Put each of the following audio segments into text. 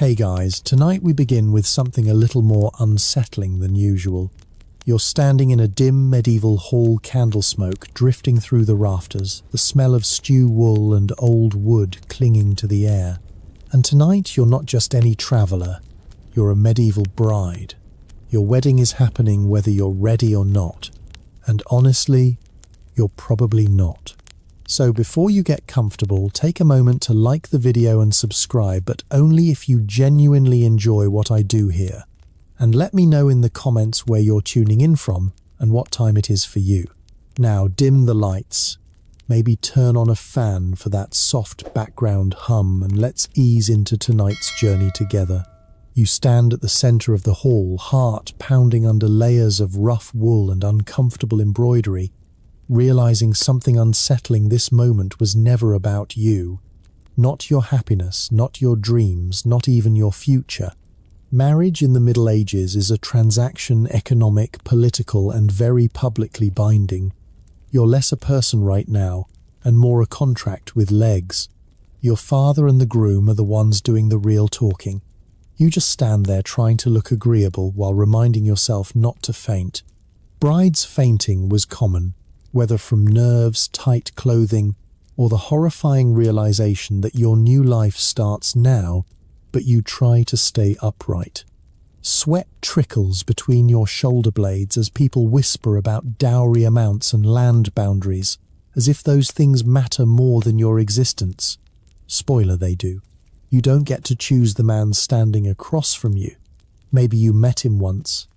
Hey guys, tonight we begin with something a little more unsettling than usual. You're standing in a dim medieval hall, candle smoke drifting through the rafters, the smell of stew wool and old wood clinging to the air. And tonight you're not just any traveller, you're a medieval bride. Your wedding is happening whether you're ready or not. And honestly, you're probably not. So before you get comfortable, take a moment to like the video and subscribe, but only if you genuinely enjoy what I do here. And let me know in the comments where you're tuning in from and what time it is for you. Now dim the lights. Maybe turn on a fan for that soft background hum, and let's ease into tonight's journey together. You stand at the center of the hall, heart pounding under layers of rough wool and uncomfortable embroidery, realizing something unsettling. This moment was never about you. Not your happiness, not your dreams, not even your future. Marriage in the Middle Ages is a transaction, economic, political, and very publicly binding. You're less a person right now, and more a contract with legs. Your father and the groom are the ones doing the real talking. You just stand there trying to look agreeable while reminding yourself not to faint. Brides fainting was common, whether from nerves, tight clothing, or the horrifying realization that your new life starts now, but you try to stay upright. Sweat trickles between your shoulder blades as people whisper about dowry amounts and land boundaries, as if those things matter more than your existence. Spoiler, they do. You don't get to choose the man standing across from you. Maybe you met him once.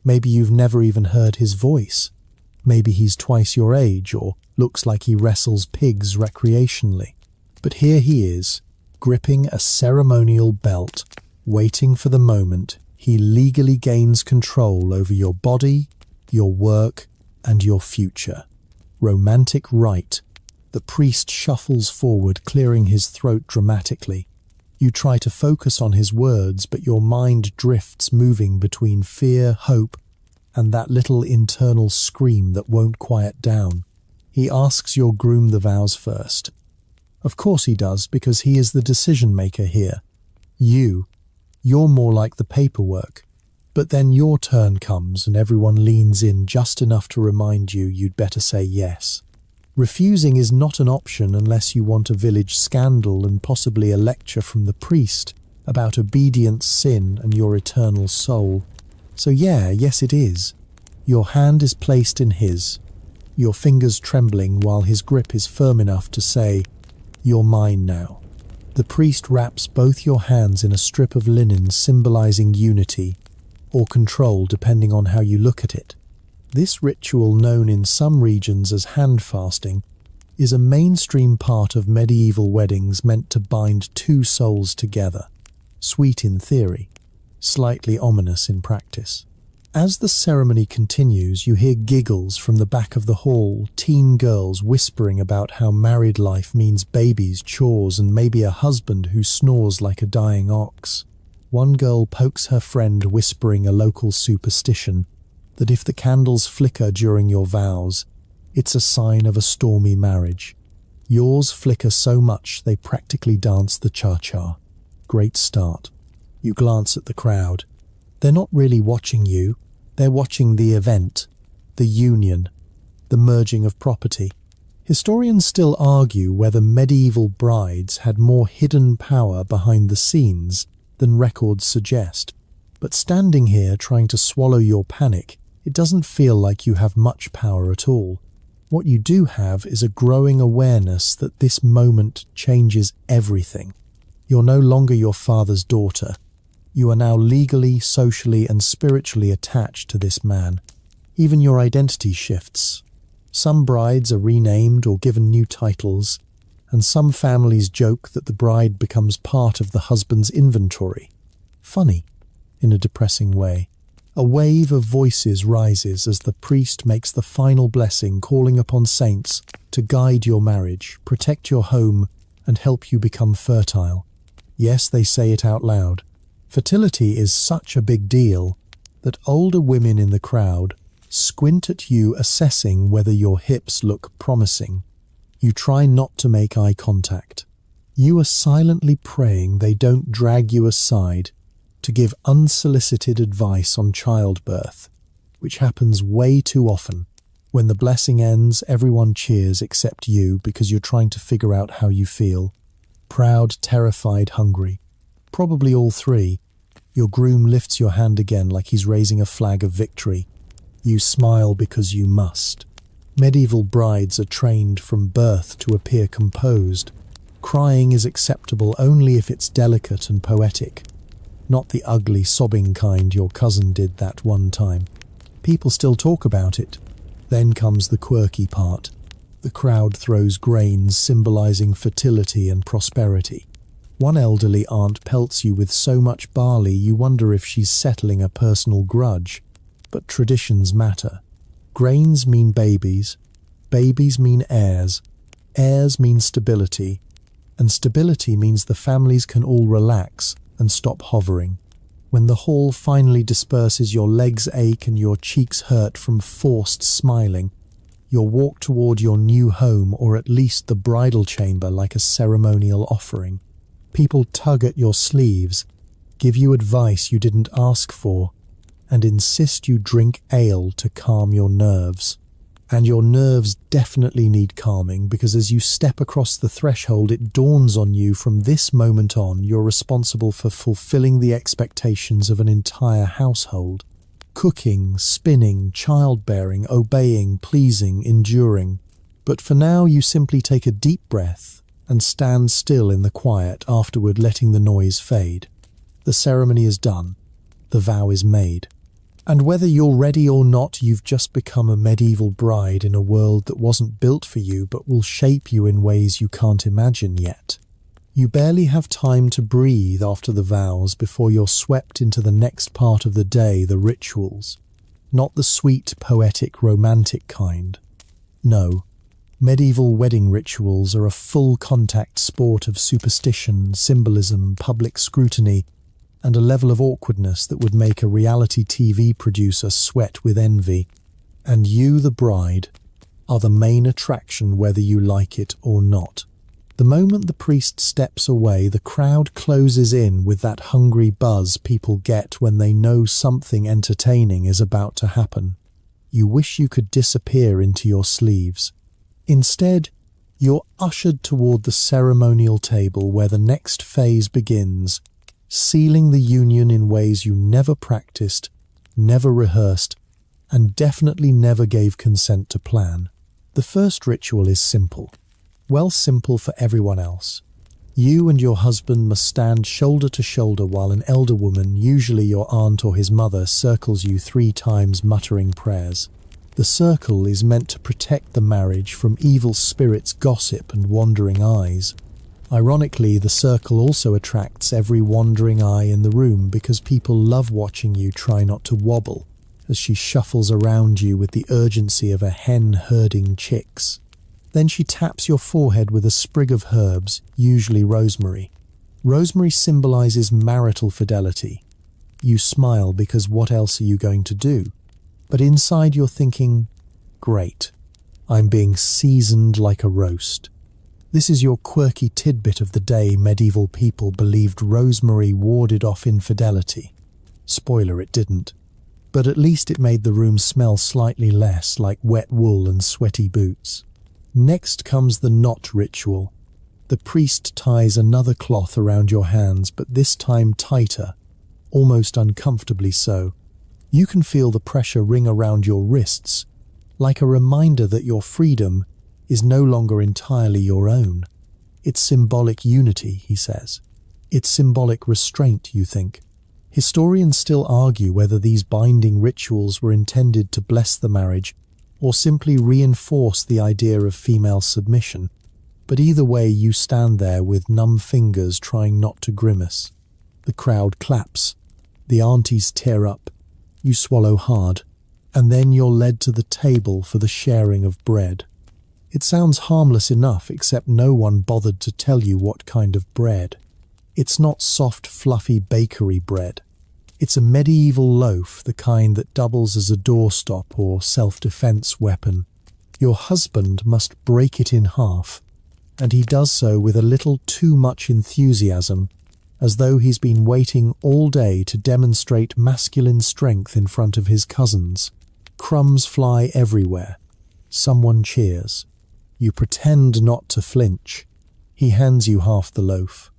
Maybe you've never even heard his voice. Maybe he's twice your age, or looks like he wrestles pigs recreationally. But here he is, gripping a ceremonial belt, waiting for the moment he legally gains control over your body, your work, and your future. Romantic rite. The priest shuffles forward, clearing his throat dramatically. You try to focus on his words, but your mind drifts, moving between fear, hope, and that little internal scream that won't quiet down. He asks your groom the vows first. Of course he does, because he is the decision maker here. You're more like the paperwork. But then your turn comes and everyone leans in just enough to remind you you'd better say yes. Refusing is not an option unless you want a village scandal and possibly a lecture from the priest about obedience, sin, and your eternal soul. So yes it is. Your hand is placed in his, your fingers trembling while his grip is firm enough to say, "You're mine now." The priest wraps both your hands in a strip of linen symbolizing unity, or control depending on how you look at it. This ritual, known in some regions as hand fasting, is a mainstream part of medieval weddings meant to bind two souls together. Sweet in theory, slightly ominous in practice. As the ceremony continues, you hear giggles from the back of the hall, teen girls whispering about how married life means babies, chores, and maybe a husband who snores like a dying ox. One girl pokes her friend, whispering a local superstition that if the candles flicker during your vows, it's a sign of a stormy marriage. Yours flicker so much they practically dance the cha-cha. Great start. You glance at the crowd. They're not really watching you. They're watching the event, the union, the merging of property. Historians still argue whether medieval brides had more hidden power behind the scenes than records suggest. But standing here trying to swallow your panic, it doesn't feel like you have much power at all. What you do have is a growing awareness that this moment changes everything. You're no longer your father's daughter. You are now legally, socially, and spiritually attached to this man. Even your identity shifts. Some brides are renamed or given new titles, and some families joke that the bride becomes part of the husband's inventory. Funny, in a depressing way. A wave of voices rises as the priest makes the final blessing, calling upon saints to guide your marriage, protect your home, and help you become fertile. Yes, they say it out loud. Fertility is such a big deal that older women in the crowd squint at you, assessing whether your hips look promising. You try not to make eye contact. You are silently praying they don't drag you aside to give unsolicited advice on childbirth, which happens way too often. When the blessing ends, everyone cheers except you because you're trying to figure out how you feel. Proud, terrified, hungry. Probably all three. Your groom lifts your hand again like he's raising a flag of victory. You smile because you must. Medieval brides are trained from birth to appear composed. Crying is acceptable only if it's delicate and poetic, not the ugly, sobbing kind your cousin did that one time. People still talk about it. Then comes the quirky part. The crowd throws grains symbolizing fertility and prosperity. One elderly aunt pelts you with so much barley you wonder if she's settling a personal grudge. But traditions matter. Grains mean babies. Babies mean heirs. Heirs mean stability. And stability means the families can all relax and stop hovering. When the hall finally disperses, your legs ache and your cheeks hurt from forced smiling. You'll walk toward your new home, or at least the bridal chamber, like a ceremonial offering. People tug at your sleeves, give you advice you didn't ask for, and insist you drink ale to calm your nerves. And your nerves definitely need calming, because as you step across the threshold, it dawns on you from this moment on you're responsible for fulfilling the expectations of an entire household. Cooking, spinning, childbearing, obeying, pleasing, enduring. But for now you simply take a deep breath and stand still in the quiet, afterward letting the noise fade. The ceremony is done. The vow is made. And whether you're ready or not, you've just become a medieval bride in a world that wasn't built for you but will shape you in ways you can't imagine yet. You barely have time to breathe after the vows before you're swept into the next part of the day, the rituals. Not the sweet, poetic, romantic kind. No, medieval wedding rituals are a full-contact sport of superstition, symbolism, public scrutiny, and a level of awkwardness that would make a reality TV producer sweat with envy. And you, the bride, are the main attraction whether you like it or not. The moment the priest steps away, the crowd closes in with that hungry buzz people get when they know something entertaining is about to happen. You wish you could disappear into your sleeves. Instead, you're ushered toward the ceremonial table where the next phase begins, sealing the union in ways you never practiced, never rehearsed, and definitely never gave consent to plan. The first ritual is simple. Well, simple for everyone else. You and your husband must stand shoulder to shoulder while an elder woman, usually your aunt or his mother, circles you 3 times muttering prayers. The circle is meant to protect the marriage from evil spirits, gossip, and wandering eyes. Ironically, the circle also attracts every wandering eye in the room because people love watching you try not to wobble as she shuffles around you with the urgency of a hen herding chicks. Then she taps your forehead with a sprig of herbs, usually rosemary. Rosemary symbolizes marital fidelity. You smile because what else are you going to do? But inside you're thinking, great, I'm being seasoned like a roast. This is your quirky tidbit of the day. Medieval people believed rosemary warded off infidelity. Spoiler, it didn't. But at least it made the room smell slightly less like wet wool and sweaty boots. Next comes the knot ritual. The priest ties another cloth around your hands, but this time tighter, almost uncomfortably so. You can feel the pressure ring around your wrists, like a reminder that your freedom is no longer entirely your own. It's symbolic unity, he says. It's symbolic restraint, you think. Historians still argue whether these binding rituals were intended to bless the marriage or simply reinforce the idea of female submission. But either way, you stand there with numb fingers trying not to grimace. The crowd claps. The aunties tear up. You swallow hard. And then you're led to the table for the sharing of bread. It sounds harmless enough, except no one bothered to tell you what kind of bread. It's not soft, fluffy bakery bread. It's a medieval loaf, the kind that doubles as a doorstop or self-defense weapon. Your husband must break it in half, and he does so with a little too much enthusiasm, as though he's been waiting all day to demonstrate masculine strength in front of his cousins. Crumbs fly everywhere. Someone cheers. You pretend not to flinch. He hands you half the loaf.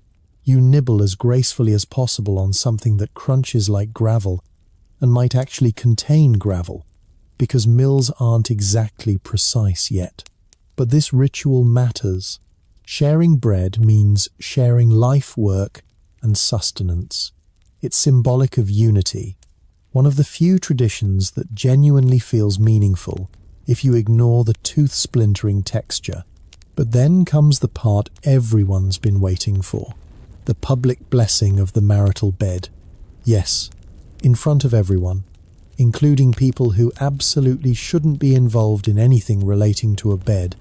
You nibble as gracefully as possible on something that crunches like gravel and might actually contain gravel, because mills aren't exactly precise yet. But this ritual matters. Sharing bread means sharing life work and sustenance. It's symbolic of unity, one of the few traditions that genuinely feels meaningful if you ignore the tooth-splintering texture. But then comes the part everyone's been waiting for, the public blessing of the marital bed. Yes, in front of everyone, including people who absolutely shouldn't be involved in anything relating to a bed.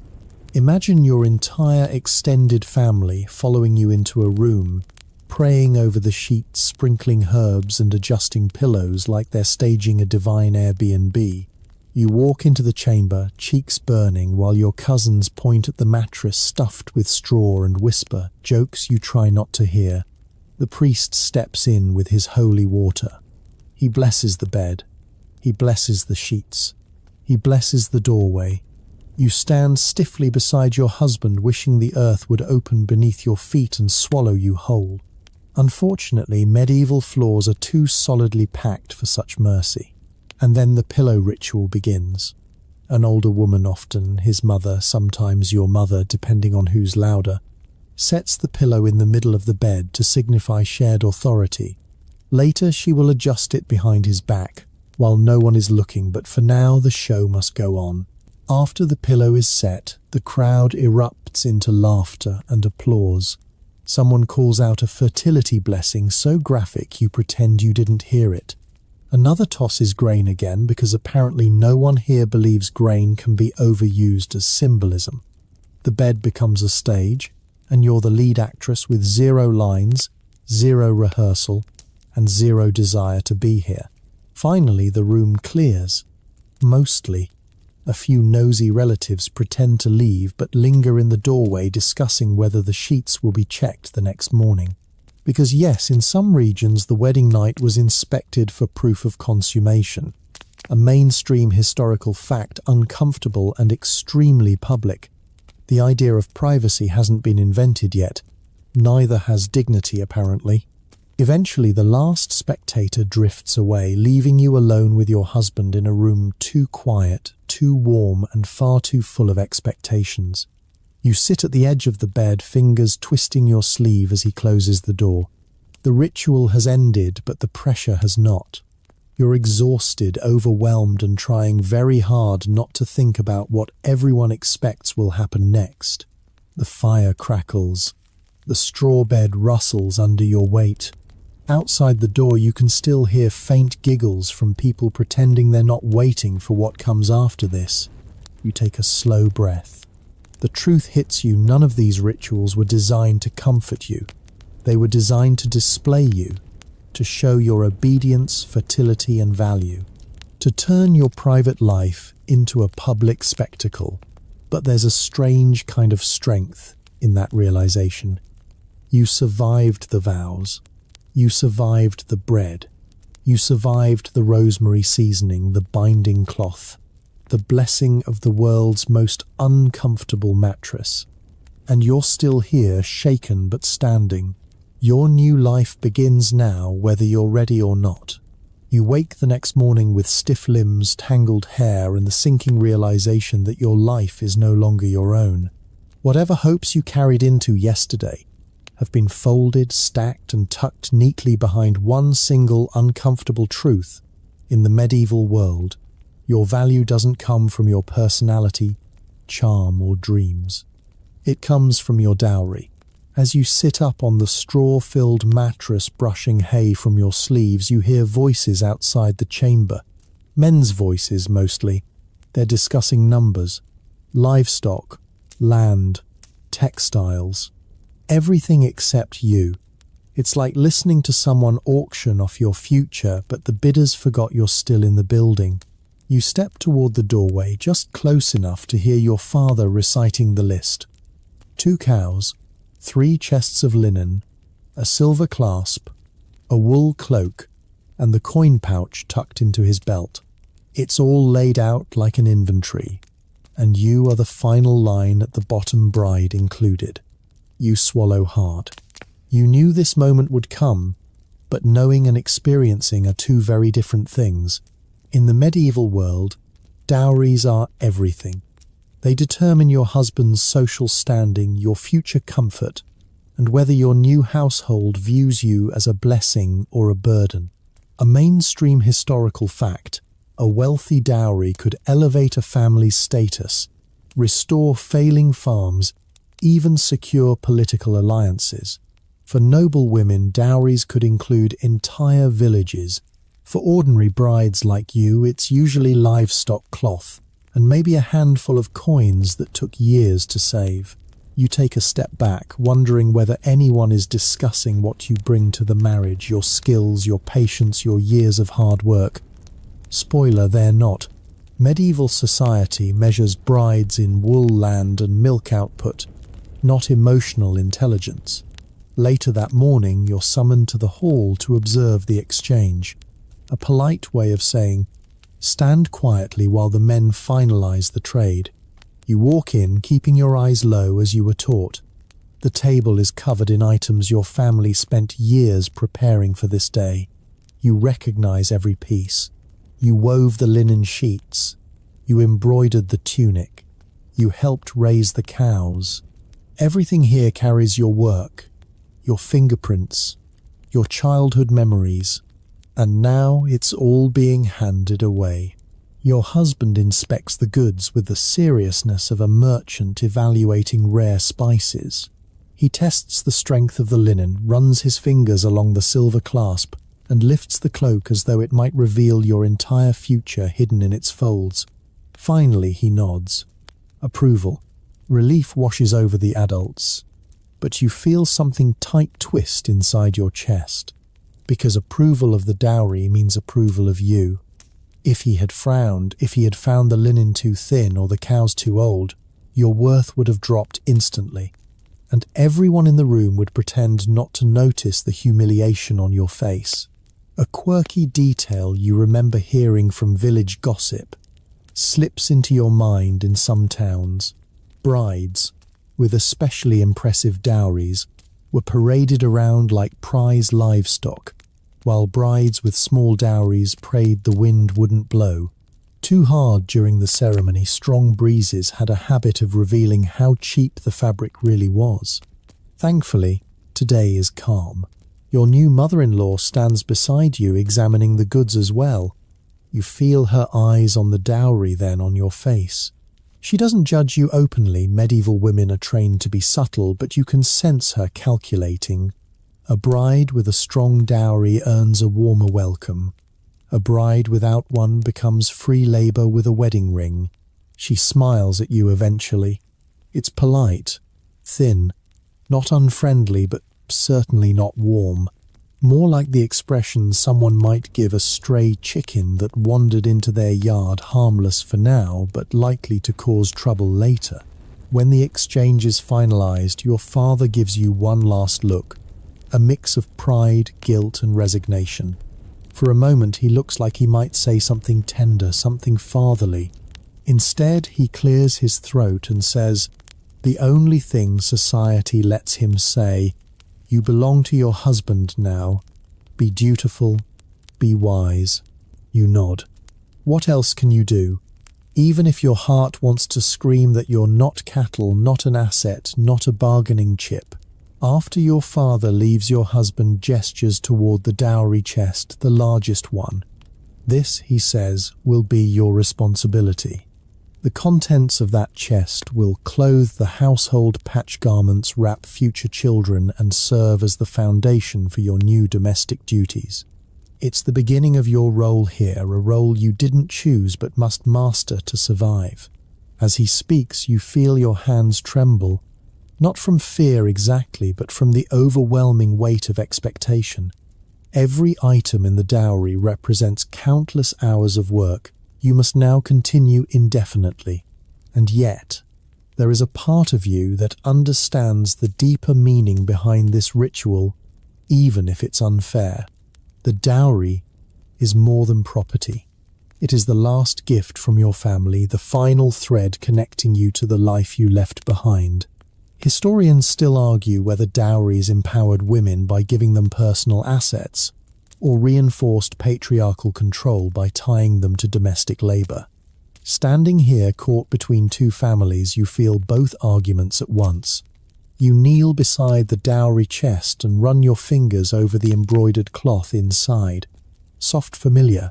Imagine your entire extended family following you into a room, praying over the sheets, sprinkling herbs and adjusting pillows like they're staging a divine Airbnb. You walk into the chamber, cheeks burning, while your cousins point at the mattress stuffed with straw and whisper jokes you try not to hear. The priest steps in with his holy water. He blesses the bed. He blesses the sheets. He blesses the doorway. You stand stiffly beside your husband, wishing the earth would open beneath your feet and swallow you whole. Unfortunately, medieval floors are too solidly packed for such mercy. And then the pillow ritual begins. An older woman, often his mother, sometimes your mother, depending on who's louder, sets the pillow in the middle of the bed to signify shared authority. Later she will adjust it behind his back, while no one is looking, but for now the show must go on. After the pillow is set, the crowd erupts into laughter and applause. Someone calls out a fertility blessing so graphic you pretend you didn't hear it. Another tosses grain again, because apparently no one here believes grain can be overused as symbolism. The bed becomes a stage, and you're the lead actress with 0 lines, 0 rehearsal, and 0 desire to be here. Finally, the room clears. Mostly. A few nosy relatives pretend to leave but linger in the doorway discussing whether the sheets will be checked the next morning. Because yes, in some regions the wedding night was inspected for proof of consummation. A mainstream historical fact, uncomfortable and extremely public. The idea of privacy hasn't been invented yet. Neither has dignity, apparently. Eventually, the last spectator drifts away, leaving you alone with your husband in a room too quiet, too warm, and far too full of expectations. You sit at the edge of the bed, fingers twisting your sleeve as he closes the door. The ritual has ended, but the pressure has not. You're exhausted, overwhelmed, and trying very hard not to think about what everyone expects will happen next. The fire crackles. The straw bed rustles under your weight. Outside the door you can still hear faint giggles from people pretending they're not waiting for what comes after this. You take a slow breath. The truth hits you, none of these rituals were designed to comfort you. They were designed to display you, to show your obedience, fertility, and value, to turn your private life into a public spectacle. But there's a strange kind of strength in that realization. You survived the vows. You survived the bread. You survived the rosemary seasoning, the binding cloth, the blessing of the world's most uncomfortable mattress. And you're still here, shaken but standing. Your new life begins now, whether you're ready or not. You wake the next morning with stiff limbs, tangled hair, and the sinking realization that your life is no longer your own. Whatever hopes you carried into yesterday have been folded, stacked, and tucked neatly behind one single uncomfortable truth. In the medieval world, your value doesn't come from your personality, charm, or dreams. It comes from your dowry. As you sit up on the straw-filled mattress brushing hay from your sleeves, you hear voices outside the chamber. Men's voices, mostly. They're discussing numbers, livestock, land, textiles. Everything except you. It's like listening to someone auction off your future, but the bidders forgot you're still in the building. You step toward the doorway, just close enough to hear your father reciting the list. 2 cows, 3 chests of linen, a silver clasp, a wool cloak, and the coin pouch tucked into his belt. It's all laid out like an inventory, and you are the final line at the bottom, bride included. You swallow hard. You knew this moment would come, but knowing and experiencing are 2 very different things. In the medieval world, dowries are everything. They determine your husband's social standing, your future comfort, and whether your new household views you as a blessing or a burden. A mainstream historical fact, a wealthy dowry could elevate a family's status, restore failing farms, even secure political alliances. For noble women, dowries could include entire villages. For ordinary brides like you, it's usually livestock, cloth, and maybe a handful of coins that took years to save. You take a step back, wondering whether anyone is discussing what you bring to the marriage, your skills, your patience, your years of hard work. Spoiler, they're not. Medieval society measures brides in wool land and milk output, not emotional intelligence. Later that morning, you're summoned to the hall to observe the exchange. A polite way of saying, stand quietly while the men finalize the trade. You walk in, keeping your eyes low as you were taught. The table is covered in items your family spent years preparing for this day. You recognize every piece. You wove the linen sheets. You embroidered the tunic. You helped raise the cows. Everything here carries your work, your fingerprints, your childhood memories, and now it's all being handed away. Your husband inspects the goods with the seriousness of a merchant evaluating rare spices. He tests the strength of the linen, runs his fingers along the silver clasp, and lifts the cloak as though it might reveal your entire future hidden in its folds. Finally, he nods. Approval. Relief washes over the adults. But you feel something tight twist inside your chest, because approval of the dowry means approval of you. If he had frowned, if he had found the linen too thin or the cows too old, your worth would have dropped instantly, and everyone in the room would pretend not to notice the humiliation on your face. A quirky detail you remember hearing from village gossip slips into your mind in some towns. Brides, with especially impressive dowries, were paraded around like prize livestock, while brides with small dowries prayed the wind wouldn't blow. Too hard during the ceremony, strong breezes had a habit of revealing how cheap the fabric really was. Thankfully, today is calm. Your new mother-in-law stands beside you examining the goods as well. You feel her eyes on the dowry then on your face. She doesn't judge you openly, medieval women are trained to be subtle, but you can sense her calculating. A bride with a strong dowry earns a warmer welcome. A bride without one becomes free labor with a wedding ring. She smiles at you eventually. It's polite, thin, not unfriendly, but certainly not warm. More like the expression someone might give a stray chicken that wandered into their yard, harmless for now, but likely to cause trouble later. When the exchange is finalized, your father gives you one last look, a mix of pride, guilt, and resignation. For a moment, he looks like he might say something tender, something fatherly. Instead, he clears his throat and says, the only thing society lets him say, you belong to your husband now. Be dutiful, be wise. You nod. What else can you do? Even if your heart wants to scream that you're not cattle, not an asset, not a bargaining chip. After your father leaves, your husband gestures toward the dowry chest, the largest one. This, he says, will be your responsibility. The contents of that chest will clothe the household patch garments, wrap future children, and serve as the foundation for your new domestic duties. It's the beginning of your role here, a role you didn't choose but must master to survive. As he speaks, you feel your hands tremble, not from fear exactly, but from the overwhelming weight of expectation. Every item in the dowry represents countless hours of work. You must now continue indefinitely. And yet, There is a part of you that understands the deeper meaning behind this ritual, even if it's unfair. The dowry is more than property. It is the last gift from your family, the final thread connecting you to the life you left behind. Historians still argue whether dowries empowered women by giving them personal assets, or reinforced patriarchal control by tying them to domestic labor. Standing here caught between two families, you feel both arguments at once. You kneel beside the dowry chest and run your fingers over the embroidered cloth inside. Soft, familiar.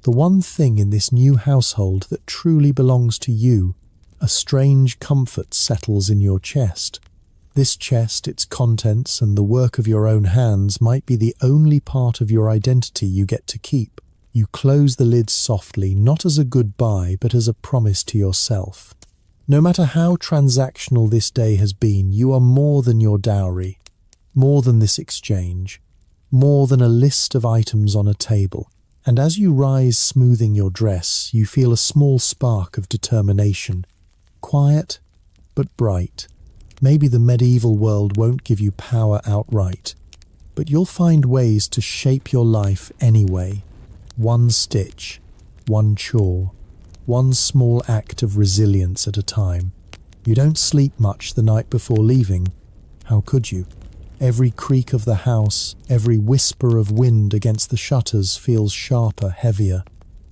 The one thing in this new household that truly belongs to you. A strange comfort settles in your chest. This chest, its contents, and the work of your own hands might be the only part of your identity you get to keep. You close the lids softly, not as a goodbye, but as a promise to yourself. No matter how transactional this day has been, you are more than your dowry, more than this exchange, more than a list of items on a table. And as you rise smoothing your dress, you feel a small spark of determination. Quiet, but bright. Maybe the medieval world won't give you power outright, but you'll find ways to shape your life anyway. One stitch, one chore, one small act of resilience at a time. You don't sleep much the night before leaving. How could you? Every creak of the house, every whisper of wind against the shutters feels sharper, heavier.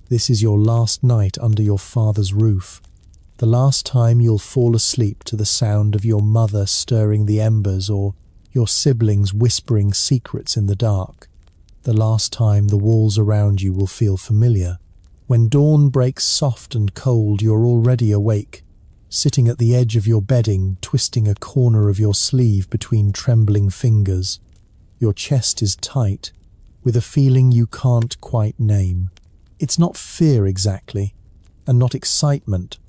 This is your last night under your father's roof. The last time you'll fall asleep to the sound of your mother stirring the embers or your siblings whispering secrets in the dark. The last time the walls around you will feel familiar. When dawn breaks soft and cold, you're already awake, sitting at the edge of your bedding, twisting a corner of your sleeve between trembling fingers. Your chest is tight, with a feeling you can't quite name. It's not fear exactly, and not excitement.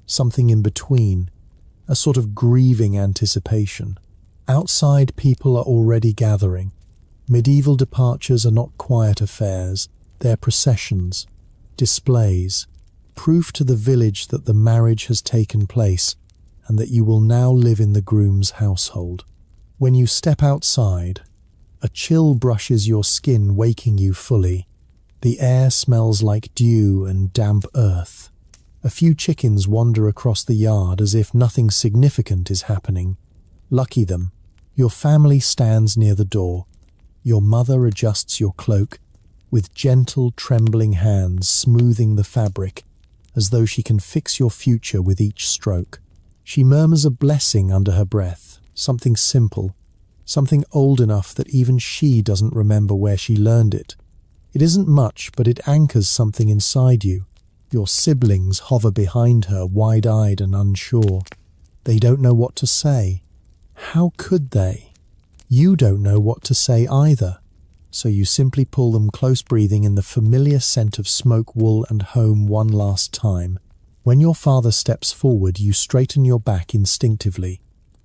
Something in between, a sort of grieving anticipation. Outside, people are already gathering. Medieval departures are not quiet affairs, they're processions, displays, proof to the village that the marriage has taken place and that you will now live in the groom's household. When you step outside, a chill brushes your skin, waking you fully. The air smells like dew and damp earth. A few chickens wander across the yard as if nothing significant is happening. Lucky them. Your family stands near the door. Your mother adjusts your cloak, with gentle, trembling hands smoothing the fabric, as though she can fix your future with each stroke. She murmurs a blessing under her breath, something simple, something old enough that even she doesn't remember where she learned it. It isn't much, but it anchors something inside you. Your siblings hover behind her, wide-eyed and unsure. They don't know what to say. How could they? You don't know what to say either, so you simply pull them close, breathing in the familiar scent of smoke, wool and home one last time. When your father steps forward, you straighten your back instinctively.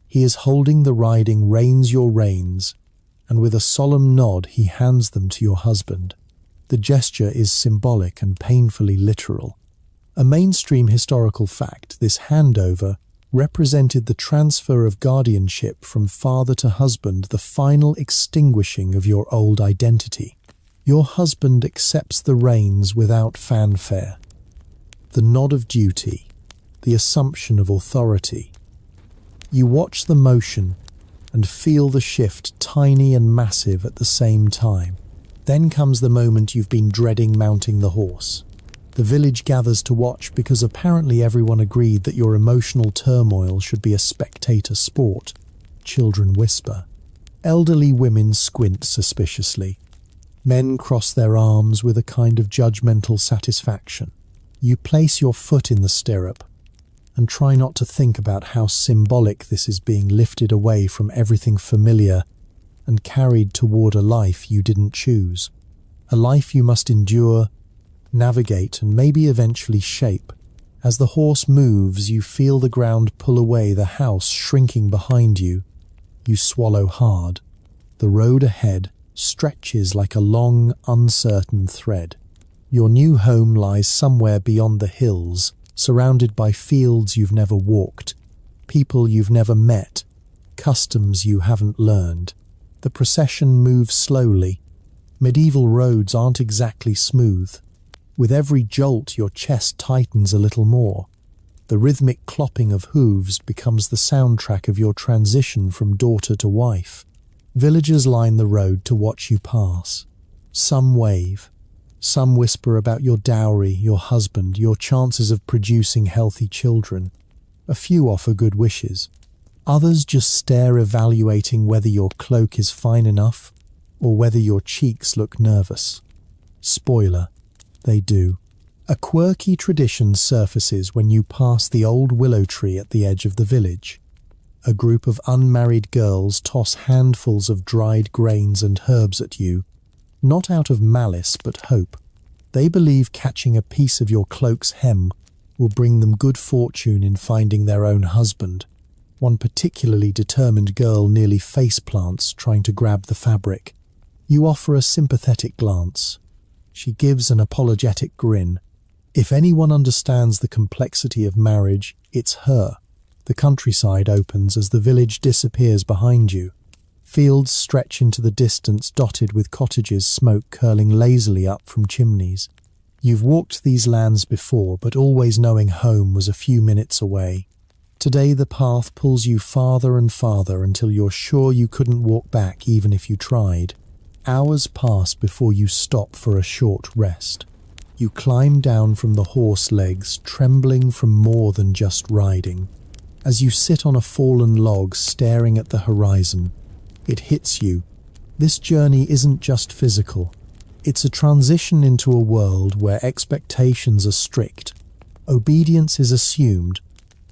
He is holding the riding reins, your reins, and with a solemn nod he hands them to your husband. The gesture is symbolic and painfully literal. A mainstream historical fact, this handover represented the transfer of guardianship from father to husband, the final extinguishing of your old identity. Your husband accepts the reins without fanfare. The nod of duty, the assumption of authority. You watch the motion and feel the shift, tiny and massive at the same time. Then comes the moment you've been dreading, mounting the horse. The village gathers to watch because apparently everyone agreed that your emotional turmoil should be a spectator sport. Children whisper. Elderly women squint suspiciously. Men cross their arms with a kind of judgmental satisfaction. You place your foot in the stirrup and try not to think about how symbolic this is, being lifted away from everything familiar and carried toward a life you didn't choose. A life you must endure, navigate, and maybe eventually shape. As the horse moves, you feel the ground pull away, the house shrinking behind you. You swallow hard. The road ahead stretches like a long, uncertain thread. Your new home lies somewhere beyond the hills, surrounded by fields you've never walked, people you've never met, customs you haven't learned. The procession moves slowly. Medieval roads aren't exactly smooth. With every jolt, your chest tightens a little more. The rhythmic clopping of hooves becomes the soundtrack of your transition from daughter to wife. Villagers line the road to watch you pass. Some wave. Some whisper about your dowry, your husband, your chances of producing healthy children. A few offer good wishes. Others just stare, evaluating whether your cloak is fine enough or whether your cheeks look nervous. Spoiler, they do. A quirky tradition surfaces when you pass the old willow tree at the edge of the village. A group of unmarried girls toss handfuls of dried grains and herbs at you, not out of malice but hope. They believe catching a piece of your cloak's hem will bring them good fortune in finding their own husband. One particularly determined girl nearly faceplants trying to grab the fabric. You offer a sympathetic glance. She gives an apologetic grin. If anyone understands the complexity of marriage, it's her. The countryside opens as the village disappears behind you. Fields stretch into the distance, dotted with cottages, smoke curling lazily up from chimneys. You've walked these lands before, but always knowing home was a few minutes away. Today the path pulls you farther and farther until you're sure you couldn't walk back even if you tried. Hours pass before you stop for a short rest. You climb down from the horse legs, trembling from more than just riding. As you sit on a fallen log staring at the horizon, it hits you. This journey isn't just physical. It's a transition into a world where expectations are strict, obedience is assumed,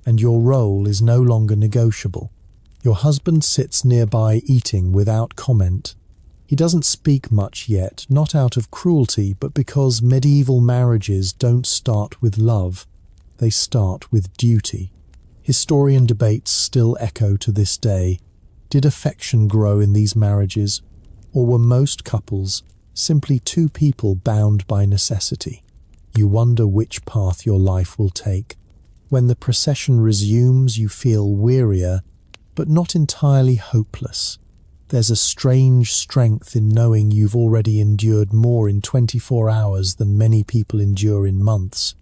and your role is no longer negotiable. Your husband sits nearby eating without comment. He doesn't speak much yet, not out of cruelty, but because medieval marriages don't start with love, they start with duty. Historian debates still echo to this day. Did affection grow in these marriages, or were most couples simply two people bound by necessity? You wonder which path your life will take. When the procession resumes, you feel wearier, but not entirely hopeless. There's a strange strength in knowing you've already endured more in 24 hours than many people endure in months.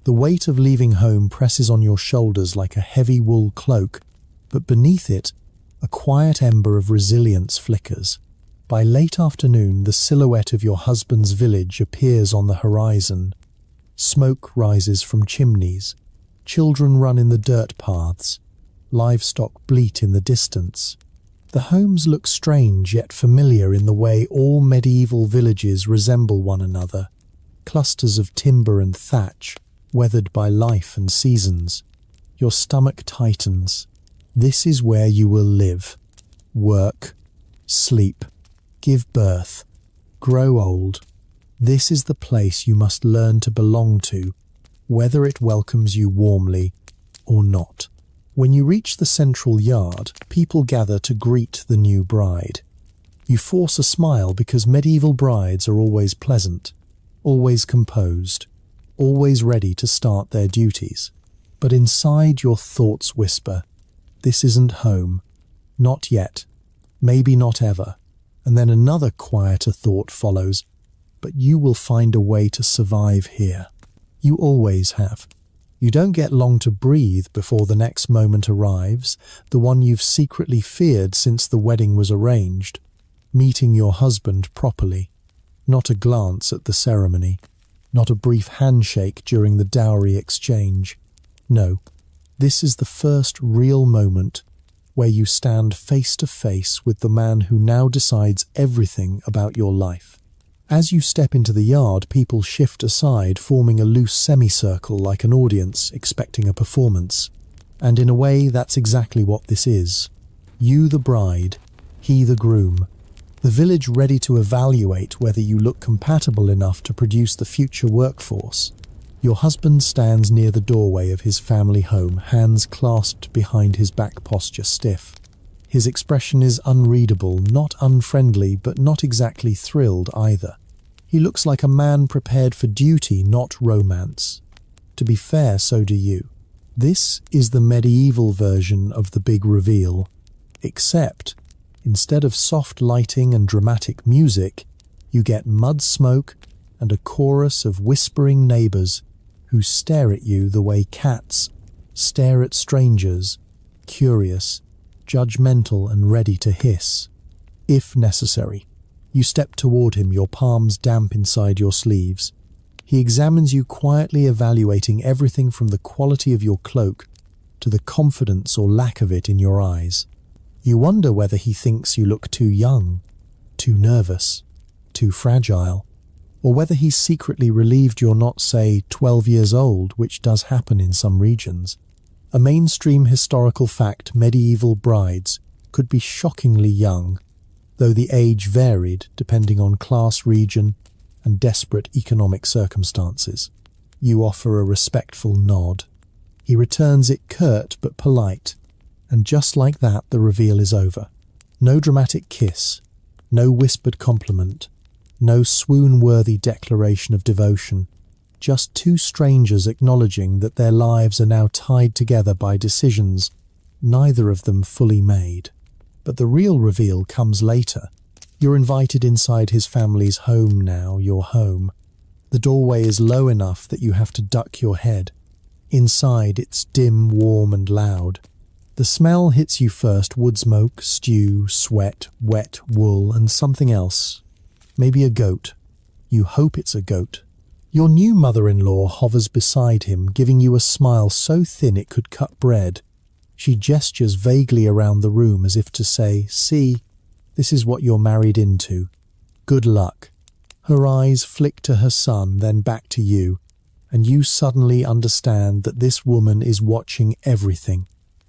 The weight of leaving home presses on your shoulders like a heavy wool cloak, but beneath it, a quiet ember of resilience flickers. By late afternoon, the silhouette of your husband's village appears on the horizon. Smoke rises from chimneys. Children run in the dirt paths. Livestock bleat in the distance. The homes look strange yet familiar in the way all medieval villages resemble one another. Clusters of timber and thatch, weathered by life and seasons. Your stomach tightens. This is where you will live, work, sleep, give birth, grow old. This is the place you must learn to belong to, whether it welcomes you warmly or not. When you reach the central yard, people gather to greet the new bride. You force a smile because medieval brides are always pleasant, always composed, always ready to start their duties. But inside your thoughts whisper, "This isn't home. Not yet. Maybe not ever." And then another quieter thought follows, "But you will find a way to survive here." You always have. You don't get long to breathe before the next moment arrives, the one you've secretly feared since the wedding was arranged. Meeting your husband properly. Not a glance at the ceremony. Not a brief handshake during the dowry exchange. No. This is the first real moment where you stand face to face with the man who now decides everything about your life. As you step into the yard, people shift aside, forming a loose semicircle like an audience expecting a performance. And in a way, that's exactly what this is. You the bride, he the groom. The village ready to evaluate whether you look compatible enough to produce the future workforce. Your husband stands near the doorway of his family home, hands clasped behind his back, posture stiff. His expression is unreadable, not unfriendly, but not exactly thrilled either. He looks like a man prepared for duty, not romance. To be fair, so do you. This is the medieval version of the big reveal, except instead of soft lighting and dramatic music, you get mud smoke and a chorus of whispering neighbors who stare at you the way cats stare at strangers, curious, judgmental and ready to hiss. If necessary, you step toward him, your palms damp inside your sleeves. He examines you quietly, evaluating everything from the quality of your cloak to the confidence or lack of it in your eyes. You wonder whether he thinks you look too young, too nervous, too fragile, or whether he's secretly relieved you're not, say, 12 years old, which does happen in some regions. A mainstream historical fact, medieval brides could be shockingly young, though the age varied depending on class, region, and desperate economic circumstances. You offer a respectful nod. He returns it curt but polite, and just like that the reveal is over. No dramatic kiss, no whispered compliment, no swoon-worthy declaration of devotion, just two strangers acknowledging that their lives are now tied together by decisions neither of them fully made. But the real reveal comes later. You're invited inside his family's home now, your home. The doorway is low enough that you have to duck your head. Inside, it's dim, warm and loud. The smell hits you first: wood smoke, stew, sweat, wet wool and something else. Maybe a goat. You hope it's a goat. Your new mother-in-law hovers beside him, giving you a smile so thin it could cut bread. She gestures vaguely around the room as if to say, "See, this is what you're married into. Good luck." Her eyes flick to her son, then back to you, and you suddenly understand that this woman is watching everything.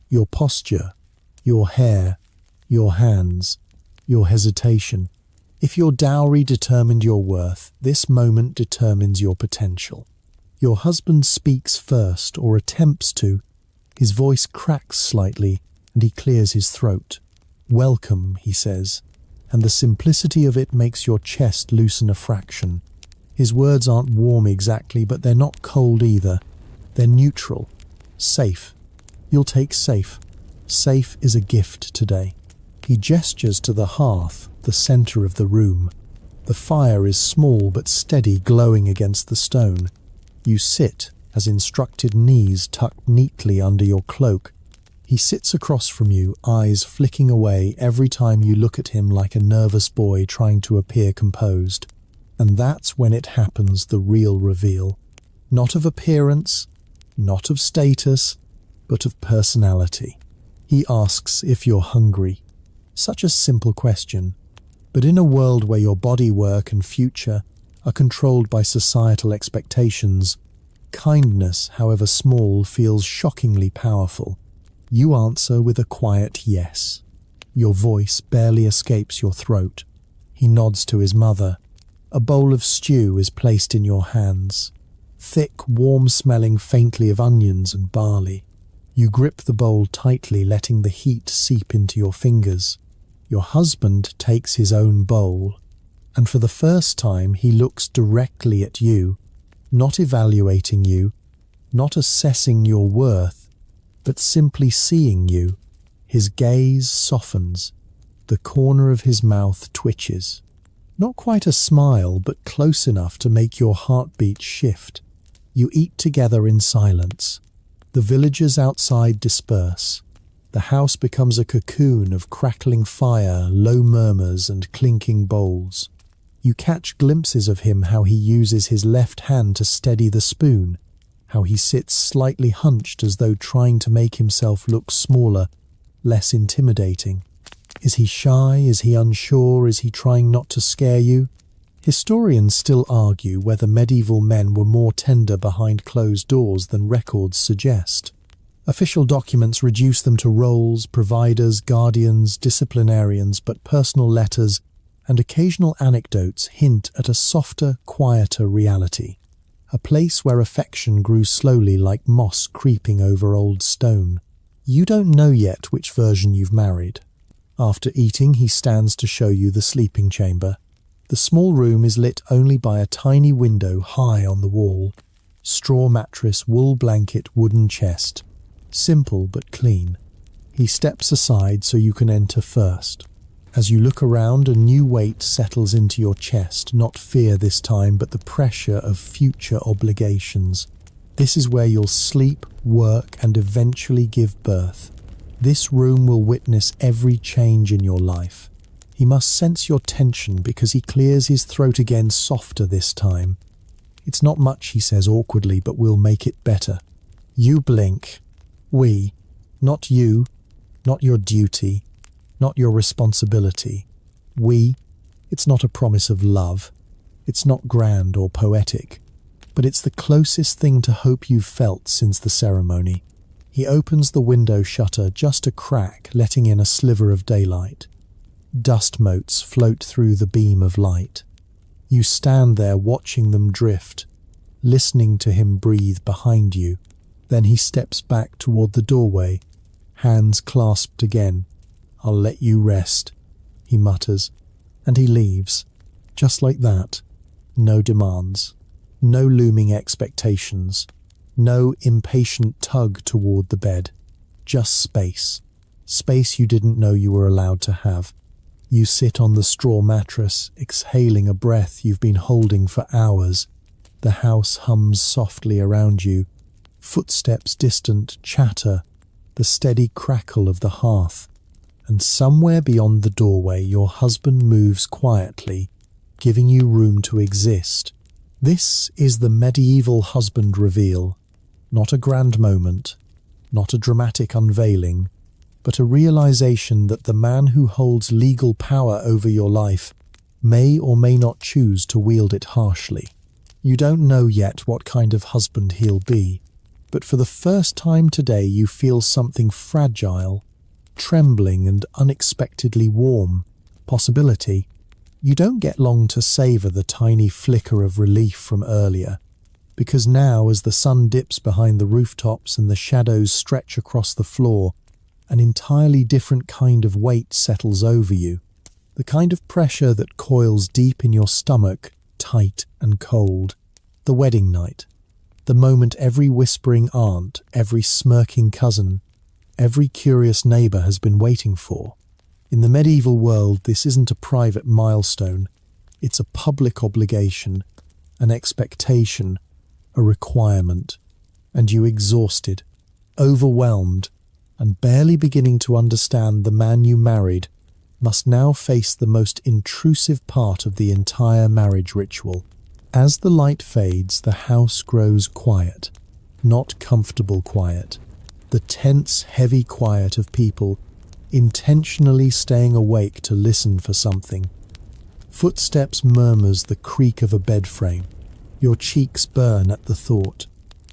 Your posture, your hair, your hands, your hesitation. If your dowry determined your worth, this moment determines your potential. Your husband speaks first, or attempts to. His voice cracks slightly, and he clears his throat. "Welcome," he says, and the simplicity of it makes your chest loosen a fraction. His words aren't warm exactly, but they're not cold either. They're neutral. Safe. You'll take safe. Safe is a gift today. He gestures to the hearth, the center of the room. The fire is small but steady, glowing against the stone. You sit, as instructed, knees tucked neatly under your cloak. He sits across from you, eyes flicking away every time you look at him like a nervous boy trying to appear composed. And that's when it happens, the real reveal. Not of appearance, not of status, but of personality. He asks if you're hungry. Such a simple question. But in a world where your body, work and future are controlled by societal expectations, kindness, however small, feels shockingly powerful. You answer with a quiet yes. Your voice barely escapes your throat. He nods to his mother. A bowl of stew is placed in your hands. Thick, warm-smelling faintly of onions and barley. You grip the bowl tightly, letting the heat seep into your fingers. Your husband takes his own bowl, and for the first time he looks directly at you, not evaluating you, not assessing your worth, but simply seeing you. His gaze softens. The corner of his mouth twitches. Not quite a smile, but close enough to make your heartbeat shift. You eat together in silence. The villagers outside disperse. The house becomes a cocoon of crackling fire, low murmurs and clinking bowls. You catch glimpses of him, how he uses his left hand to steady the spoon, how he sits slightly hunched as though trying to make himself look smaller, less intimidating. Is he shy? Is he unsure? Is he trying not to scare you? Historians still argue whether medieval men were more tender behind closed doors than records suggest. Official documents reduce them to roles, providers, guardians, disciplinarians, but personal letters and occasional anecdotes hint at a softer, quieter reality. A place where affection grew slowly like moss creeping over old stone. You don't know yet which version you've married. After eating, he stands to show you the sleeping chamber. The small room is lit only by a tiny window high on the wall. Straw mattress, wool blanket, wooden chest. Simple but clean. He steps aside so you can enter first. As you look around, a new weight settles into your chest, not fear this time, but the pressure of future obligations. This is where you'll sleep, work, and eventually give birth. This room will witness every change in your life. He must sense your tension because he clears his throat again, softer this time. It's not much, he says awkwardly, but we'll make it better. You blink. We. Not you. Not your duty. Not your responsibility. We. It's not a promise of love. It's not grand or poetic. But it's the closest thing to hope you've felt since the ceremony. He opens the window shutter just a crack, letting in a sliver of daylight. Dust motes float through the beam of light. You stand there watching them drift, listening to him breathe behind you. Then he steps back toward the doorway, hands clasped again. "I'll let you rest," he mutters, and he leaves. Just like that. No demands. No looming expectations. No impatient tug toward the bed. Just space. Space you didn't know you were allowed to have. You sit on the straw mattress, exhaling a breath you've been holding for hours. The house hums softly around you. Footsteps distant, chatter, the steady crackle of the hearth. And somewhere beyond the doorway, your husband moves quietly, giving you room to exist. This is the medieval husband reveal. Not a grand moment, not a dramatic unveiling, but a realization that the man who holds legal power over your life may or may not choose to wield it harshly. You don't know yet what kind of husband he'll be, but for the first time today you feel something fragile, trembling and unexpectedly warm. Possibility. You don't get long to savor the tiny flicker of relief from earlier, because now as the sun dips behind the rooftops and the shadows stretch across the floor, an entirely different kind of weight settles over you, the kind of pressure that coils deep in your stomach, tight and cold. The wedding night, the moment every whispering aunt, every smirking cousin, every curious neighbour has been waiting for. In the medieval world, this isn't a private milestone, it's a public obligation, an expectation, a requirement, and you exhausted, overwhelmed, and barely beginning to understand the man you married, must now face the most intrusive part of the entire marriage ritual. As the light fades, the house grows quiet, not comfortable quiet, the tense, heavy quiet of people intentionally staying awake to listen for something. Footsteps murmurs the creak of a bed frame. Your cheeks burn at the thought.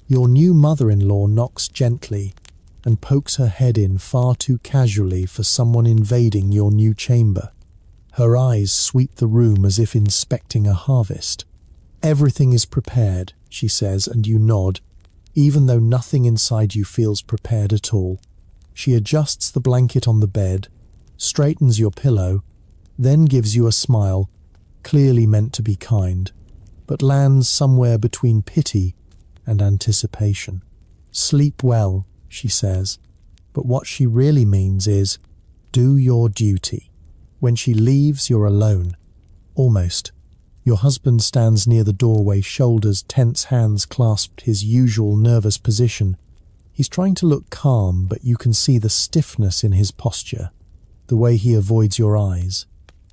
Your new mother-in-law knocks gently and pokes her head in far too casually for someone invading your new chamber. Her eyes sweep the room as if inspecting a harvest. "Everything is prepared," she says, and you nod, even though nothing inside you feels prepared at all. She adjusts the blanket on the bed, straightens your pillow, then gives you a smile, clearly meant to be kind, but lands somewhere between pity and anticipation. "Sleep well," she says, but what she really means is, do your duty. When she leaves, you're alone. Almost. Your husband stands near the doorway, shoulders tense, hands clasped, his usual nervous position. He's trying to look calm, but you can see the stiffness in his posture, the way he avoids your eyes.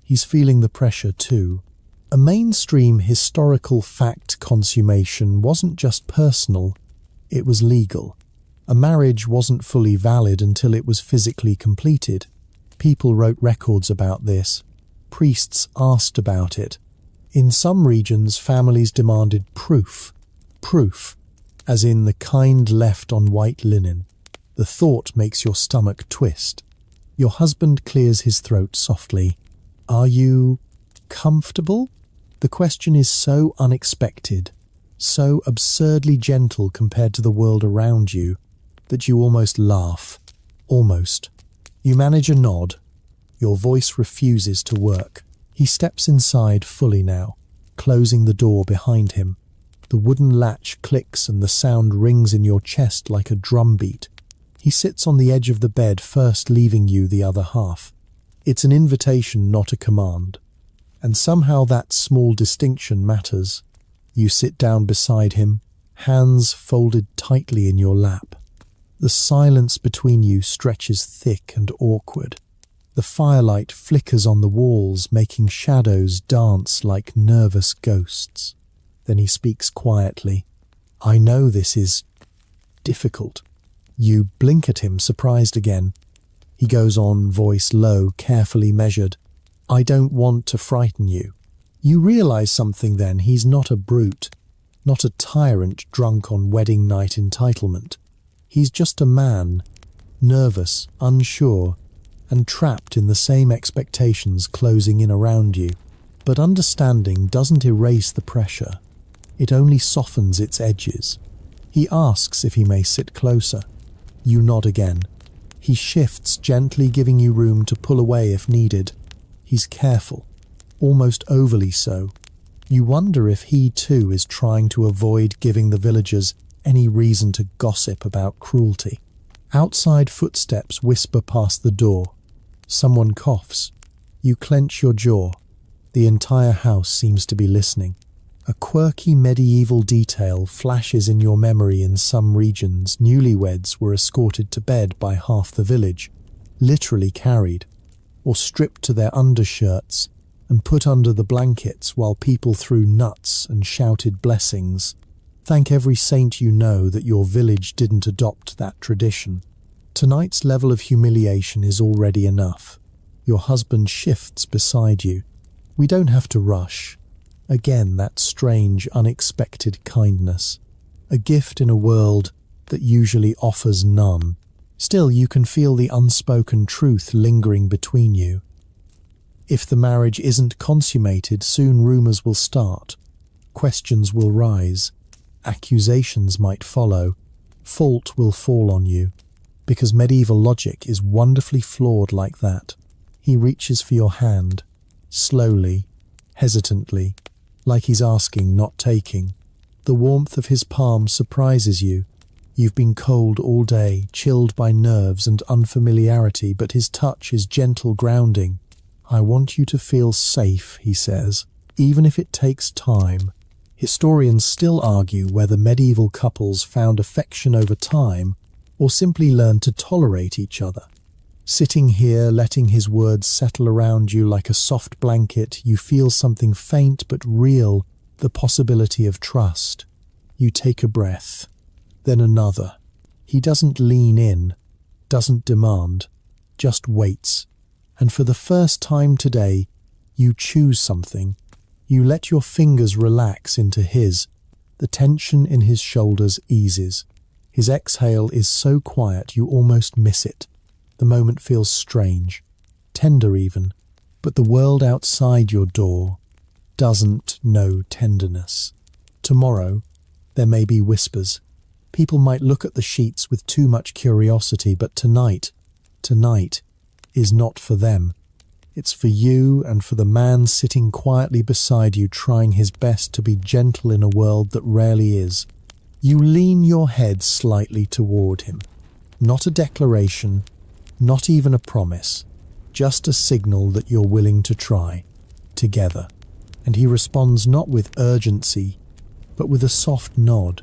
He's feeling the pressure too. A mainstream historical fact consummation wasn't just personal, it was legal. A marriage wasn't fully valid until it was physically completed. People wrote records about this. Priests asked about it. In some regions, families demanded proof. Proof, as in the kind left on white linen. The thought makes your stomach twist. Your husband clears his throat softly. "Are you comfortable?" The question is so unexpected, so absurdly gentle compared to the world around you, that you almost laugh. Almost. You manage a nod. Your voice refuses to work. He steps inside fully now, closing the door behind him. The wooden latch clicks and the sound rings in your chest like a drumbeat. He sits on the edge of the bed, first leaving you the other half. It's an invitation, not a command. And somehow that small distinction matters. You sit down beside him, hands folded tightly in your lap. The silence between you stretches thick and awkward. The firelight flickers on the walls, making shadows dance like nervous ghosts. Then he speaks quietly. I know this is difficult. You blink at him, surprised again. He goes on, voice low, carefully measured. I don't want to frighten you. You realize something then. He's not a brute, not a tyrant drunk on wedding night entitlement. He's just a man, nervous, unsure, and trapped in the same expectations closing in around you. But understanding doesn't erase the pressure. It only softens its edges. He asks if he may sit closer. You nod again. He shifts, gently giving you room to pull away if needed. He's careful, almost overly so. You wonder if he too is trying to avoid giving the villagers any reason to gossip about cruelty. Outside footsteps whisper past the door. Someone coughs. You clench your jaw. The entire house seems to be listening. A quirky medieval detail flashes in your memory. In some regions, newlyweds were escorted to bed by half the village, literally carried, or stripped to their undershirts and put under the blankets while people threw nuts and shouted blessings. Thank every saint you know that your village didn't adopt that tradition. Tonight's level of humiliation is already enough. Your husband shifts beside you. We don't have to rush. Again, that strange, unexpected kindness. A gift in a world that usually offers none. Still, you can feel the unspoken truth lingering between you. If the marriage isn't consummated, soon rumours will start. Questions will rise. Accusations might follow. Fault will fall on you. Because medieval logic is wonderfully flawed like that. He reaches for your hand, slowly, hesitantly, like he's asking, not taking. The warmth of his palm surprises you. You've been cold all day, chilled by nerves and unfamiliarity, but his touch is gentle, grounding. I want you to feel safe, he says, even if it takes time. Historians still argue whether medieval couples found affection over time or simply learned to tolerate each other. Sitting here, letting his words settle around you like a soft blanket, you feel something faint but real, the possibility of trust. You take a breath, then another. He doesn't lean in, doesn't demand, just waits. And for the first time today, you choose something. You let your fingers relax into his. The tension in his shoulders eases. His exhale is so quiet you almost miss it. The moment feels strange, tender even, but the world outside your door doesn't know tenderness. Tomorrow, there may be whispers. People might look at the sheets with too much curiosity, but tonight is not for them. It's for you and for the man sitting quietly beside you, trying his best to be gentle in a world that rarely is. You lean your head slightly toward him. Not a declaration, not even a promise, just a signal that you're willing to try, together. And he responds not with urgency, but with a soft nod,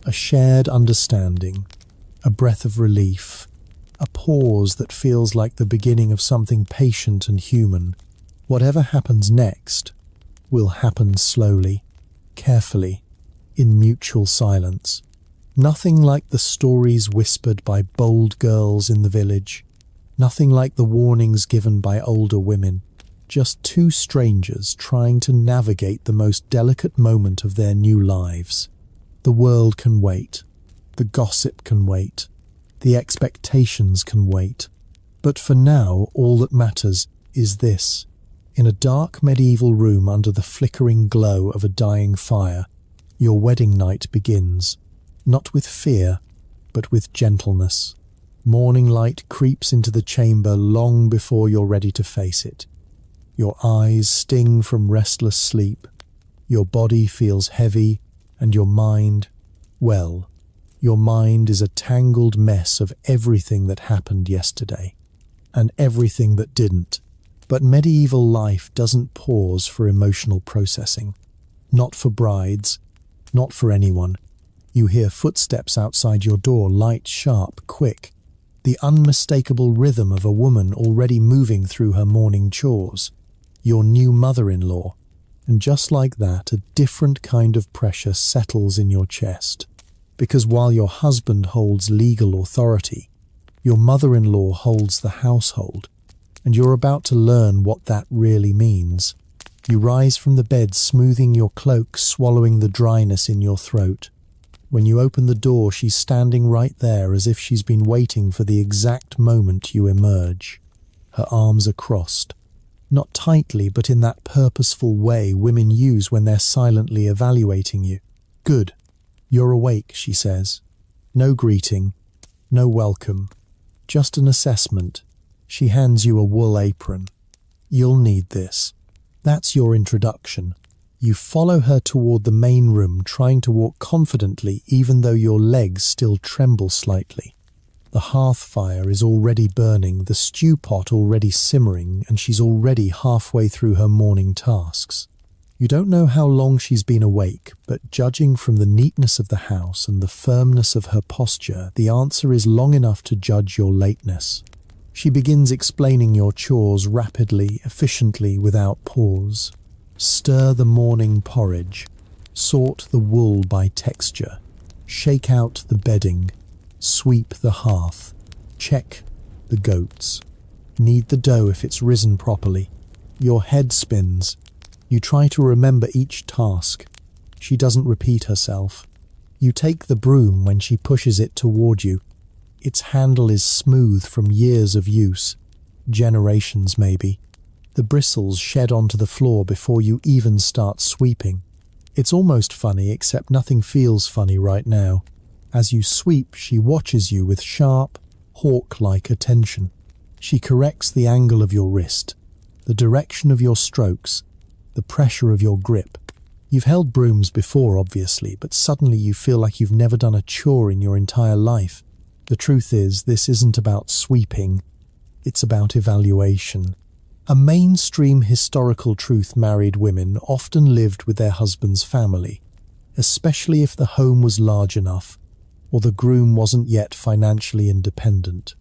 a shared understanding, a breath of relief, a pause that feels like the beginning of something patient and human. Whatever happens next will happen slowly, carefully, in mutual silence. Nothing like the stories whispered by bold girls in the village. Nothing like the warnings given by older women. Just two strangers trying to navigate the most delicate moment of their new lives. The world can wait. The gossip can wait. The expectations can wait. But for now, all that matters is this. In a dark medieval room under the flickering glow of a dying fire, your wedding night begins. Not with fear, but with gentleness. Morning light creeps into the chamber long before you're ready to face it. Your eyes sting from restless sleep. Your body feels heavy, and your mind, well, Your mind is a tangled mess of everything that happened yesterday, and everything that didn't. But medieval life doesn't pause for emotional processing. Not for brides, not for anyone. You hear footsteps outside your door, light, sharp, quick. The unmistakable rhythm of a woman already moving through her morning chores. Your new mother-in-law. And just like that, a different kind of pressure settles in your chest. Because while your husband holds legal authority, your mother-in-law holds the household. And you're about to learn what that really means. You rise from the bed, smoothing your cloak, swallowing the dryness in your throat. When you open the door, she's standing right there as if she's been waiting for the exact moment you emerge. Her arms are crossed. Not tightly, but in that purposeful way women use when they're silently evaluating you. Good. You're awake, she says. No greeting, no welcome, just an assessment. She hands you a wool apron. You'll need this. That's your introduction. You follow her toward the main room, trying to walk confidently even though your legs still tremble slightly. The hearth fire is already burning, the stew pot already simmering, and she's already halfway through her morning tasks. You don't know how long she's been awake, but judging from the neatness of the house and the firmness of her posture, the answer is long enough to judge your lateness. She begins explaining your chores rapidly, efficiently, without pause. Stir the morning porridge. Sort the wool by texture. Shake out the bedding. Sweep the hearth. Check the goats. Knead the dough if it's risen properly. Your head spins. You try to remember each task. She doesn't repeat herself. You take the broom when she pushes it toward you. Its handle is smooth from years of use. Generations, maybe. The bristles shed onto the floor before you even start sweeping. It's almost funny, except nothing feels funny right now. As you sweep, she watches you with sharp, hawk-like attention. She corrects the angle of your wrist, the direction of your strokes, the pressure of your grip. You've held brooms before, obviously, but suddenly you feel like you've never done a chore in your entire life. The truth is, this isn't about sweeping, it's about evaluation. A mainstream historical truth: married women often lived with their husband's family, especially if the home was large enough or the groom wasn't yet financially independent.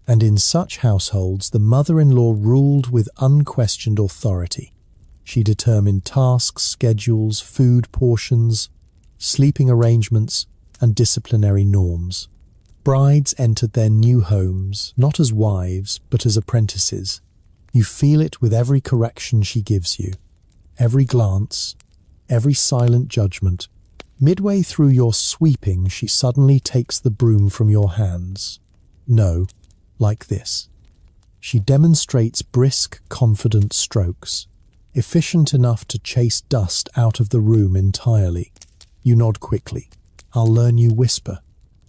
And in such households, the mother-in-law ruled with unquestioned authority. She determined tasks, schedules, food portions, sleeping arrangements, and disciplinary norms. Brides entered their new homes, not as wives, but as apprentices. You feel it with every correction she gives you, every glance, every silent judgment. Midway through your sweeping, she suddenly takes the broom from your hands. No, like this. She demonstrates brisk, confident strokes, efficient enough to chase dust out of the room entirely. You nod quickly. I'll learn you whisper.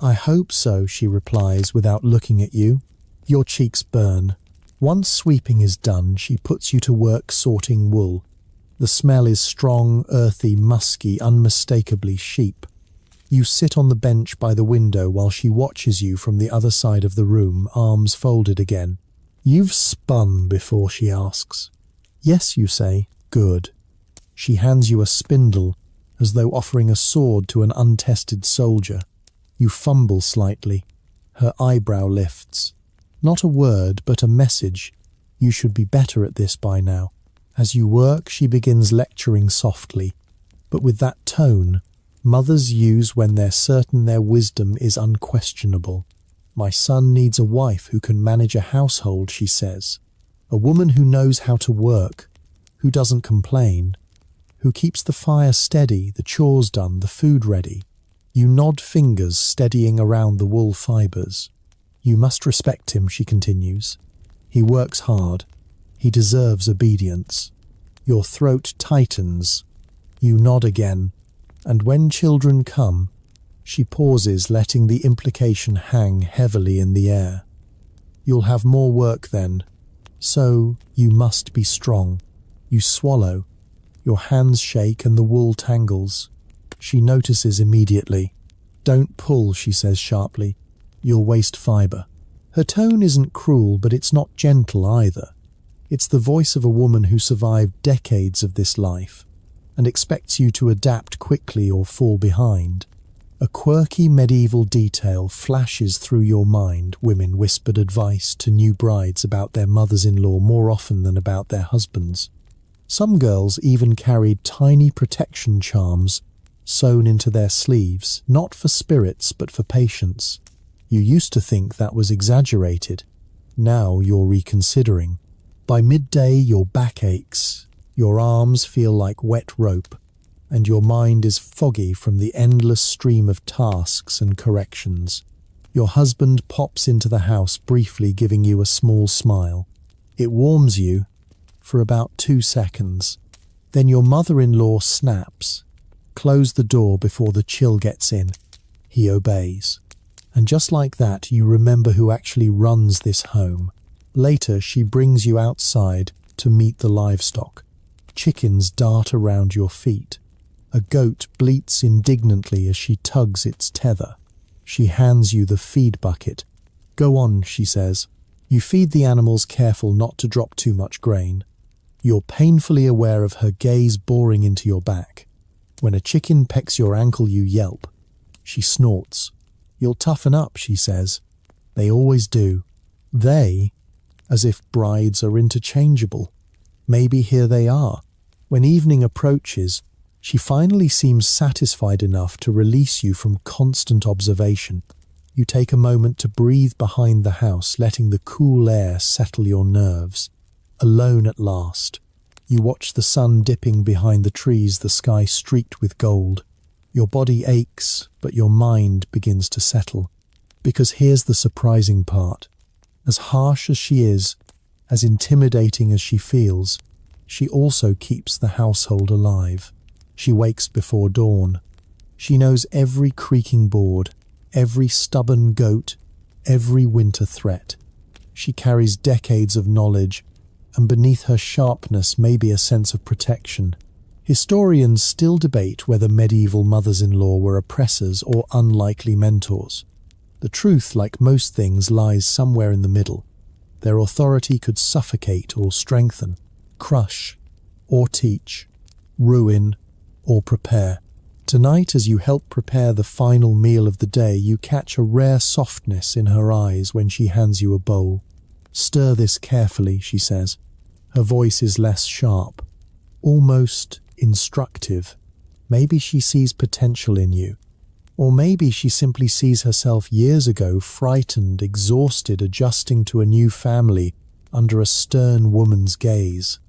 I hope so, she replies without looking at you. Your cheeks burn. Once sweeping is done, she puts you to work sorting wool. The smell is strong, earthy, musky, unmistakably sheep. You sit on the bench by the window while she watches you from the other side of the room, arms folded again. You've spun before, she asks. Yes, you say. Good. She hands you a spindle, as though offering a sword to an untested soldier. You fumble slightly. Her eyebrow lifts. Not a word, but a message. You should be better at this by now. As you work, she begins lecturing softly, but with that tone mothers use when they're certain their wisdom is unquestionable. My son needs a wife who can manage a household, she says. A woman who knows how to work, who doesn't complain, who keeps the fire steady, the chores done, the food ready. You nod fingers, steadying around the wool fibers. You must respect him, she continues. He works hard. He deserves obedience. Your throat tightens. You nod again, and when children come, she pauses, letting the implication hang heavily in the air. You'll have more work then, so you must be strong. You swallow. Your hands shake and the wool tangles. She notices immediately. "Don't pull," she says sharply. "You'll waste fibre." Her tone isn't cruel, but it's not gentle either. It's the voice of a woman who survived decades of this life and expects you to adapt quickly or fall behind. A quirky medieval detail flashes through your mind. Women whispered advice to new brides about their mothers-in-law more often than about their husbands. Some girls even carried tiny protection charms sewn into their sleeves, not for spirits but for patience. You used to think that was exaggerated. Now you're reconsidering. By midday, your back aches, your arms feel like wet rope, and your mind is foggy from the endless stream of tasks and corrections. Your husband pops into the house, briefly giving you a small smile. It warms you for about 2 seconds. Then your mother-in-law snaps. "Close the door before the chill gets in." He obeys. And just like that, you remember who actually runs this home. Later, she brings you outside to meet the livestock. Chickens dart around your feet. A goat bleats indignantly as she tugs its tether. She hands you the feed bucket. "Go on," she says. You feed the animals, careful not to drop too much grain. You're painfully aware of her gaze boring into your back. When a chicken pecks your ankle, you yelp. She snorts. "You'll toughen up," she says. They always do. They, as if brides are interchangeable. Maybe here they are. When evening approaches, she finally seems satisfied enough to release you from constant observation. You take a moment to breathe behind the house, letting the cool air settle your nerves. Alone at last. You watch the sun dipping behind the trees, the sky streaked with gold. Your body aches, but your mind begins to settle. Because here's the surprising part. As harsh as she is, as intimidating as she feels, she also keeps the household alive. She wakes before dawn. She knows every creaking board, every stubborn goat, every winter threat. She carries decades of knowledge, and beneath her sharpness may be a sense of protection. Historians still debate whether medieval mothers-in-law were oppressors or unlikely mentors. The truth, like most things, lies somewhere in the middle. Their authority could suffocate or strengthen, crush or teach, ruin or prepare. Tonight, as you help prepare the final meal of the day, you catch a rare softness in her eyes when she hands you a bowl. "Stir this carefully," she says. Her voice is less sharp, almost instructive. Maybe she sees potential in you. Or maybe she simply sees herself years ago, frightened, exhausted, adjusting to a new family under a stern woman's gaze.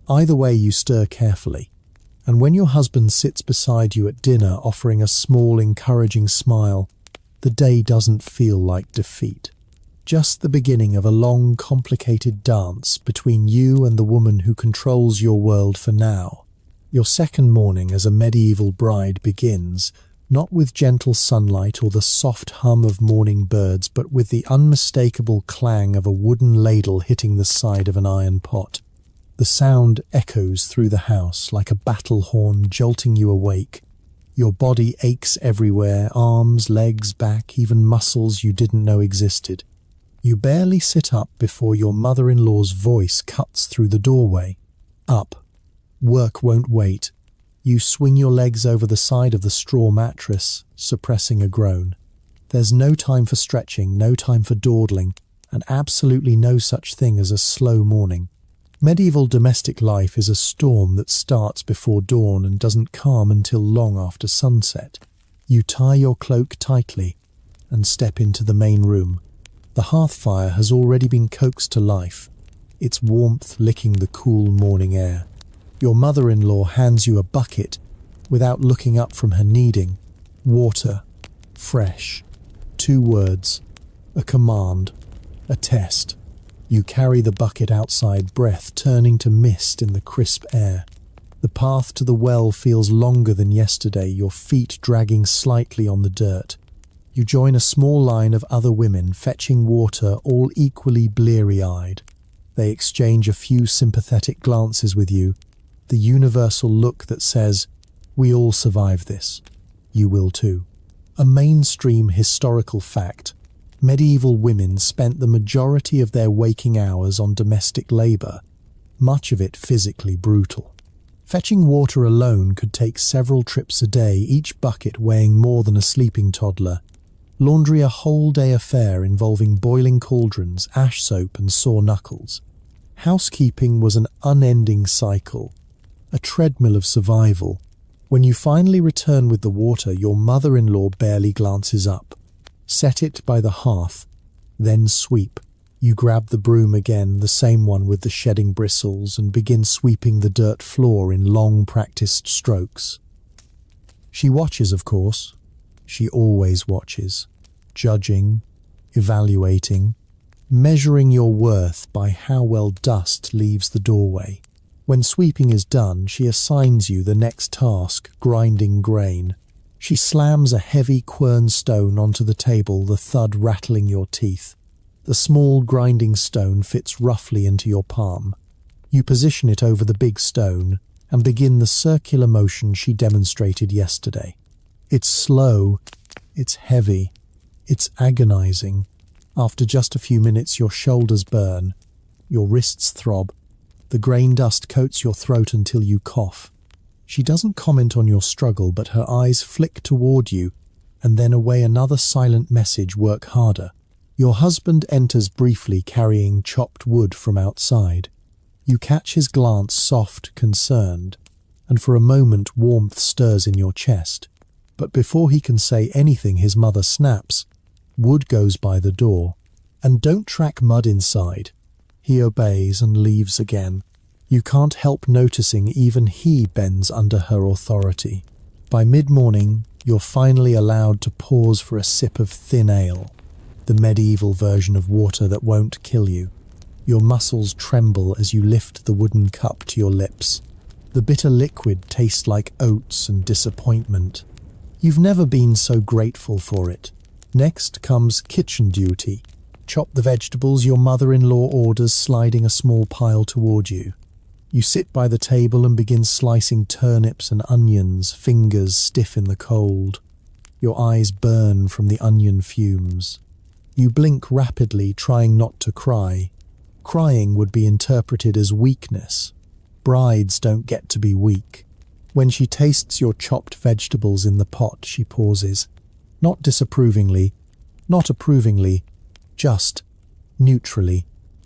Either way, you stir carefully. And when your husband sits beside you at dinner, offering a small, encouraging smile, the day doesn't feel like defeat. Just the beginning of a long, complicated dance between you and the woman who controls your world for now. Your second morning as a medieval bride begins, not with gentle sunlight or the soft hum of morning birds, but with the unmistakable clang of a wooden ladle hitting the side of an iron pot. The sound echoes through the house like a battle horn, jolting you awake. Your body aches everywhere, arms, legs, back, even muscles you didn't know existed. You barely sit up before your mother-in-law's voice cuts through the doorway. "Up. Work won't wait." You swing your legs over the side of the straw mattress, suppressing a groan. There's no time for stretching, no time for dawdling, and absolutely no such thing as a slow morning. Medieval domestic life is a storm that starts before dawn and doesn't calm until long after sunset. You tie your cloak tightly and step into the main room. The hearth fire has already been coaxed to life, its warmth licking the cool morning air. Your mother-in-law hands you a bucket without looking up from her kneading. Water. Fresh. 2 words. A command. A test. You carry the bucket outside, breath turning to mist in the crisp air. The path to the well feels longer than yesterday, your feet dragging slightly on the dirt. You join a small line of other women fetching water, all equally bleary-eyed. They exchange a few sympathetic glances with you, the universal look that says, "We all survive this. You will too." A mainstream historical fact, medieval women spent the majority of their waking hours on domestic labour, much of it physically brutal. Fetching water alone could take several trips a day, each bucket weighing more than a sleeping toddler. Laundry a whole-day affair involving boiling cauldrons, ash soap and sore knuckles. Housekeeping was an unending cycle, a treadmill of survival. When you finally return with the water, your mother-in-law barely glances up. Set it by the hearth, then sweep. You grab the broom again, the same one with the shedding bristles, and begin sweeping the dirt floor in long practiced strokes. She watches, of course. She always watches, judging, evaluating, measuring your worth by how well dust leaves the doorway. When sweeping is done, she assigns you the next task, grinding grain. She slams a heavy quern stone onto the table, the thud rattling your teeth. The small grinding stone fits roughly into your palm. You position it over the big stone and begin the circular motion she demonstrated yesterday. It's slow, it's heavy, it's agonizing. After just a few minutes, your shoulders burn, your wrists throb, the grain dust coats your throat until you cough. She doesn't comment on your struggle, but her eyes flick toward you and then away, another silent message: work harder. Your husband enters briefly, carrying chopped wood from outside. You catch his glance, soft, concerned, and for a moment warmth stirs in your chest. But before he can say anything, his mother snaps. Wood goes by the door. And don't track mud inside. He obeys and leaves again. You can't help noticing even he bends under her authority. By mid-morning, you're finally allowed to pause for a sip of thin ale, the medieval version of water that won't kill you. Your muscles tremble as you lift the wooden cup to your lips. The bitter liquid tastes like oats and disappointment. You've never been so grateful for it. Next comes kitchen duty. Chop the vegetables your mother-in-law orders, sliding a small pile toward you. You sit by the table and begin slicing turnips and onions, fingers stiff in the cold. Your eyes burn from the onion fumes. You blink rapidly, trying not to cry. Crying would be interpreted as weakness. Brides don't get to be weak. When she tastes your chopped vegetables in the pot, she pauses. Not disapprovingly, not approvingly, just neutrally.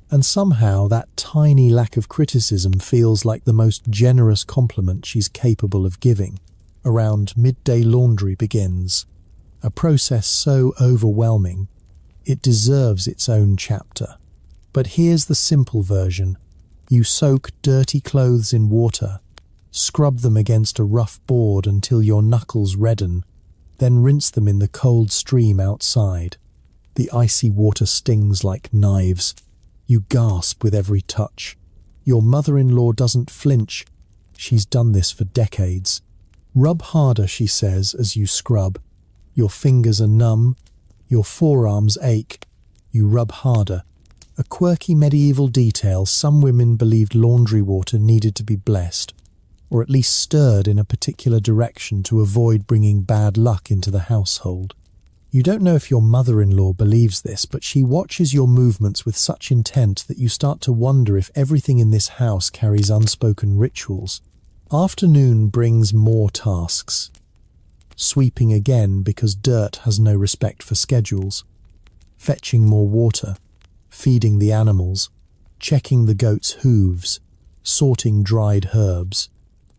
And somehow that tiny lack of criticism feels like the most generous compliment she's capable of giving. Around midday, laundry begins. A process so overwhelming, it deserves its own chapter. But here's the simple version. You soak dirty clothes in water, scrub them against a rough board until your knuckles redden, then rinse them in the cold stream outside. The icy water stings like knives. You gasp with every touch. Your mother-in-law doesn't flinch. She's done this for decades. Rub harder, she says as you scrub. Your fingers are numb. Your forearms ache. You rub harder. A quirky medieval detail: some women believed laundry water needed to be blessed, or at least stirred in a particular direction to avoid bringing bad luck into the household. You don't know if your mother-in-law believes this, but she watches your movements with such intent that you start to wonder if everything in this house carries unspoken rituals. Afternoon brings more tasks. Sweeping again because dirt has no respect for schedules. Fetching more water. Feeding the animals. Checking the goats' hooves. Sorting dried herbs.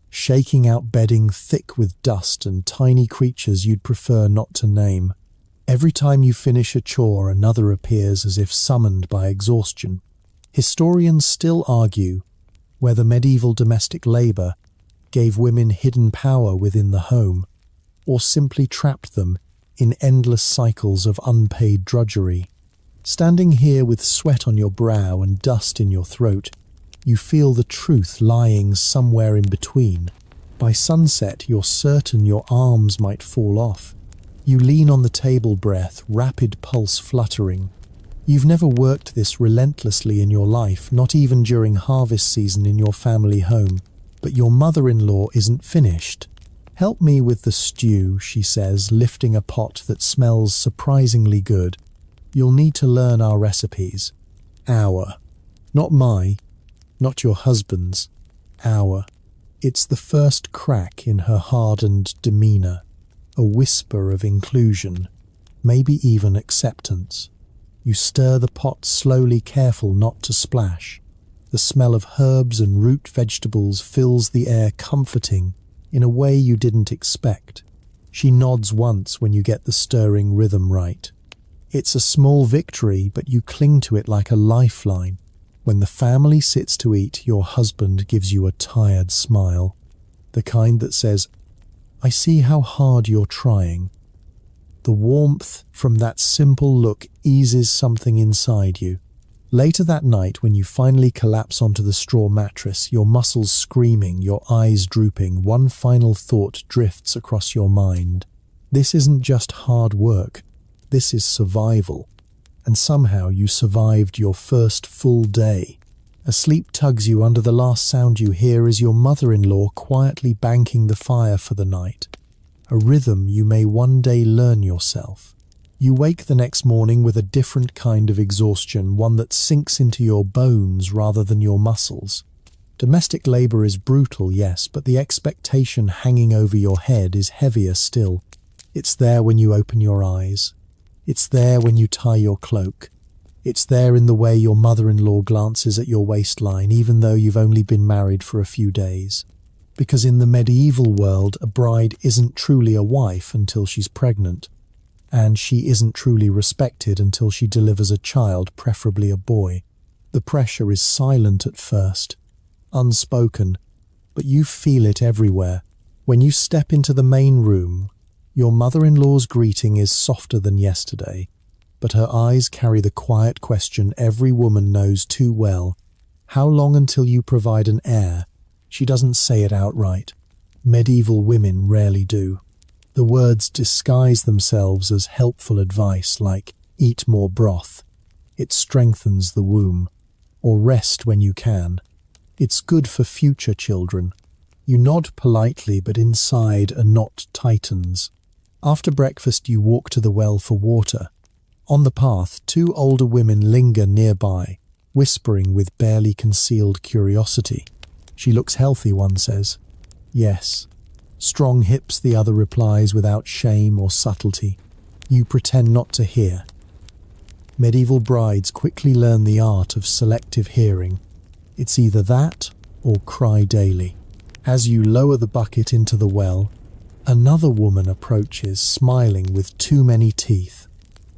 Shaking out bedding thick with dust and tiny creatures you'd prefer not to name. Every time you finish a chore, another appears as if summoned by exhaustion. Historians still argue whether medieval domestic labour gave women hidden power within the home, or simply trapped them in endless cycles of unpaid drudgery. Standing here with sweat on your brow and dust in your throat, you feel the truth lying somewhere in between. By sunset, you're certain your arms might fall off. You lean on the table, breath, rapid pulse fluttering. You've never worked this relentlessly in your life, not even during harvest season in your family home. But your mother-in-law isn't finished. "Help me with the stew," she says, lifting a pot that smells surprisingly good. "You'll need to learn our recipes." Our. Not my, not your husband's. Our. It's the first crack in her hardened demeanour, a whisper of inclusion, maybe even acceptance. You stir the pot slowly, careful not to splash. The smell of herbs and root vegetables fills the air, comforting in a way you didn't expect. She nods once when you get the stirring rhythm right. It's a small victory, but you cling to it like a lifeline. When the family sits to eat, your husband gives you a tired smile, the kind that says, "I see how hard you're trying." The warmth from that simple look eases something inside you. Later that night, when you finally collapse onto the straw mattress, your muscles screaming, your eyes drooping, one final thought drifts across your mind. This isn't just hard work. This is survival. And somehow you survived your first full day. A sleep tugs you under. The last sound you hear is your mother-in-law quietly banking the fire for the night. A rhythm you may one day learn yourself. You wake the next morning with a different kind of exhaustion, one that sinks into your bones rather than your muscles. Domestic labour is brutal, yes, but the expectation hanging over your head is heavier still. It's there when you open your eyes. It's there when you tie your cloak. It's there in the way your mother-in-law glances at your waistline, even though you've only been married for a few days. Because in the medieval world, a bride isn't truly a wife until she's pregnant, and she isn't truly respected until she delivers a child, preferably a boy. The pressure is silent at first, unspoken, but you feel it everywhere. When you step into the main room, your mother-in-law's greeting is softer than yesterday, but her eyes carry the quiet question every woman knows too well. How long until you provide an heir? She doesn't say it outright. Medieval women rarely do. The words disguise themselves as helpful advice, like "eat more broth," "it strengthens the womb," or "rest when you can." "It's good for future children." You nod politely, but inside a knot tightens. After breakfast, you walk to the well for water. On the path, two older women linger nearby, whispering with barely concealed curiosity. "She looks healthy," one says. "Yes." "Strong hips," the other replies without shame or subtlety. You pretend not to hear. Medieval brides quickly learn the art of selective hearing. It's either that or cry daily. As you lower the bucket into the well, another woman approaches, smiling with too many teeth.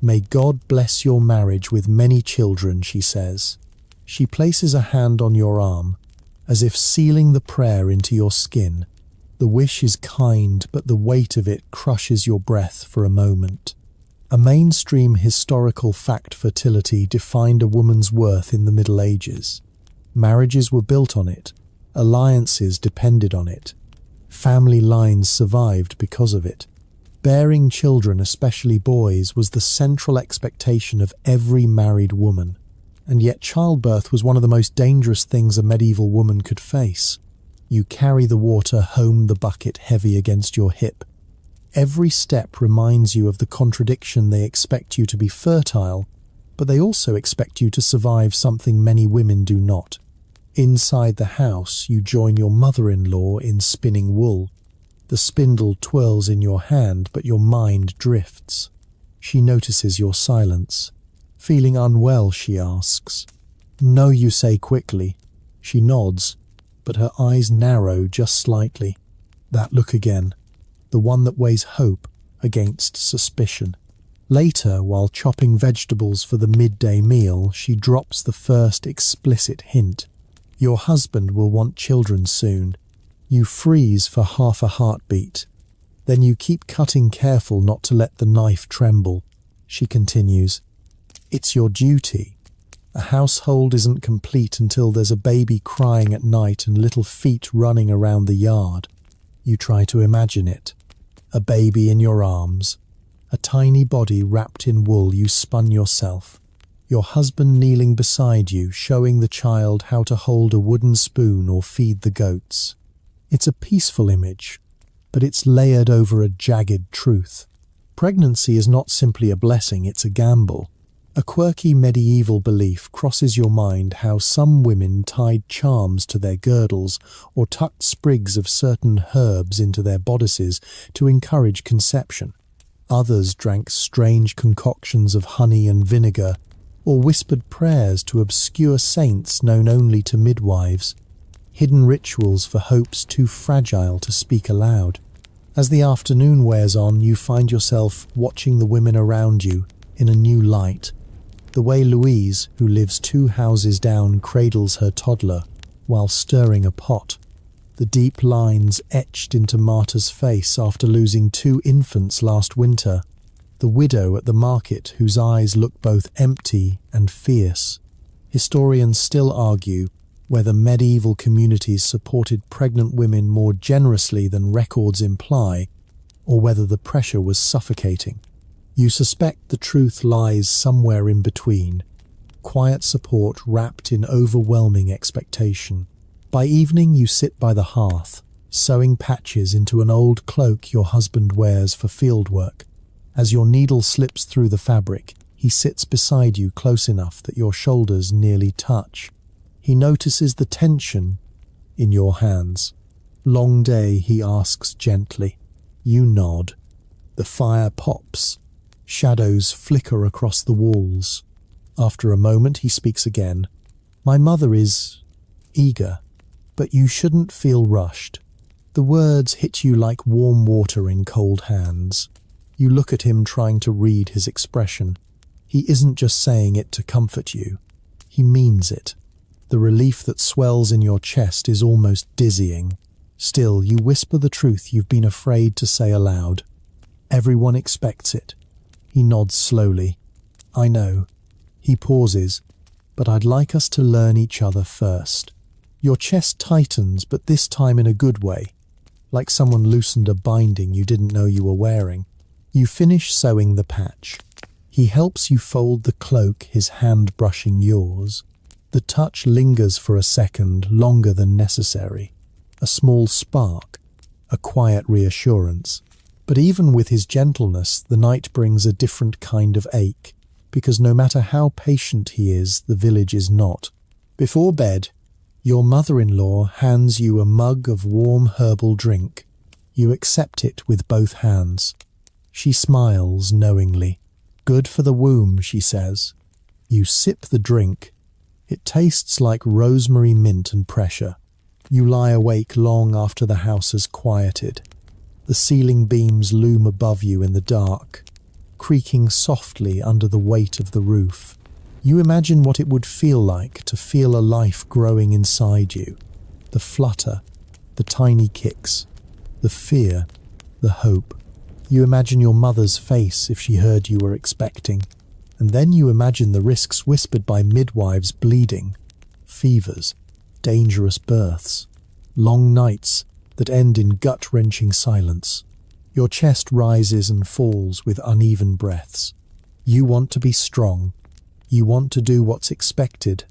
"May God bless your marriage with many children," she says. She places a hand on your arm, as if sealing the prayer into your skin. The wish is kind, but the weight of it crushes your breath for a moment. A mainstream historical fact: fertility defined a woman's worth in the Middle Ages. Marriages were built on it. Alliances depended on it. Family lines survived because of it. Bearing children, especially boys, was the central expectation of every married woman. And yet childbirth was one of the most dangerous things a medieval woman could face. You carry the water home, the bucket heavy against your hip. Every step reminds you of the contradiction. They expect you to be fertile, but they also expect you to survive something many women do not. Inside the house, you join your mother-in-law in spinning wool. The spindle twirls in your hand, but your mind drifts. She notices your silence. "Feeling unwell?" she asks. "No," you say quickly. She nods, but her eyes narrow just slightly. That look again, the one that weighs hope against suspicion. Later, while chopping vegetables for the midday meal, she drops the first explicit hint. "Your husband will want children soon." You freeze for half a heartbeat. Then you keep cutting, careful not to let the knife tremble. She continues, "It's your duty. A household isn't complete until there's a baby crying at night and little feet running around the yard." You try to imagine it. A baby in your arms. A tiny body wrapped in wool you spun yourself. Your husband kneeling beside you, showing the child how to hold a wooden spoon or feed the goats. It's a peaceful image, but it's layered over a jagged truth. Pregnancy is not simply a blessing, it's a gamble. A quirky medieval belief crosses your mind how some women tied charms to their girdles or tucked sprigs of certain herbs into their bodices to encourage conception. Others drank strange concoctions of honey and vinegar or whispered prayers to obscure saints known only to midwives. Hidden rituals for hopes too fragile to speak aloud. As the afternoon wears on, you find yourself watching the women around you in a new light. The way Louise, who lives 2 houses down, cradles her toddler while stirring a pot. The deep lines etched into Marta's face after losing 2 infants last winter. The widow at the market whose eyes look both empty and fierce. Historians still argue whether medieval communities supported pregnant women more generously than records imply, or whether the pressure was suffocating. You suspect the truth lies somewhere in between, quiet support wrapped in overwhelming expectation. By evening you sit by the hearth, sewing patches into an old cloak your husband wears for fieldwork. As your needle slips through the fabric, he sits beside you close enough that your shoulders nearly touch. He notices the tension in your hands. "Long day," he asks gently. You nod. The fire pops. Shadows flicker across the walls. After a moment he speaks again. "My mother is eager, but you shouldn't feel rushed." The words hit you like warm water in cold hands. You look at him trying to read his expression. He isn't just saying it to comfort you. He means it. The relief that swells in your chest is almost dizzying. Still, you whisper the truth you've been afraid to say aloud. Everyone expects it. He nods slowly. "I know." He pauses. "But I'd like us to learn each other first." Your chest tightens, but this time in a good way, like someone loosened a binding you didn't know you were wearing. You finish sewing the patch. He helps you fold the cloak, his hand brushing yours. The touch lingers for a second, longer than necessary. A small spark, a quiet reassurance. But even with his gentleness, the night brings a different kind of ache, because no matter how patient he is, the village is not. Before bed, your mother-in-law hands you a mug of warm herbal drink. You accept it with both hands. She smiles knowingly. "Good for the womb," she says. You sip the drink. It tastes like rosemary, mint and pressure. You lie awake long after the house has quieted. The ceiling beams loom above you in the dark, creaking softly under the weight of the roof. You imagine what it would feel like to feel a life growing inside you. The flutter, the tiny kicks, the fear, the hope. You imagine your mother's face if she heard you were expecting. And then you imagine the risks whispered by midwives: bleeding, fevers, dangerous births, long nights that end in gut-wrenching silence. Your chest rises and falls with uneven breaths. You want to be strong. You want to do what's expected.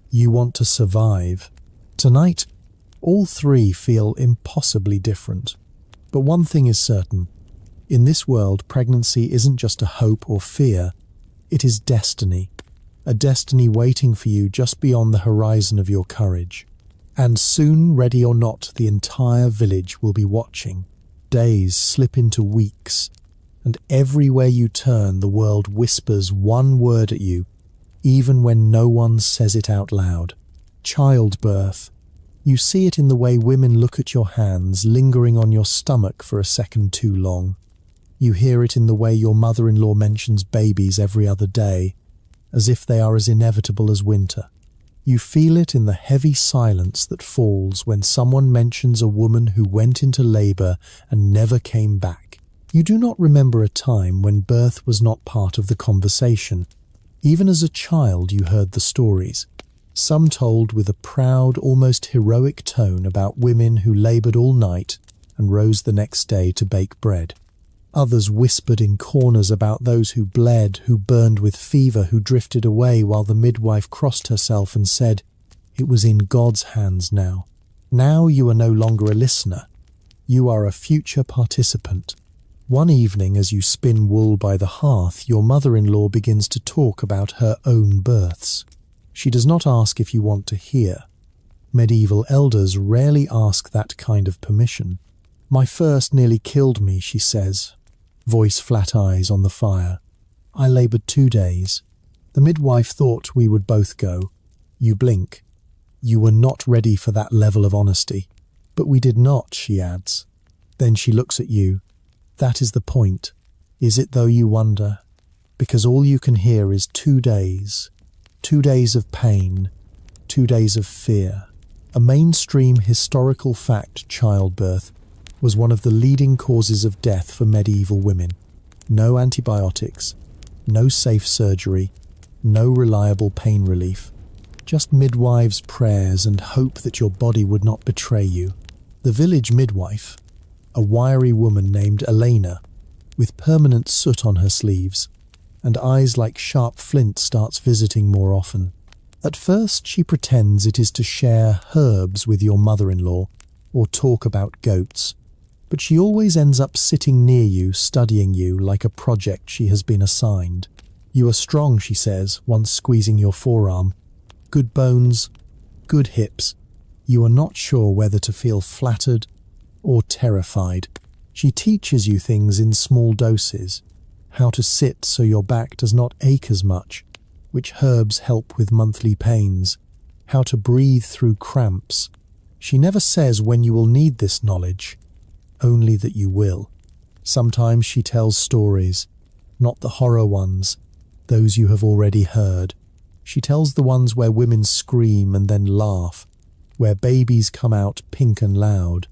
You want to survive. Tonight, all 3 feel impossibly different. But one thing is certain. In this world, pregnancy isn't just a hope or fear. It is destiny. A destiny waiting for you just beyond the horizon of your courage. And soon, ready or not, the entire village will be watching. Days slip into weeks, and everywhere you turn, the world whispers one word at you, even when no one says it out loud. Childbirth. You see it in the way women look at your hands, lingering on your stomach for a second too long. You hear it in the way your mother-in-law mentions babies every other day, as if they are as inevitable as winter. You feel it in the heavy silence that falls when someone mentions a woman who went into labour and never came back. You do not remember a time when birth was not part of the conversation. Even as a child you heard the stories, some told with a proud, almost heroic tone about women who laboured all night and rose the next day to bake bread. Others whispered in corners about those who bled, who burned with fever, who drifted away while the midwife crossed herself and said, "It was in God's hands now." Now you are no longer a listener. You are a future participant. One evening, as you spin wool by the hearth, your mother-in-law begins to talk about her own births. She does not ask if you want to hear. Medieval elders rarely ask that kind of permission. "My first nearly killed me," she says, voice flat eyes on the fire. "I laboured 2 days. The midwife thought we would both go." You blink. You were not ready for that level of honesty. "But we did not," she adds. Then she looks at you. "That is the point. Is it though, you wonder? Because all you can hear is 2 days. 2 days of pain. 2 days of fear." A mainstream historical fact, childbirth was one of the leading causes of death for medieval women. No antibiotics, no safe surgery, no reliable pain relief. Just midwives' prayers and hope that your body would not betray you. The village midwife, a wiry woman named Elena, with permanent soot on her sleeves, and eyes like sharp flint, starts visiting more often. At first she pretends it is to share herbs with your mother-in-law or talk about goats, but she always ends up sitting near you, studying you like a project she has been assigned. "You are strong," she says, once squeezing your forearm. "Good bones, good hips." You are not sure whether to feel flattered or terrified. She teaches you things in small doses. How to sit so your back does not ache as much, which herbs help with monthly pains, how to breathe through cramps. She never says when you will need this knowledge, only that you will. Sometimes she tells stories, not the horror ones, those you have already heard. She tells the ones where women scream and then laugh, where babies come out pink and loud,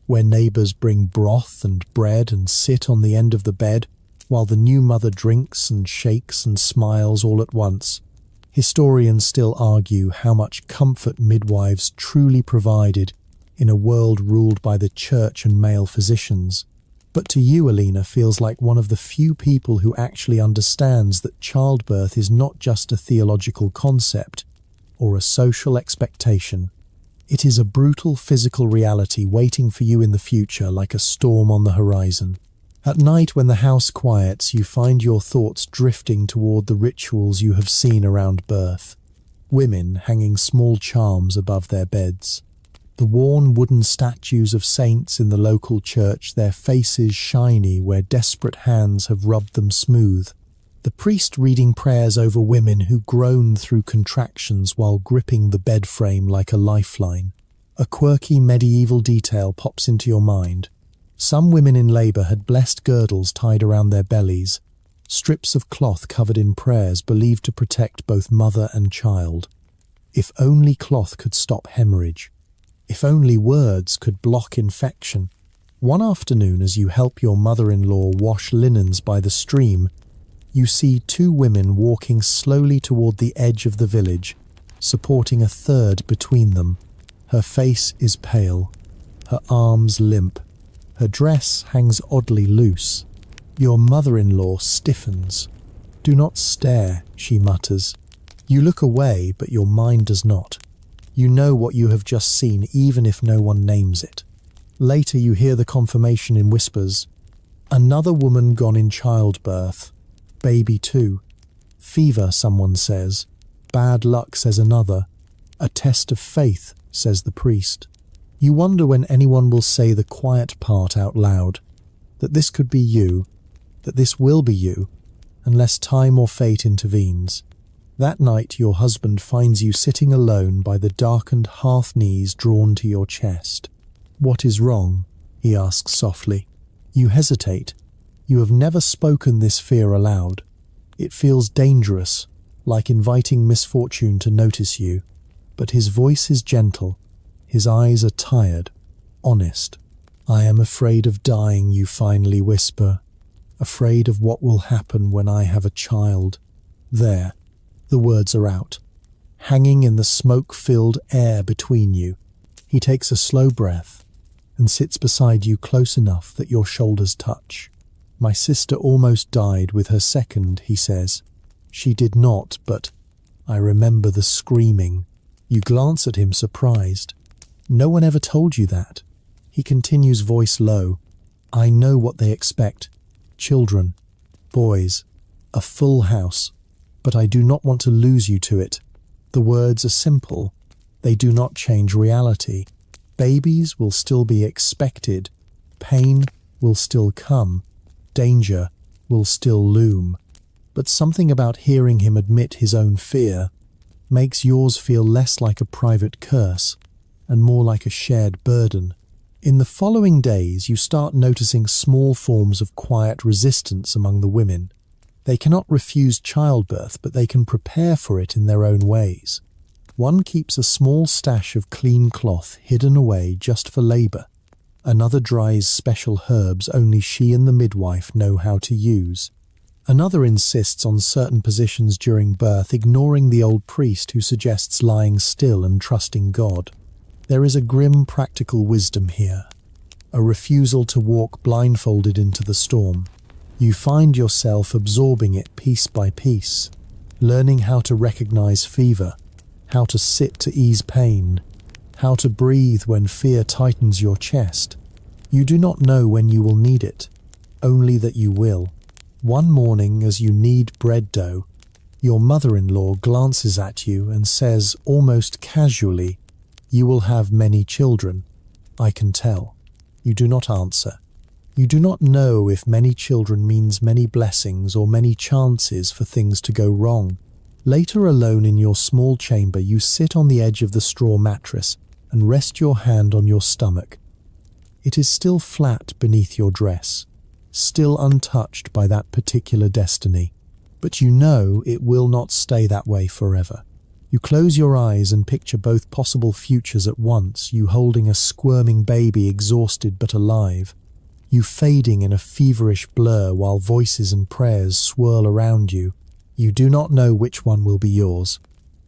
where neighbours bring broth and bread and sit on the end of the bed while the new mother drinks and shakes and smiles all at once. Historians still argue how much comfort midwives truly provided in a world ruled by the church and male physicians. But to you, Alina feels like one of the few people who actually understands that childbirth is not just a theological concept or a social expectation. It is a brutal physical reality waiting for you in the future like a storm on the horizon. At night, when the house quiets, you find your thoughts drifting toward the rituals you have seen around birth. Women hanging small charms above their beds. The worn wooden statues of saints in the local church, their faces shiny where desperate hands have rubbed them smooth. The priest reading prayers over women who groan through contractions while gripping the bed frame like a lifeline. A quirky medieval detail pops into your mind. Some women in labour had blessed girdles tied around their bellies, strips of cloth covered in prayers believed to protect both mother and child. If only cloth could stop hemorrhage. If only words could block infection. One afternoon, as you help your mother-in-law wash linens by the stream, you see 2 women walking slowly toward the edge of the village, supporting a third between them. Her face is pale, her arms limp, her dress hangs oddly loose. Your mother-in-law stiffens. "Do not stare," she mutters. You look away, but your mind does not. You know what you have just seen, even if no one names it. Later you hear the confirmation in whispers. Another woman gone in childbirth. Baby too. Fever, someone says. Bad luck, says another. A test of faith, says the priest. You wonder when anyone will say the quiet part out loud, that this could be you, that this will be you, unless time or fate intervenes. That night your husband finds you sitting alone by the darkened hearth, knees drawn to your chest. "What is wrong?" he asks softly. You hesitate. You have never spoken this fear aloud. It feels dangerous, like inviting misfortune to notice you. But his voice is gentle. His eyes are tired, honest. "I am afraid of dying," you finally whisper. "Afraid of what will happen when I have a child." There. The words are out, hanging in the smoke-filled air between you. He takes a slow breath and sits beside you close enough that your shoulders touch. "My sister almost died with her second," he says. "She did not, but I remember the screaming." You glance at him surprised. "No one ever told you that." He continues, voice low. I know what they expect. Children, boys, a full house, but I do not want to lose you to it. The words are simple. They do not change reality. Babies will still be expected. Pain will still come. Danger will still loom. But something about hearing him admit his own fear makes yours feel less like a private curse and more like a shared burden. In the following days, you start noticing small forms of quiet resistance among the women. They cannot refuse childbirth, but they can prepare for it in their own ways. One keeps a small stash of clean cloth hidden away just for labour. Another dries special herbs only she and the midwife know how to use. Another insists on certain positions during birth, ignoring the old priest who suggests lying still and trusting God. There is a grim practical wisdom here, a refusal to walk blindfolded into the storm. You find yourself absorbing it piece by piece, learning how to recognize fever, how to sit to ease pain, how to breathe when fear tightens your chest. You do not know when you will need it, only that you will. One morning, as you knead bread dough, your mother-in-law glances at you and says almost casually, "You will have many children, I can tell." You do not answer. You do not know if many children means many blessings or many chances for things to go wrong. Later, alone in your small chamber, you sit on the edge of the straw mattress and rest your hand on your stomach. It is still flat beneath your dress, still untouched by that particular destiny, but you know it will not stay that way forever. You close your eyes and picture both possible futures at once, you holding a squirming baby, exhausted but alive, you fading in a feverish blur while voices and prayers swirl around you. You do not know which one will be yours.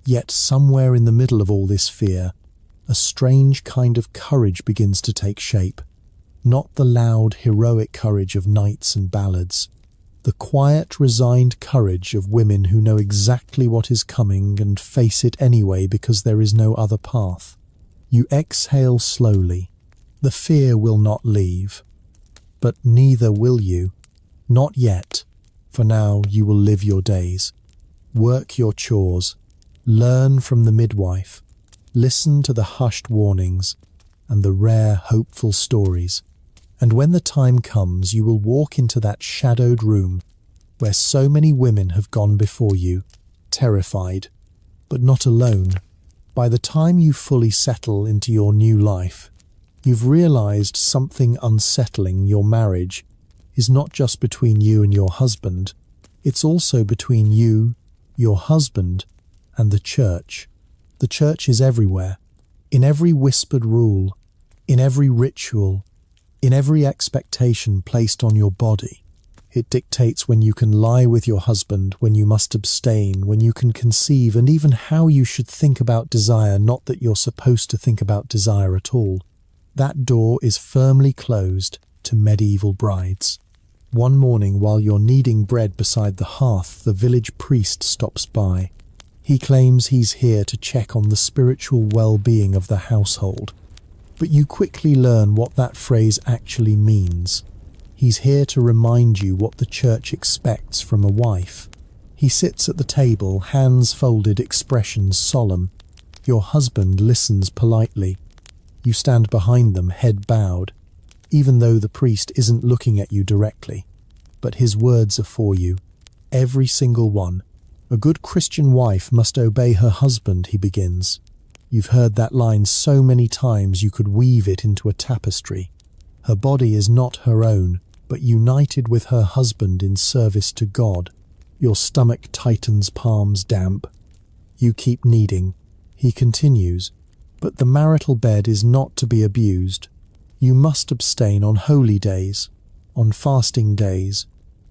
Yet somewhere in the middle of all this fear, a strange kind of courage begins to take shape. Not the loud, heroic courage of knights and ballads. The quiet, resigned courage of women who know exactly what is coming and face it anyway because there is no other path. You exhale slowly. The fear will not leave. But neither will you. Not yet. For now you will live your days. Work your chores. Learn from the midwife. Listen to the hushed warnings and the rare, hopeful stories. And when the time comes, you will walk into that shadowed room where so many women have gone before you, terrified, but not alone. By the time you fully settle into your new life, you've realized something unsettling. Your marriage is not just between you and your husband, it's also between you, your husband, and the church. The church is everywhere, in every whispered rule, in every ritual, in every expectation placed on your body. It dictates when you can lie with your husband, when you must abstain, when you can conceive, and even how you should think about desire, not that you're supposed to think about desire at all. That door is firmly closed to medieval brides. One morning, while you're kneading bread beside the hearth, the village priest stops by. He claims he's here to check on the spiritual well-being of the household. But you quickly learn what that phrase actually means. He's here to remind you what the church expects from a wife. He sits at the table, hands folded, expressions solemn. Your husband listens politely. You stand behind them, head bowed, even though the priest isn't looking at you directly. But his words are for you, every single one. A good Christian wife must obey her husband, he begins. You've heard that line so many times you could weave it into a tapestry. Her body is not her own, but united with her husband in service to God. Your stomach tightens, palms damp. You keep kneading. He continues, but the marital bed is not to be abused. You must abstain on holy days, on fasting days,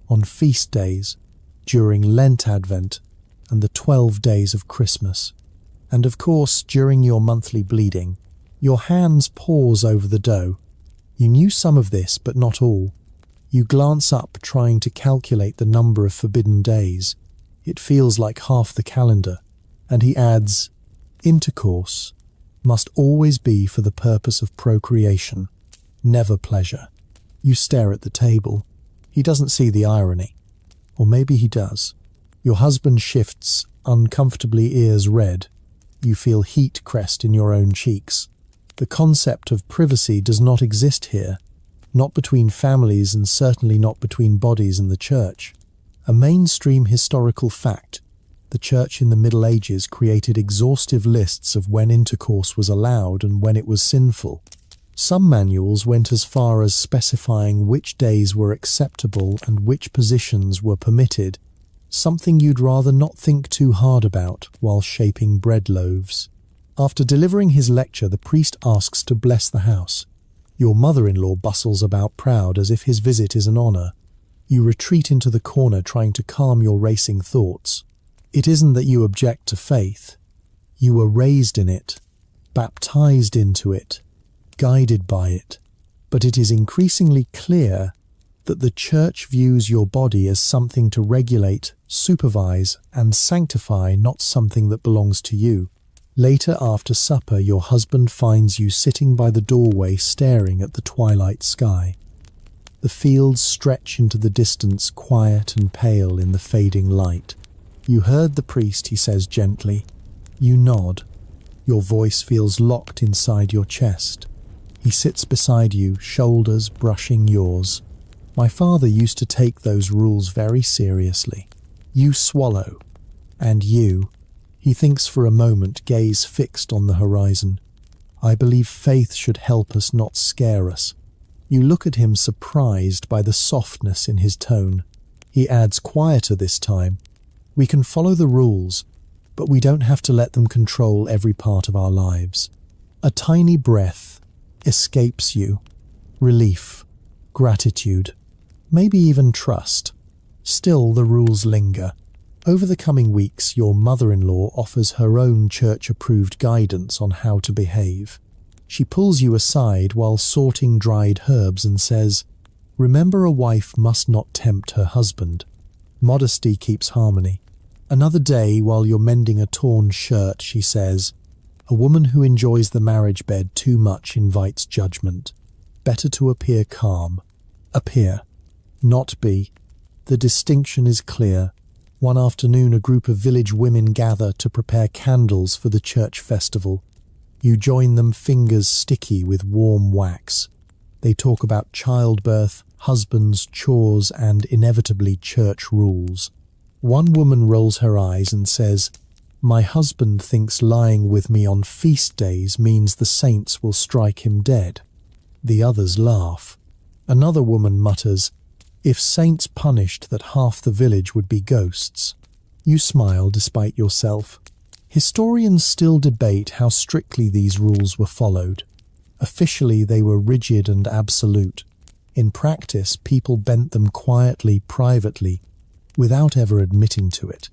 on feast days, during Lent Advent, and the 12 days of Christmas. And of course, during your monthly bleeding, your hands pause over the dough. You knew some of this, but not all. You glance up, trying to calculate the number of forbidden days. It feels like half the calendar. And he adds, intercourse must always be for the purpose of procreation. never pleasure. You stare at the table. He doesn't see the irony. Or maybe he does. Your husband shifts, uncomfortably ears red. You feel heat crest in your own cheeks. The concept of privacy does not exist here, not between families and certainly not between bodies and the church. A mainstream historical fact. The church in the Middle Ages created exhaustive lists of when intercourse was allowed and when it was sinful. Some manuals went as far as specifying which days were acceptable and which positions were permitted, something you'd rather not think too hard about while shaping bread loaves. After delivering his lecture, the priest asks to bless the house. Your mother-in-law bustles about proud as if his visit is an honour. You retreat into the corner trying to calm your racing thoughts. It isn't that you object to faith. You were raised in it, baptized into it, guided by it. But it is increasingly clear that the church views your body as something to regulate, supervise, and sanctify, not something that belongs to you. Later, after supper, your husband finds you sitting by the doorway staring at the twilight sky. The fields stretch into the distance, quiet and pale in the fading light. You heard the priest, he says gently. You nod. Your voice feels locked inside your chest. He sits beside you, shoulders brushing yours. My father used to take those rules very seriously. You swallow. And you. He thinks for a moment, gaze fixed on the horizon. I believe faith should help us, not scare us. You look at him surprised by the softness in his tone. He adds, quieter this time. We can follow the rules, but we don't have to let them control every part of our lives. A tiny breath escapes you. Relief, gratitude, maybe even trust. Still, the rules linger. Over the coming weeks, your mother-in-law offers her own church-approved guidance on how to behave. She pulls you aside while sorting dried herbs and says, remember, a wife must not tempt her husband. Modesty keeps harmony. Another day, while you're mending a torn shirt, she says, a woman who enjoys the marriage bed too much invites judgment. Better to appear calm. Appear, not be. The distinction is clear. One afternoon, a group of village women gather to prepare candles for the church festival. You join them, fingers sticky with warm wax. They talk about childbirth, husbands, chores, and inevitably church rules. One woman rolls her eyes and says, my husband thinks lying with me on feast days means the saints will strike him dead. The others laugh. Another woman mutters, if saints punished, that half the village would be ghosts. You smile despite yourself. Historians still debate how strictly these rules were followed. Officially, they were rigid and absolute. In practice, people bent them quietly, privately, without ever admitting to it.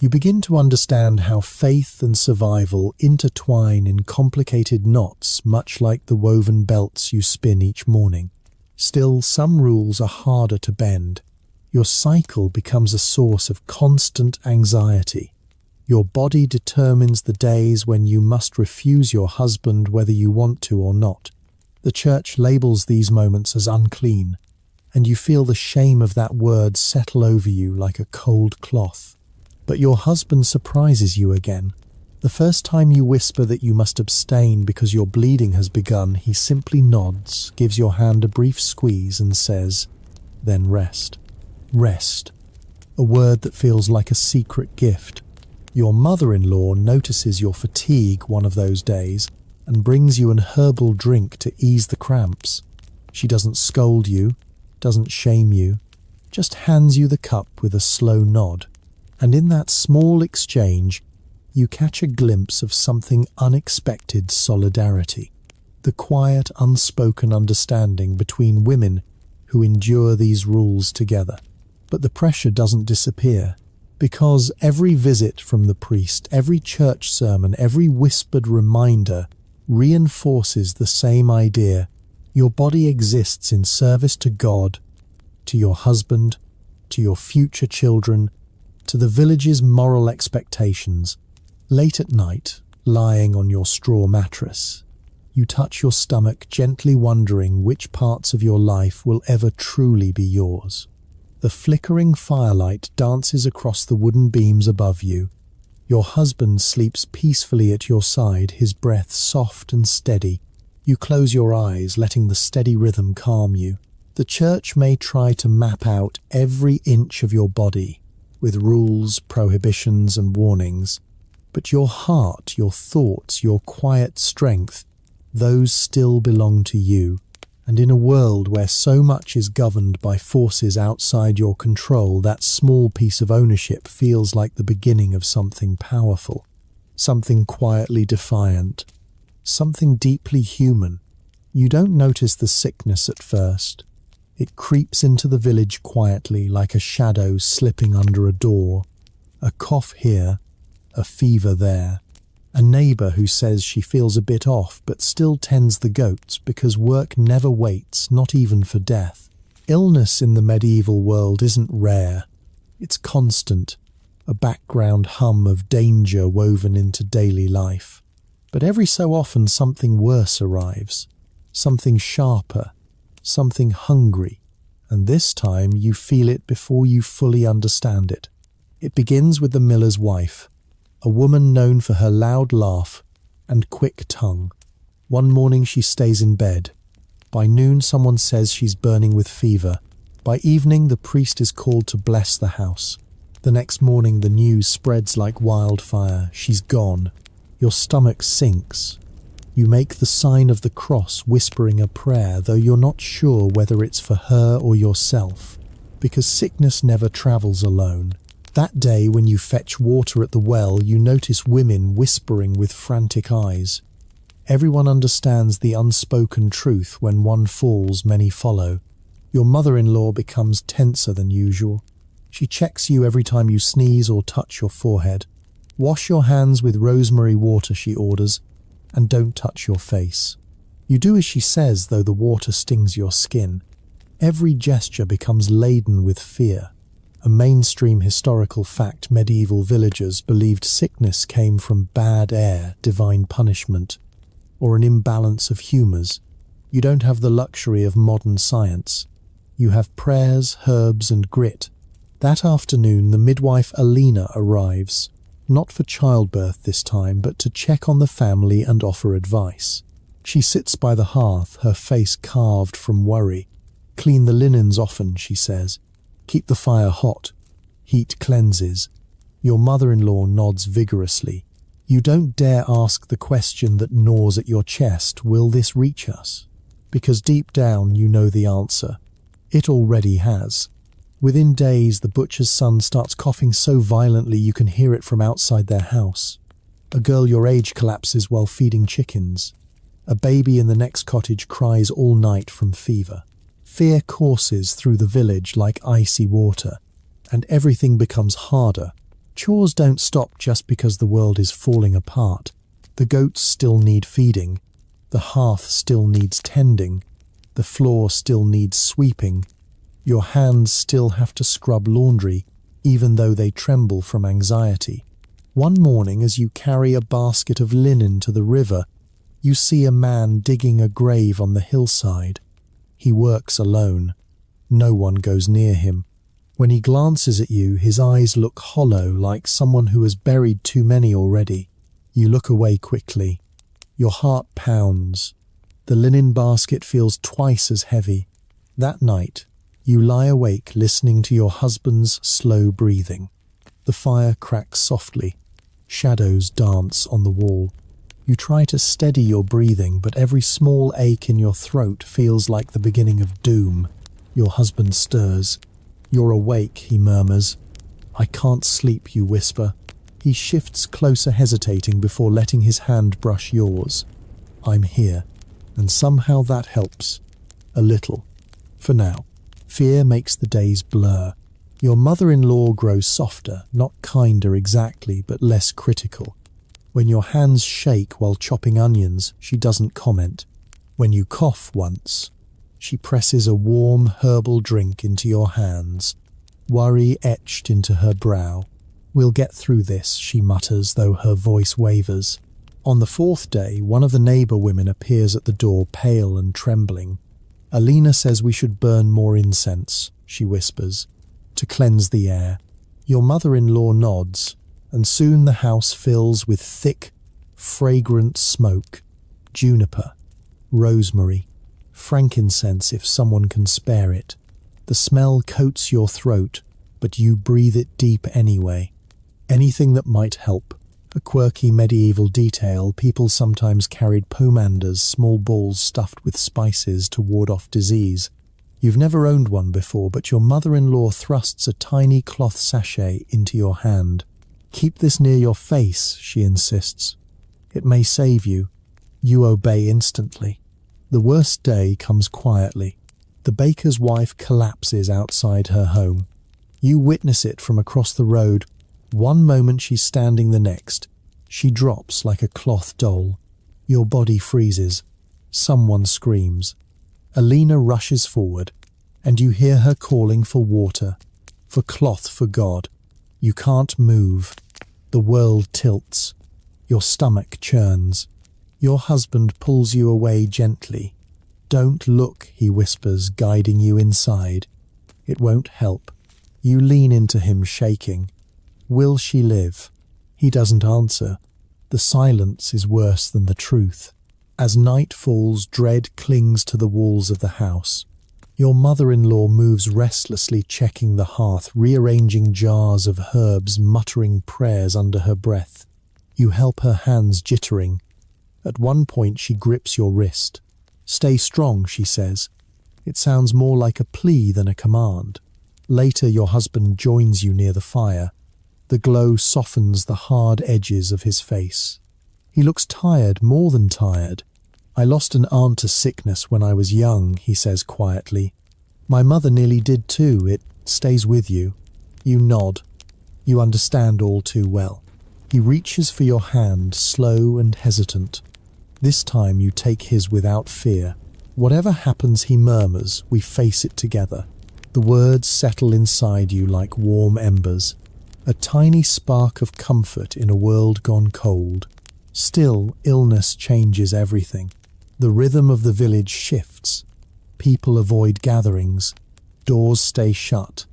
You begin to understand how faith and survival intertwine in complicated knots, much like the woven belts you spin each morning. Still, some rules are harder to bend. Your cycle becomes a source of constant anxiety. Your body determines the days when you must refuse your husband whether you want to or not. The church labels these moments as unclean, and you feel the shame of that word settle over you like a cold cloth. But your husband surprises you again. The first time you whisper that you must abstain because your bleeding has begun, he simply nods, gives your hand a brief squeeze and says, then rest. Rest. A word that feels like a secret gift. Your mother-in-law notices your fatigue one of those days and brings you an herbal drink to ease the cramps. She doesn't scold you, doesn't shame you, just hands you the cup with a slow nod. And in that small exchange, you catch a glimpse of something unexpected: solidarity. The quiet, unspoken understanding between women who endure these rules together. But the pressure doesn't disappear, because every visit from the priest, every church sermon, every whispered reminder reinforces the same idea. Your body exists in service to God, to your husband, to your future children, to the village's moral expectations. Late at night, lying on your straw mattress, You touch your stomach, gently wondering which parts of your life will ever truly be yours. The flickering firelight dances across the wooden beams above you. Your husband sleeps peacefully at your side, his breath soft and steady. You close your eyes, letting the steady rhythm calm you. The church may try to map out every inch of your body, with rules, prohibitions, and warnings, but your heart, your thoughts, your quiet strength, those still belong to you. And in a world where so much is governed by forces outside your control, that small piece of ownership feels like the beginning of something powerful, something quietly defiant, something deeply human. You don't notice the sickness at first. It creeps into the village quietly, like a shadow slipping under a door. A cough here, a fever there. A neighbour who says she feels a bit off but still tends the goats because work never waits, not even for death. Illness in the medieval world isn't rare. It's constant, a background hum of danger woven into daily life. But every so often something worse arrives, something sharper, something hungry, and this time you feel it before you fully understand it. It begins with the miller's wife, a woman known for her loud laugh and quick tongue. One morning she stays in bed. By noon someone says she's burning with fever. By evening the priest is called to bless the house. The next morning the news spreads like wildfire. She's gone. Your stomach sinks. You make the sign of the cross, whispering a prayer, though you're not sure whether it's for her or yourself, because sickness never travels alone. That day, when you fetch water at the well, you notice women whispering with frantic eyes. Everyone understands the unspoken truth: when one falls, many follow. Your mother-in-law becomes tenser than usual. She checks you every time you sneeze or touch your forehead. Wash your hands with rosemary water, she orders, and don't touch your face. You do as she says, though the water stings your skin. Every gesture becomes laden with fear. A mainstream historical fact: medieval villagers believed sickness came from bad air, divine punishment, or an imbalance of humours. You don't have the luxury of modern science. You have prayers, herbs, and grit. That afternoon, the midwife Alina arrives, not for childbirth this time, but to check on the family and offer advice. She sits by the hearth, her face carved from worry. Clean the linens often, she says. Keep the fire hot. Heat cleanses. Your mother-in-law nods vigorously. You don't dare ask the question that gnaws at your chest: will this reach us? Because deep down you know the answer. It already has. Within days, the butcher's son starts coughing so violently you can hear it from outside their house. A girl your age collapses while feeding chickens. A baby in the next cottage cries all night from fever. Fear courses through the village like icy water, and everything becomes harder. Chores don't stop just because the world is falling apart. The goats still need feeding. The hearth still needs tending. The floor still needs sweeping. Your hands still have to scrub laundry, even though they tremble from anxiety. One morning, as you carry a basket of linen to the river, you see a man digging a grave on the hillside. He works alone. No one goes near him. When he glances at you, his eyes look hollow, like someone who has buried too many already. You look away quickly. Your heart pounds. The linen basket feels twice as heavy. That night, you lie awake listening to your husband's slow breathing. The fire cracks softly. Shadows dance on the wall. You try to steady your breathing, but every small ache in your throat feels like the beginning of doom. Your husband stirs. You're awake, he murmurs. I can't sleep, you whisper. He shifts closer, hesitating before letting his hand brush yours. I'm here, and somehow that helps. A little. For now. Fear makes the days blur. Your mother-in-law grows softer, not kinder exactly, but less critical. When your hands shake while chopping onions, she doesn't comment. When you cough once, she presses a warm herbal drink into your hands, worry etched into her brow. We'll get through this, she mutters, though her voice wavers. On the fourth day, one of the neighbour women appears at the door, pale and trembling. Alina says we should burn more incense, she whispers, to cleanse the air. Your mother-in-law nods, and soon the house fills with thick, fragrant smoke, juniper, rosemary, frankincense if someone can spare it. The smell coats your throat, but you breathe it deep anyway. Anything that might help. A quirky medieval detail, people sometimes carried pomanders, small balls stuffed with spices to ward off disease. You've never owned one before, but your mother-in-law thrusts a tiny cloth sachet into your hand. Keep this near your face, she insists. It may save you. You obey instantly. The worst day comes quietly. The baker's wife collapses outside her home. You witness it from across the road. One moment she's standing, the next. She drops like a cloth doll. Your body freezes. Someone screams. Alina rushes forward, and you hear her calling for water, for cloth, for God. You can't move. The world tilts. Your stomach churns. Your husband pulls you away gently. Don't look, he whispers, guiding you inside. It won't help. You lean into him, shaking. Will she live? He doesn't answer. The silence is worse than the truth. As night falls, dread clings to the walls of the house. Your mother-in-law moves restlessly, checking the hearth, rearranging jars of herbs, muttering prayers under her breath. You help her, hands jittering. At one point she grips your wrist. Stay strong, she says. It sounds more like a plea than a command. Later your husband joins you near the fire. The glow softens the hard edges of his face. He looks tired, more than tired. I lost an aunt to sickness when I was young, he says quietly. My mother nearly did too. It stays with you. You nod. You understand all too well. He reaches for your hand, slow and hesitant. This time you take his without fear. Whatever happens, he murmurs, we face it together. The words settle inside you like warm embers. A tiny spark of comfort in a world gone cold. Still, illness changes everything. The rhythm of the village shifts. People avoid gatherings. Doors stay shut.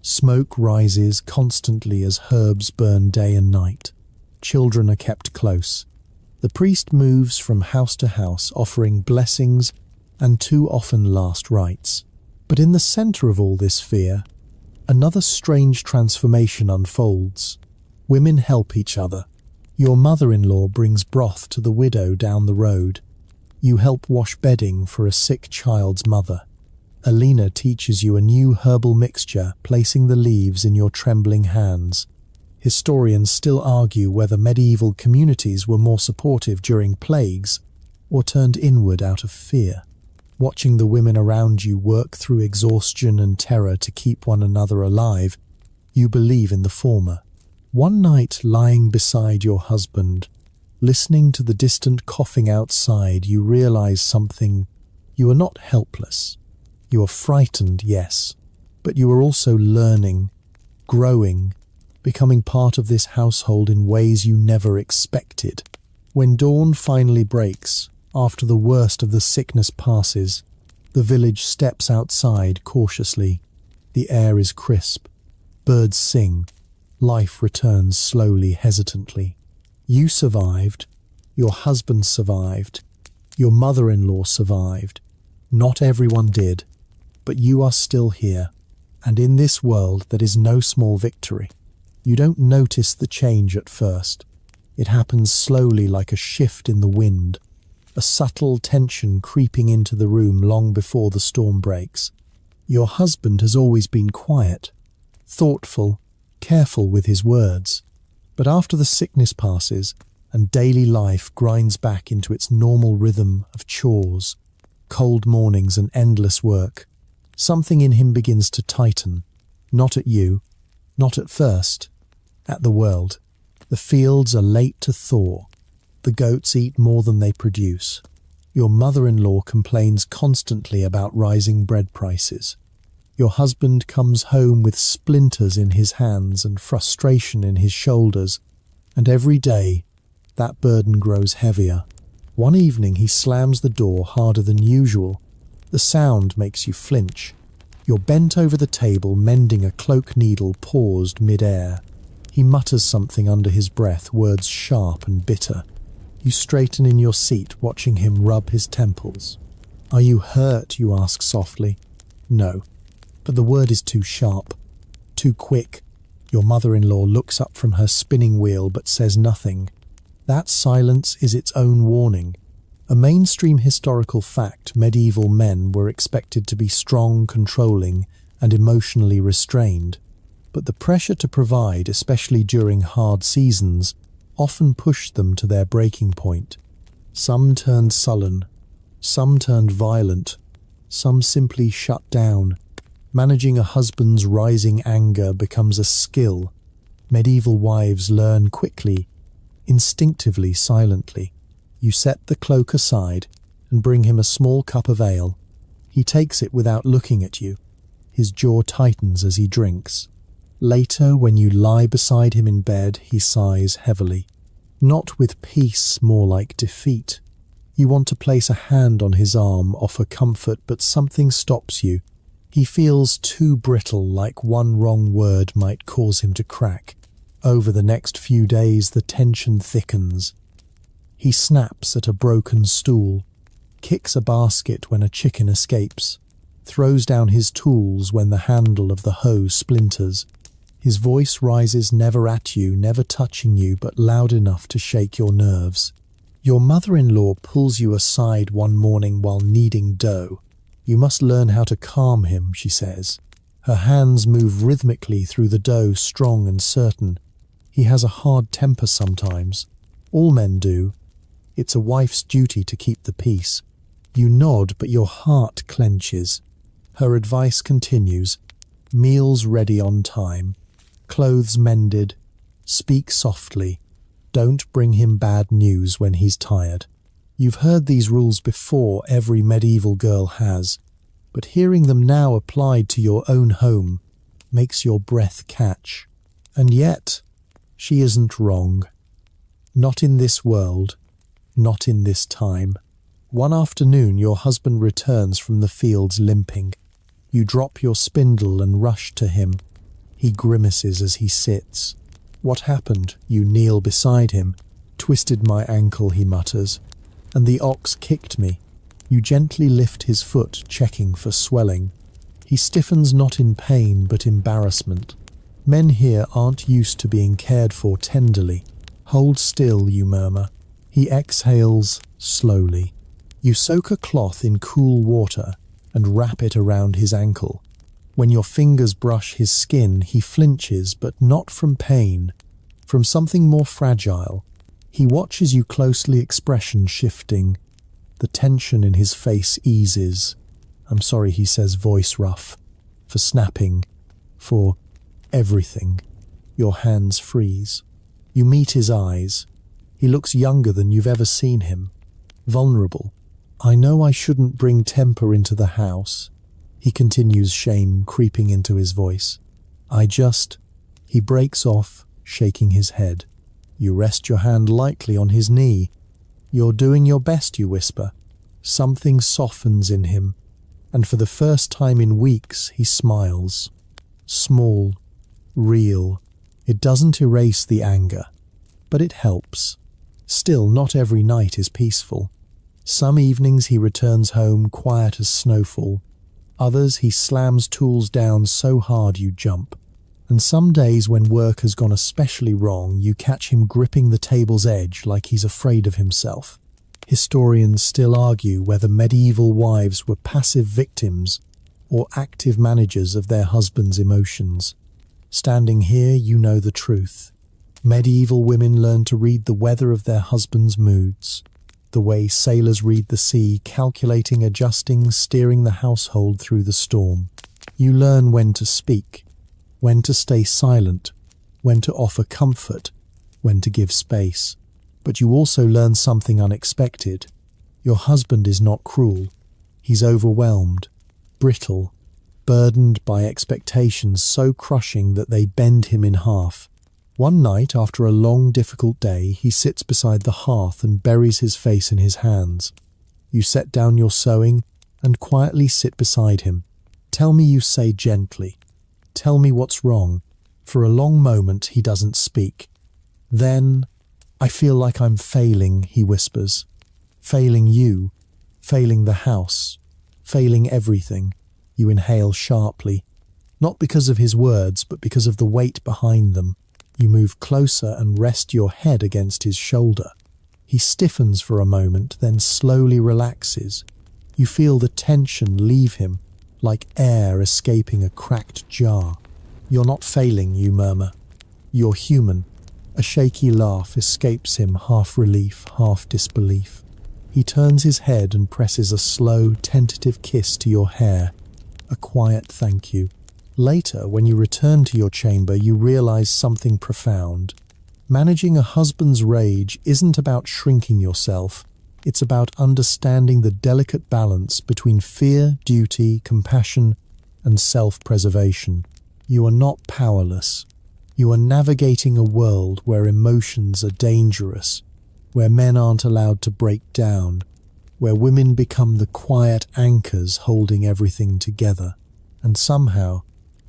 Smoke rises constantly as herbs burn day and night. Children are kept close. The priest moves from house to house, offering blessings and too often last rites. But in the centre of all this fear, another strange transformation unfolds. Women help each other. Your mother-in-law brings broth to the widow down the road. You help wash bedding for a sick child's mother. Alina teaches you a new herbal mixture, placing the leaves in your trembling hands. Historians still argue whether medieval communities were more supportive during plagues or turned inward out of fear. Watching the women around you work through exhaustion and terror to keep one another alive, you believe in the former. One night, lying beside your husband, listening to the distant coughing outside, you realize something. You are not helpless. You are frightened, yes, but you are also learning, growing, becoming part of this household in ways you never expected. When dawn finally breaks, after the worst of the sickness passes, the village steps outside cautiously. The air is crisp. Birds sing. Life returns slowly, hesitantly. You survived. Your husband survived. Your mother-in-law survived. Not everyone did, but you are still here. And in this world that is no small victory. You don't notice the change at first. It happens slowly, like a shift in the wind. A subtle tension creeping into the room long before the storm breaks. Your husband has always been quiet, thoughtful, careful with his words. But after the sickness passes and daily life grinds back into its normal rhythm of chores, cold mornings and endless work, something in him begins to tighten. Not at you, not at first, at the world. The fields are late to thaw. The goats eat more than they produce. Your mother-in-law complains constantly about rising bread prices. Your husband comes home with splinters in his hands and frustration in his shoulders, and every day that burden grows heavier. One evening he slams the door harder than usual. The sound makes you flinch. You're bent over the table mending a cloak needle paused mid-air. He mutters something under his breath, words sharp and bitter. You straighten in your seat, watching him rub his temples. "Are you hurt?" you ask softly. "No." But the word is too sharp, too quick. Your mother-in-law looks up from her spinning wheel but says nothing. That silence is its own warning. A mainstream historical fact, medieval men were expected to be strong, controlling, and emotionally restrained. But the pressure to provide, especially during hard seasons, often pushed them to their breaking point. Some turned sullen, some turned violent, some simply shut down. Managing a husband's rising anger becomes a skill. Medieval wives learn quickly, instinctively, silently. You set the cloak aside and bring him a small cup of ale. He takes it without looking at you. His jaw tightens as he drinks. Later, when you lie beside him in bed, he sighs heavily. Not with peace, more like defeat. You want to place a hand on his arm, offer comfort, but something stops you. He feels too brittle, like one wrong word might cause him to crack. Over the next few days, the tension thickens. He snaps at a broken stool, kicks a basket when a chicken escapes, throws down his tools when the handle of the hoe splinters. His voice rises never at you, never touching you, but loud enough to shake your nerves. Your mother-in-law pulls you aside one morning while kneading dough. "You must learn how to calm him," she says. Her hands move rhythmically through the dough, strong and certain. He has a hard temper sometimes. All men do. It's a wife's duty to keep the peace. You nod, but your heart clenches. Her advice continues. Meals ready on time. Clothes mended. Speak softly. Don't bring him bad news when he's tired. You've heard these rules before, every medieval girl has, but hearing them now applied to your own home makes your breath catch. And yet, she isn't wrong. Not in this world, not in this time. One afternoon, your husband returns from the fields limping. You drop your spindle and rush to him. He grimaces as he sits. "What happened?" You kneel beside him. "Twisted my ankle," he mutters. "And the ox kicked me." You gently lift his foot, checking for swelling. He stiffens not in pain, but embarrassment. Men here aren't used to being cared for tenderly. "Hold still," you murmur. He exhales slowly. You soak a cloth in cool water and wrap it around his ankle. When your fingers brush his skin, he flinches, but not from pain, from something more fragile. He watches you closely, expression shifting. The tension in his face eases. "I'm sorry," he says, voice rough, "for snapping, for everything." Your hands freeze. You meet his eyes. He looks younger than you've ever seen him. Vulnerable. "I know I shouldn't bring temper into the house," he continues, shame creeping into his voice. He breaks off, shaking his head. You rest your hand lightly on his knee. "You're doing your best," you whisper. Something softens in him, and for the first time in weeks he smiles. Small, real. It doesn't erase the anger, but it helps. Still, not every night is peaceful. Some evenings he returns home quiet as snowfall. Others he slams tools down so hard you jump. And some days when work has gone especially wrong, you catch him gripping the table's edge like he's afraid of himself. Historians still argue whether medieval wives were passive victims or active managers of their husbands' emotions. Standing here, you know the truth. Medieval women learned to read the weather of their husbands' moods, the way sailors read the sea, calculating, adjusting, steering the household through the storm. You learn when to speak, when to stay silent, when to offer comfort, when to give space. But you also learn something unexpected. Your husband is not cruel. He's overwhelmed, brittle, burdened by expectations so crushing that they bend him in half. One night, after a long, difficult day, he sits beside the hearth and buries his face in his hands. You set down your sewing and quietly sit beside him. "Tell me," you say gently. "Tell me what's wrong." For a long moment he doesn't speak. Then, "I feel like I'm failing," he whispers. "Failing you, failing the house, failing everything." You inhale sharply, not because of his words, but because of the weight behind them. You move closer and rest your head against his shoulder. He stiffens for a moment, then slowly relaxes. You feel the tension leave him, like air escaping a cracked jar. "You're not failing," you murmur. "You're human." A shaky laugh escapes him, half relief, half disbelief. He turns his head and presses a slow, tentative kiss to your hair, a quiet thank you. Later, when you return to your chamber, you realize something profound. Managing a husband's rage isn't about shrinking yourself. It's about understanding the delicate balance between fear, duty, compassion, and self-preservation. You are not powerless. You are navigating a world where emotions are dangerous, where men aren't allowed to break down, where women become the quiet anchors holding everything together. And somehow,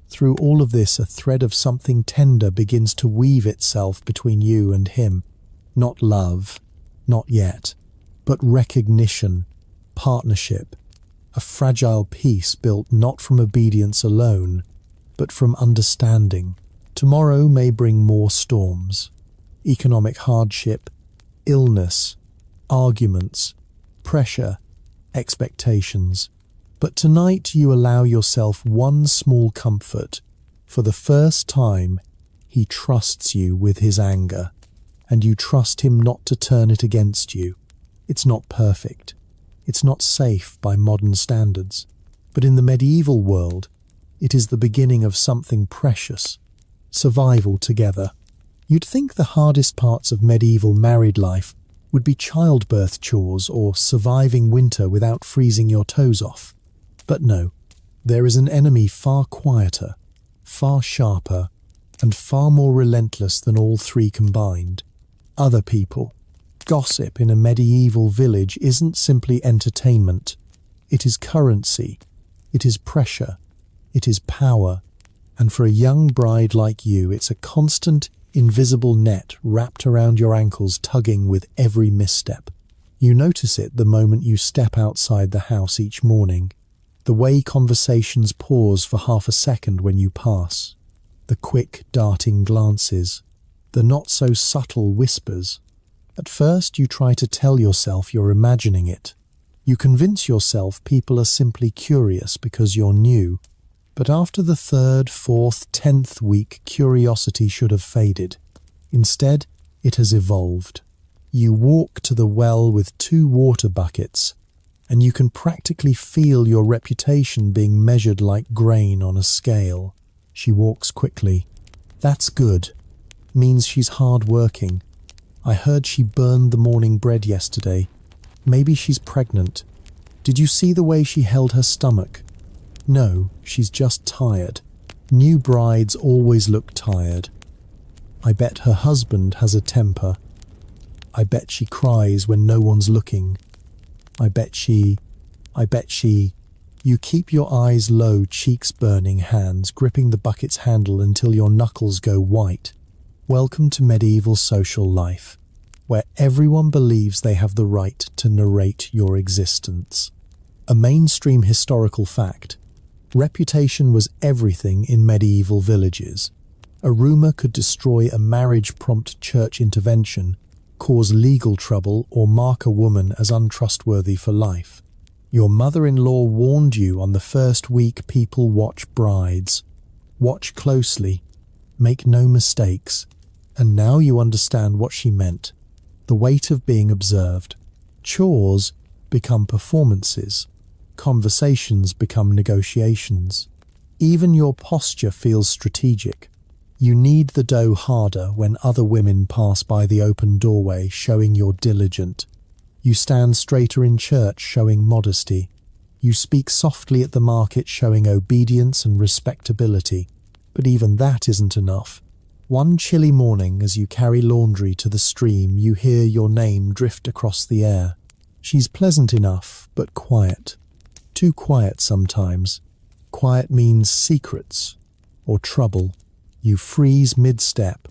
through all of this, a thread of something tender begins to weave itself between you and him. Not love, not yet, but recognition, partnership, a fragile peace built not from obedience alone, but from understanding. Tomorrow may bring more storms, economic hardship, illness, arguments, pressure, expectations. But tonight you allow yourself one small comfort. For the first time, he trusts you with his anger, and you trust him not to turn it against you. It's not perfect. It's not safe by modern standards. But in the medieval world, it is the beginning of something precious. Survival together. You'd think the hardest parts of medieval married life would be childbirth chores or surviving winter without freezing your toes off. But no, there is an enemy far quieter, far sharper, and far more relentless than all three combined. Other people. Gossip in a medieval village isn't simply entertainment. It is currency. It is pressure. It is power. And for a young bride like you, it's a constant, invisible net wrapped around your ankles, tugging with every misstep. You notice it the moment you step outside the house each morning. The way conversations pause for half a second when you pass. The quick, darting glances. The not-so-subtle whispers. At first you try to tell yourself you're imagining it. You convince yourself people are simply curious because you're new. But after the 3rd, 4th, 10th week, curiosity should have faded. Instead, it has evolved. You walk to the well with 2 water buckets, and you can practically feel your reputation being measured like grain on a scale. She walks quickly. That's good. Means she's hard-working. I heard she burned the morning bread yesterday. Maybe she's pregnant. Did you see the way she held her stomach? No, she's just tired. New brides always look tired. I bet her husband has a temper. I bet she cries when no one's looking. I bet she... You keep your eyes low, cheeks burning, hands gripping the bucket's handle until your knuckles go white. Welcome to medieval social life, where everyone believes they have the right to narrate your existence. A mainstream historical fact. Reputation was everything in medieval villages. A rumour could destroy a marriage-prompt church intervention, cause legal trouble, or mark a woman as untrustworthy for life. Your mother-in-law warned you on the first week people watch brides. Watch closely. Make no mistakes. And now you understand what she meant. The weight of being observed. Chores become performances. Conversations become negotiations. Even your posture feels strategic. You knead the dough harder when other women pass by the open doorway, showing you're diligent. You stand straighter in church, showing modesty. You speak softly at the market, showing obedience and respectability. But even that isn't enough. One chilly morning, as you carry laundry to the stream, you hear your name drift across the air. She's pleasant enough, but quiet. Too quiet sometimes. Quiet means secrets or trouble. You freeze mid-step.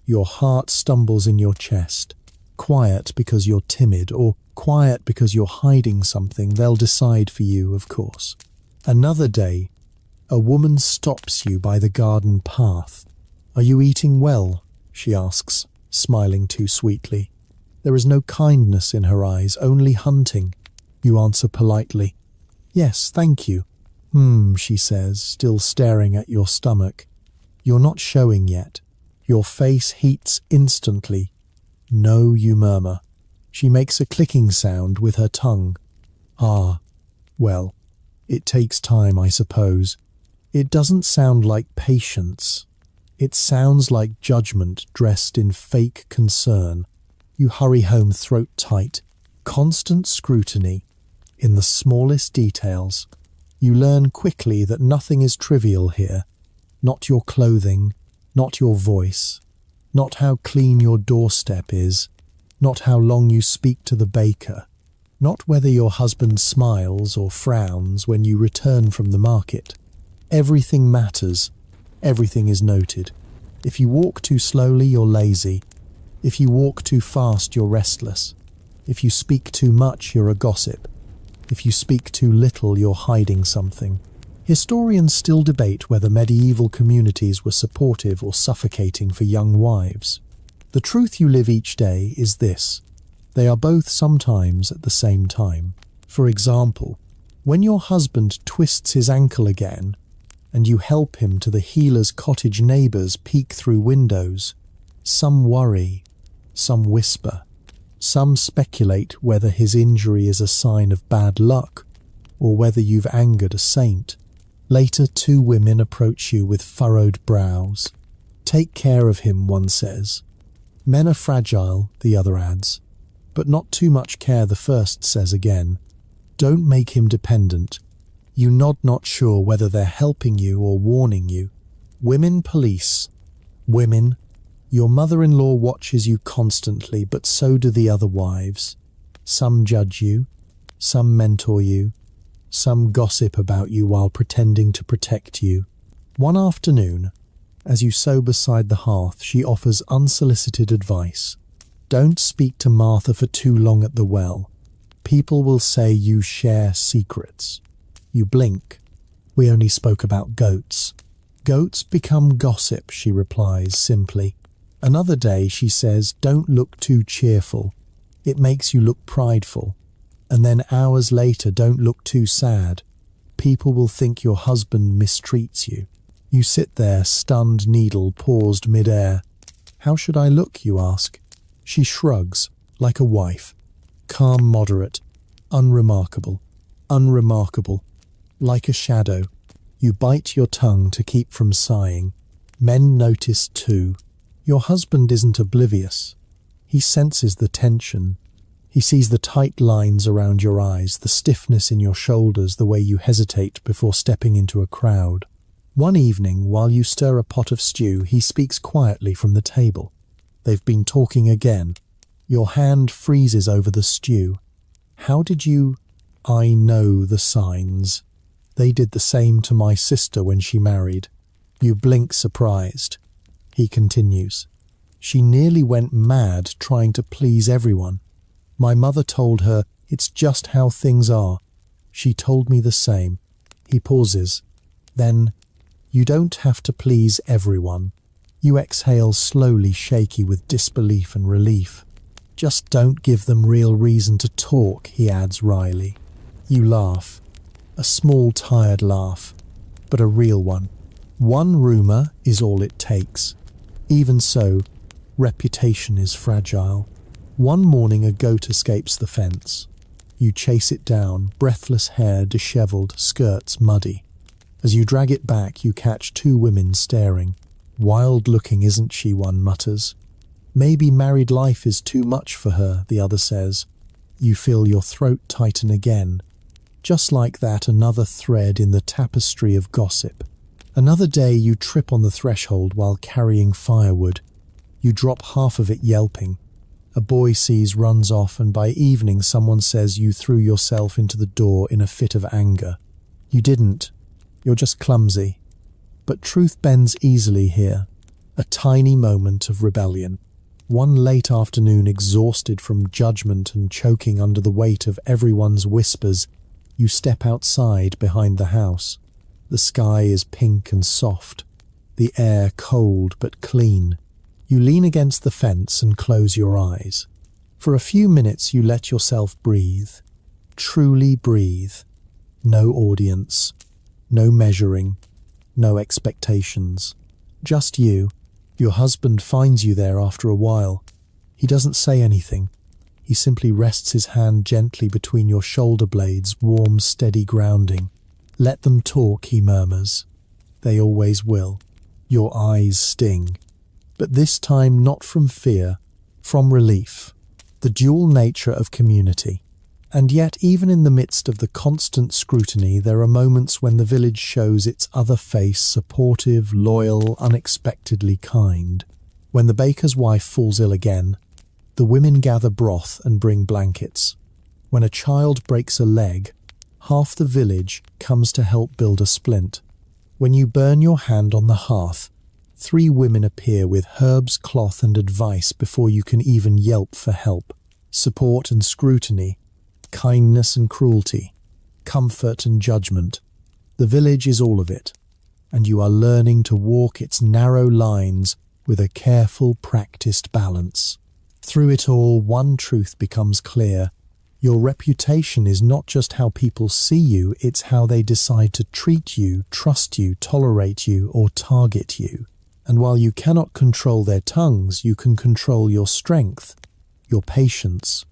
Your heart stumbles in your chest. Quiet because you're timid, or quiet because you're hiding something. They'll decide for you, of course. Another day, a woman stops you by the garden path. "Are you eating well?" she asks, smiling too sweetly. There is no kindness in her eyes, only hunting. You answer politely. "Yes, thank you." She says, still staring at your stomach. You're not showing yet. Your face heats instantly. "No," you murmur. She makes a clicking sound with her tongue. "Ah, well, it takes time, I suppose." It doesn't sound like patience. It sounds like judgment dressed in fake concern. You hurry home throat tight. Constant scrutiny in the smallest details. You learn quickly that nothing is trivial here. Not your clothing, not your voice, not how clean your doorstep is, not how long you speak to the baker, not whether your husband smiles or frowns when you return from the market. Everything matters. Everything is noted. If you walk too slowly, you're lazy. If you walk too fast, you're restless. If you speak too much, you're a gossip. If you speak too little, you're hiding something. Historians still debate whether medieval communities were supportive or suffocating for young wives. The truth you live each day is this: they are both sometimes at the same time. For example, when your husband twists his ankle again, and you help him to the healer's cottage neighbours peek through windows, some worry, some whisper, some speculate whether his injury is a sign of bad luck or whether you've angered a saint. Later, two women approach you with furrowed brows. "Take care of him," one says. "Men are fragile," the other adds. "But not too much care," the first says again. "Don't make him dependent." You nod, not sure whether they're helping you or warning you. Women police. Women. Your mother-in-law watches you constantly, but so do the other wives. Some judge you, some mentor you, some gossip about you while pretending to protect you. One afternoon, as you sew beside the hearth, she offers unsolicited advice. "Don't speak to Martha for too long at the well. People will say you share secrets." You blink. "We only spoke about goats." "Goats become gossip," she replies simply. Another day she says, "Don't look too cheerful. It makes you look prideful." And then hours later, "Don't look too sad. People will think your husband mistreats you." You sit there, stunned needle paused mid-air. "How should I look?" you ask. She shrugs, like a wife. Calm, moderate, unremarkable, unremarkable, like a shadow. You bite your tongue to keep from sighing. Men notice too. Your husband isn't oblivious. He senses the tension. He sees the tight lines around your eyes, the stiffness in your shoulders, the way you hesitate before stepping into a crowd. One evening, while you stir a pot of stew, he speaks quietly from the table. They've been talking again. Your hand freezes over the stew. "How did you—" "I know the signs. They did the same to my sister when she married." You blink surprised. He continues. "She nearly went mad trying to please everyone. My mother told her it's just how things are. She told me the same." He pauses. Then, "You don't have to please everyone." You exhale slowly, shaky with disbelief and relief. "Just don't give them real reason to talk," he adds wryly. You laugh. A small, tired laugh, but a real one. One rumour is all it takes. Even so, reputation is fragile. One morning a goat escapes the fence. You chase it down, breathless hair dishevelled, skirts muddy. As you drag it back, you catch two women staring. "Wild-looking, isn't she?" one mutters. "Maybe married life is too much for her," the other says. You feel your throat tighten again. Just like that, another thread in the tapestry of gossip. Another day you trip on the threshold while carrying firewood. You drop half of it yelping. A boy sees, runs off, and by evening someone says you threw yourself into the door in a fit of anger. You didn't. You're just clumsy. But truth bends easily here. A tiny moment of rebellion. One late afternoon, exhausted from judgment and choking under the weight of everyone's whispers, you step outside behind the house. The sky is pink and soft. The air cold but clean. You lean against the fence and close your eyes. For a few minutes you let yourself breathe. Truly breathe. No audience. No measuring. No expectations. Just you. Your husband finds you there after a while. He doesn't say anything. He simply rests his hand gently between your shoulder blades, warm, steady grounding. Let them talk, he murmurs. They always will. Your eyes sting. But this time not from fear, from relief. The dual nature of community. And yet, even in the midst of the constant scrutiny, there are moments when the village shows its other face, supportive, loyal, unexpectedly kind. When the baker's wife falls ill again, the women gather broth and bring blankets. When a child breaks a leg, half the village comes to help build a splint. When you burn your hand on the hearth, 3 women appear with herbs, cloth, and advice before you can even yelp for help. Support and scrutiny, kindness and cruelty, comfort and judgment. The village is all of it, and you are learning to walk its narrow lines with a careful, practiced balance. Through it all, one truth becomes clear. Your reputation is not just how people see you, it's how they decide to treat you, trust you, tolerate you, or target you. And while you cannot control their tongues, you can control your strength, your patience,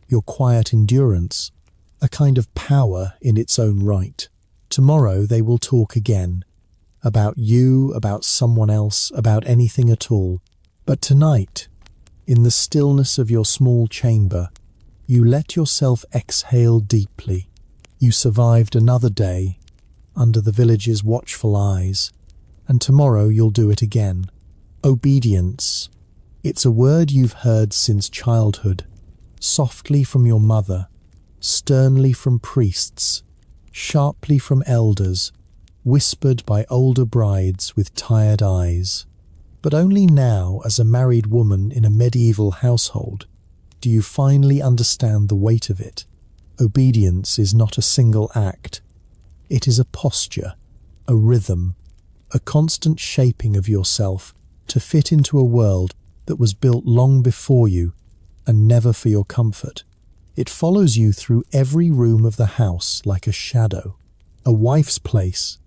your quiet endurance, a kind of power in its own right. Tomorrow they will talk again, about you, about someone else, about anything at all. But tonight, in the stillness of your small chamber, you let yourself exhale deeply. You survived another day, under the village's watchful eyes, and tomorrow you'll do it again. Obedience. It's a word you've heard since childhood, softly from your mother, sternly from priests, sharply from elders, whispered by older brides with tired eyes. But only now, as a married woman in a medieval household, do you finally understand the weight of it. Obedience is not a single act. It is a posture, a rhythm, a constant shaping of yourself to fit into a world that was built long before you and never for your comfort. It follows you through every room of the house like a shadow, a wife's place,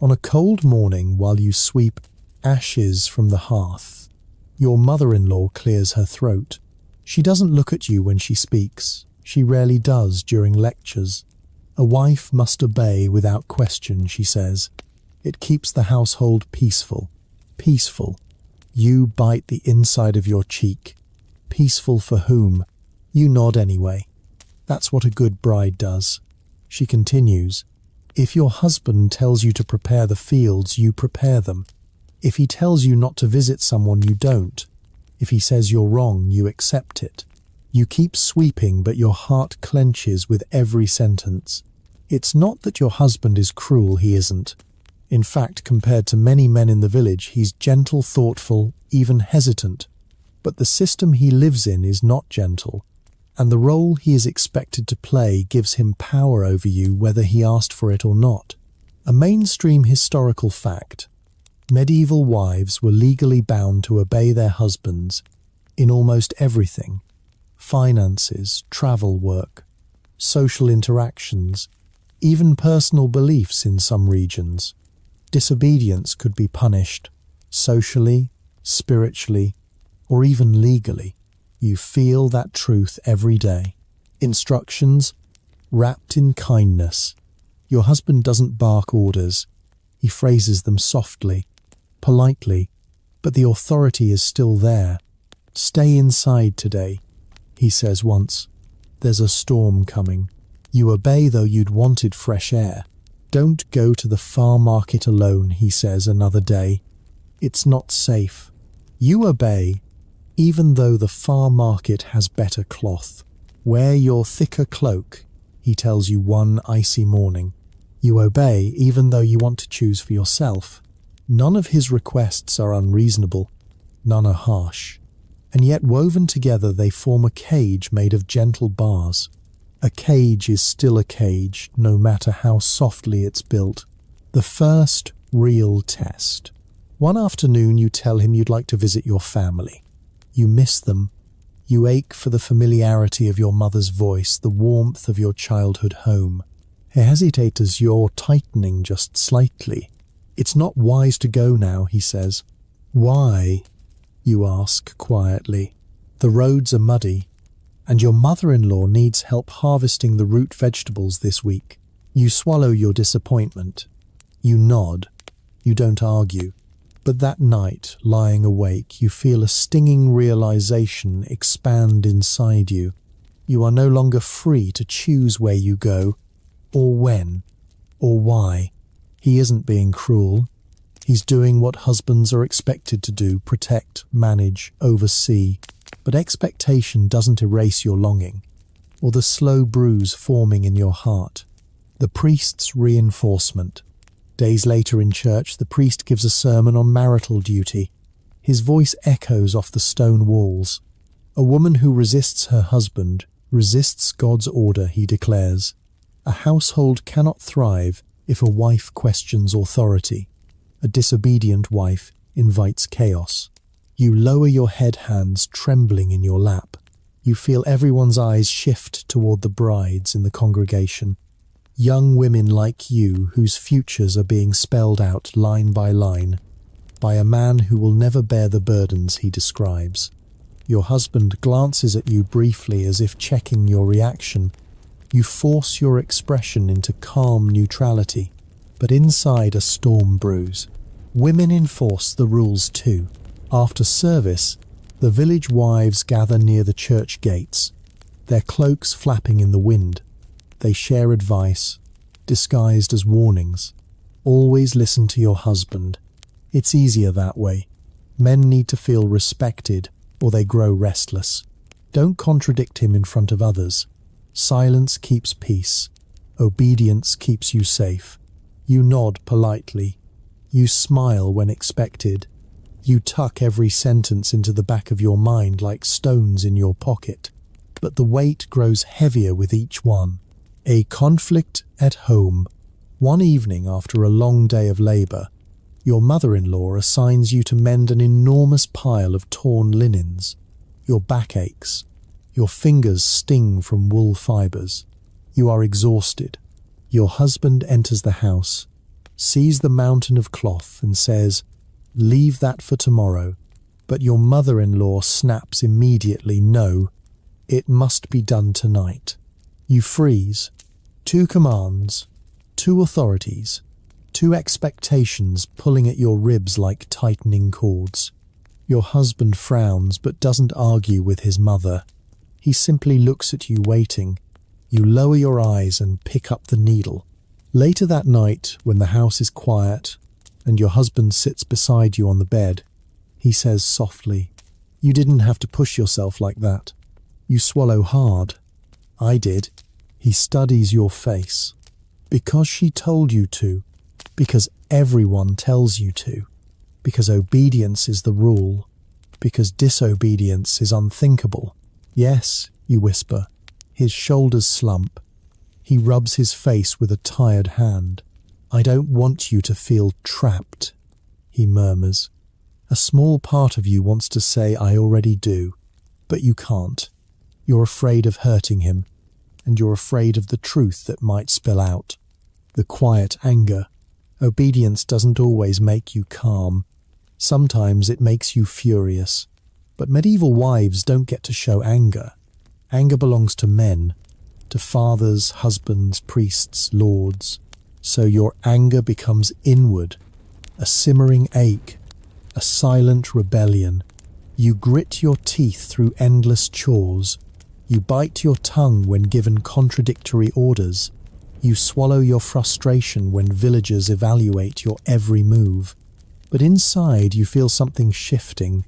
on a cold morning while you sweep ashes from the hearth. Your mother-in-law clears her throat. She doesn't look at you when she speaks. She rarely does during lectures. A wife must obey without question, she says. It keeps the household peaceful. Peaceful. You bite the inside of your cheek. Peaceful for whom? You nod anyway. That's what a good bride does. She continues, if your husband tells you to prepare the fields, you prepare them. If he tells you not to visit someone, you don't. If he says you're wrong, you accept it. You keep sweeping, but your heart clenches with every sentence. It's not that your husband is cruel, he isn't. In fact, compared to many men in the village, he's gentle, thoughtful, even hesitant. But the system he lives in is not gentle, and the role he is expected to play gives him power over you whether he asked for it or not. A mainstream historical fact. Medieval wives were legally bound to obey their husbands in almost everything. Finances, travel work, social interactions, even personal beliefs in some regions. Disobedience could be punished, socially, spiritually, or even legally. You feel that truth every day. Instructions, wrapped in kindness. Your husband doesn't bark orders. He phrases them softly, politely, but the authority is still there. Stay inside today, he says once. There's a storm coming. You obey though you'd wanted fresh air. Don't go to the farm market alone, he says another day. It's not safe. You obey, even though the farm market has better cloth. Wear your thicker cloak, he tells you one icy morning. You obey, even though you want to choose for yourself. None of his requests are unreasonable. None are harsh. And yet woven together they form a cage made of gentle bars. A cage is still a cage, no matter how softly it's built. The first real test. One afternoon you tell him you'd like to visit your family. You miss them. You ache for the familiarity of your mother's voice, the warmth of your childhood home. He hesitates as you're tightening just slightly. It's not wise to go now, he says. Why? You ask quietly. The roads are muddy, and your mother-in-law needs help harvesting the root vegetables this week. You swallow your disappointment. You nod. You don't argue. But that night, lying awake, you feel a stinging realization expand inside you. You are no longer free to choose where you go, or when, or why. He isn't being cruel. He's doing what husbands are expected to do: protect, manage, oversee. But expectation doesn't erase your longing, or the slow bruise forming in your heart. The priest's reinforcement. Days later in church, the priest gives a sermon on marital duty. His voice echoes off the stone walls. A woman who resists her husband resists God's order, he declares. A household cannot thrive if a wife questions authority. A disobedient wife invites chaos. You lower your head, hands trembling in your lap. You feel everyone's eyes shift toward the brides in the congregation. Young women like you, whose futures are being spelled out line by line by a man who will never bear the burdens he describes. Your husband glances at you briefly as if checking your reaction. You force your expression into calm neutrality, but inside a storm brews. Women enforce the rules too. After service, the village wives gather near the church gates, their cloaks flapping in the wind. They share advice, disguised as warnings. Always listen to your husband. It's easier that way. Men need to feel respected, or they grow restless. Don't contradict him in front of others. Silence keeps peace. Obedience keeps you safe. You nod politely. You smile when expected. You tuck every sentence into the back of your mind like stones in your pocket. But the weight grows heavier with each one. A conflict at home. One evening after a long day of labour, your mother-in-law assigns you to mend an enormous pile of torn linens. Your back aches. Your fingers sting from wool fibres. You are exhausted. Your husband enters the house, sees the mountain of cloth and says, "Leave that for tomorrow." But your mother-in-law snaps immediately, "No, it must be done tonight." You freeze. Two commands, two authorities, two expectations pulling at your ribs like tightening cords. Your husband frowns but doesn't argue with his mother. He simply looks at you waiting. You lower your eyes and pick up the needle. Later that night, when the house is quiet and your husband sits beside you on the bed, he says softly, "You didn't have to push yourself like that. You swallow hard. I did." He studies your face. Because she told you to. Because everyone tells you to. Because obedience is the rule. Because disobedience is unthinkable. "Yes," you whisper. His shoulders slump. He rubs his face with a tired hand. "I don't want you to feel trapped," he murmurs. A small part of you wants to say, "I already do," but you can't. You're afraid of hurting him, and you're afraid of the truth that might spill out. The quiet anger. Obedience doesn't always make you calm. Sometimes it makes you furious. But medieval wives don't get to show anger. Anger belongs to men, to fathers, husbands, priests, lords. So your anger becomes inward, a simmering ache, a silent rebellion. You grit your teeth through endless chores. You bite your tongue when given contradictory orders. You swallow your frustration when villagers evaluate your every move. But inside you feel something shifting,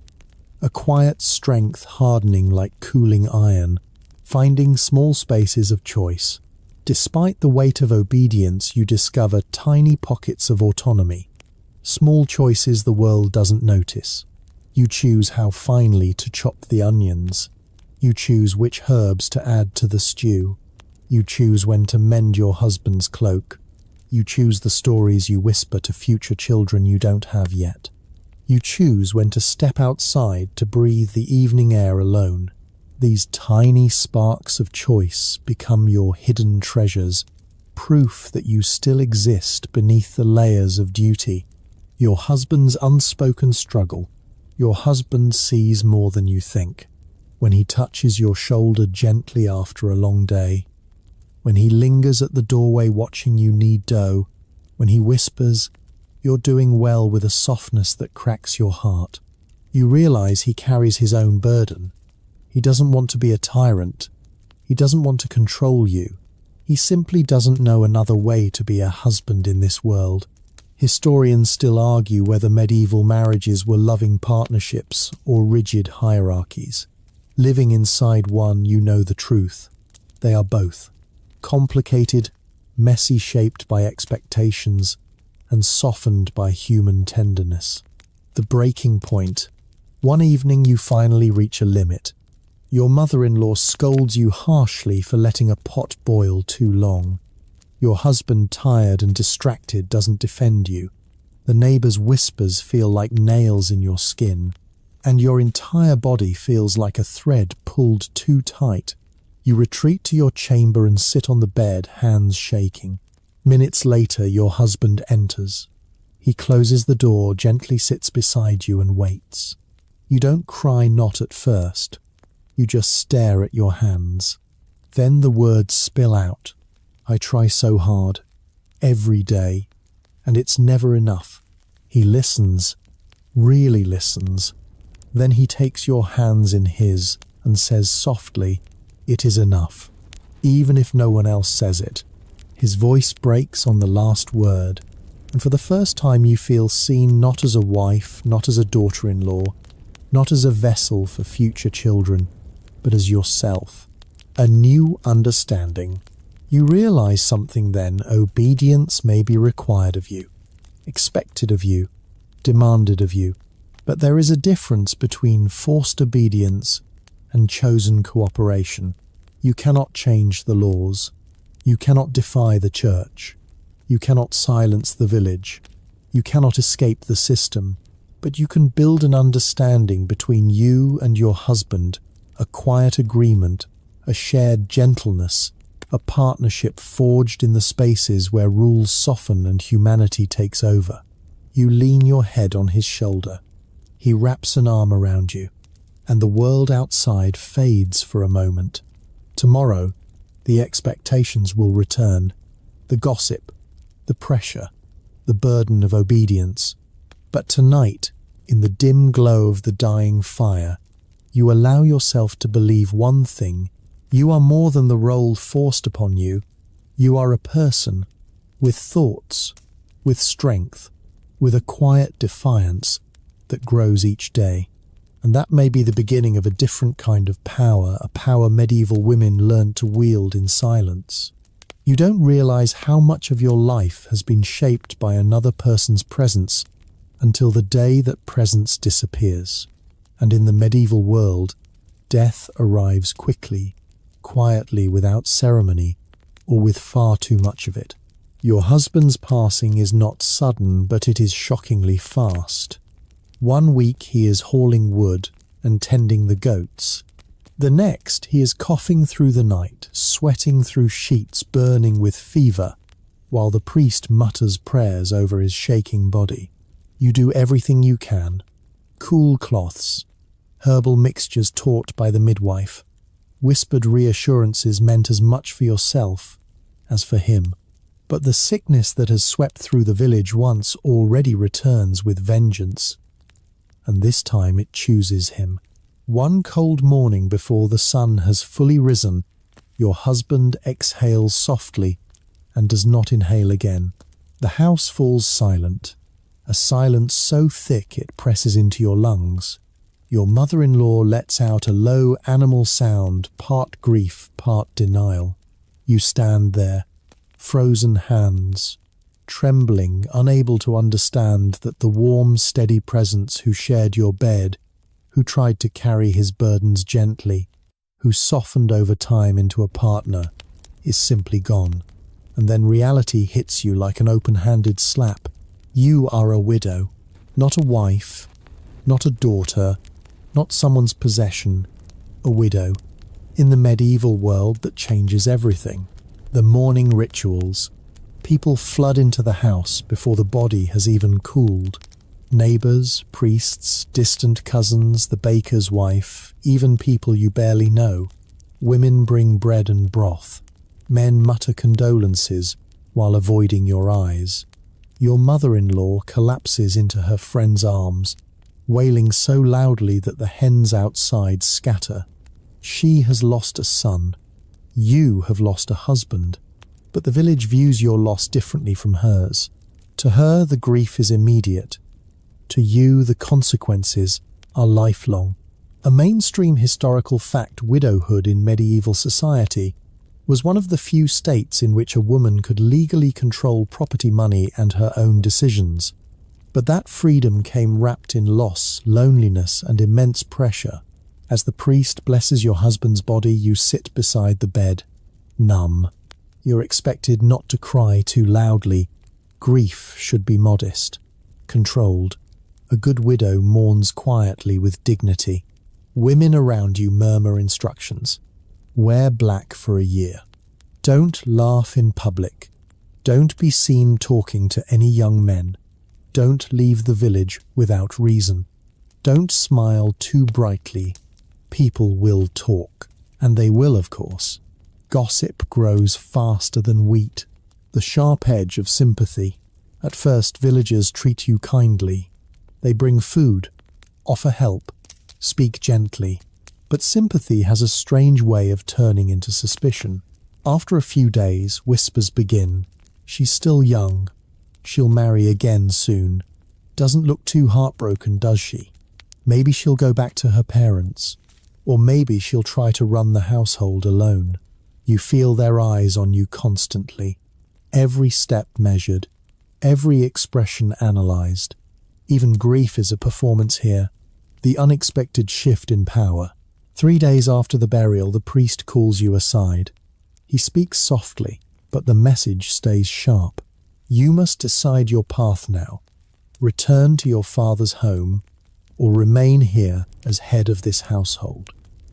a quiet strength hardening like cooling iron, finding small spaces of choice. Despite the weight of obedience, you discover tiny pockets of autonomy. Small choices the world doesn't notice. You choose how finely to chop the onions. You choose which herbs to add to the stew. You choose when to mend your husband's cloak. You choose the stories you whisper to future children you don't have yet. You choose when to step outside to breathe the evening air alone. These tiny sparks of choice become your hidden treasures, proof that you still exist beneath the layers of duty. Your husband's unspoken struggle. Your husband sees more than you think. When he touches your shoulder gently after a long day. When he lingers at the doorway watching you knead dough. When he whispers, "You're doing well," with a softness that cracks your heart. You realize he carries his own burden. He doesn't want to be a tyrant. He doesn't want to control you. He simply doesn't know another way to be a husband in this world. Historians still argue whether medieval marriages were loving partnerships or rigid hierarchies. Living inside one, you know the truth. They are both. Complicated, messy, shaped by expectations, and softened by human tenderness. The breaking point. One evening you finally reach a limit. Your mother-in-law scolds you harshly for letting a pot boil too long. Your husband, tired and distracted, doesn't defend you. The neighbor's whispers feel like nails in your skin, and your entire body feels like a thread pulled too tight. You retreat to your chamber and sit on the bed, hands shaking. Minutes later, your husband enters. He closes the door, gently sits beside you and waits. You don't cry, not at first. You just stare at your hands. Then the words spill out. "I try so hard, every day, and it's never enough." He listens, really listens. Then he takes your hands in his and says softly, "It is enough," even if no one else says it. His voice breaks on the last word, and for the first time you feel seen, not as a wife, not as a daughter-in-law, not as a vessel for future children, but as yourself. A new understanding. You realize something then. Obedience may be required of you, expected of you, demanded of you, but there is a difference between forced obedience and chosen cooperation. You cannot change the laws. You cannot defy the church. You cannot silence the village. You cannot escape the system, but you can build an understanding between you and your husband, a quiet agreement, a shared gentleness, a partnership forged in the spaces where rules soften and humanity takes over. You lean your head on his shoulder. He wraps an arm around you, and the world outside fades for a moment. Tomorrow, the expectations will return, the gossip, the pressure, the burden of obedience. But tonight, in the dim glow of the dying fire, you allow yourself to believe one thing: you are more than the role forced upon you. You are a person, with thoughts, with strength, with a quiet defiance that grows each day. And that may be the beginning of a different kind of power, a power medieval women learned to wield in silence. You don't realize how much of your life has been shaped by another person's presence until the day that presence disappears. And in the medieval world, death arrives quickly, quietly, without ceremony, or with far too much of it. Your husband's passing is not sudden, but it is shockingly fast. 1 week he is hauling wood and tending the goats. The next he is coughing through the night, sweating through sheets burning with fever, while the priest mutters prayers over his shaking body. You do everything you can. Cool cloths, herbal mixtures taught by the midwife, whispered reassurances meant as much for yourself as for him. But the sickness that has swept through the village once already returns with vengeance. And this time it chooses him. One cold morning before the sun has fully risen, your husband exhales softly and does not inhale again. The house falls silent, a silence so thick it presses into your lungs. Your mother-in-law lets out a low animal sound, part grief, part denial. You stand there, frozen hands, trembling, unable to understand that the warm, steady presence who shared your bed, who tried to carry his burdens gently, who softened over time into a partner, is simply gone. And then reality hits you like an open-handed slap. You are a widow, not a wife, not a daughter, not someone's possession, a widow, in the medieval world that changes everything. The mourning rituals. People flood into the house before the body has even cooled. Neighbours, priests, distant cousins, the baker's wife, even people you barely know. Women bring bread and broth. Men mutter condolences while avoiding your eyes. Your mother-in-law collapses into her friend's arms, wailing so loudly that the hens outside scatter. She has lost a son. You have lost a husband. But the village views your loss differently from hers. To her, the grief is immediate. To you, the consequences are lifelong. A mainstream historical fact, widowhood in medieval society was one of the few states in which a woman could legally control property, money, and her own decisions. But that freedom came wrapped in loss, loneliness, and immense pressure. As the priest blesses your husband's body, you sit beside the bed, numb. You're expected not to cry too loudly. Grief should be modest, controlled. A good widow mourns quietly with dignity. Women around you murmur instructions. Wear black for a year. Don't laugh in public. Don't be seen talking to any young men. Don't leave the village without reason. Don't smile too brightly. People will talk, and they will, of course. Gossip grows faster than wheat. The sharp edge of sympathy. At first, villagers treat you kindly. They bring food, offer help, speak gently. But sympathy has a strange way of turning into suspicion. After a few days, whispers begin. She's still young. She'll marry again soon. Doesn't look too heartbroken, does she? Maybe she'll go back to her parents. Or maybe she'll try to run the household alone. You feel their eyes on you constantly. Every step measured. Every expression analysed. Even grief is a performance here. The unexpected shift in power. 3 days after the burial, the priest calls you aside. He speaks softly, but the message stays sharp. You must decide your path now. Return to your father's home, or remain here as head of this household.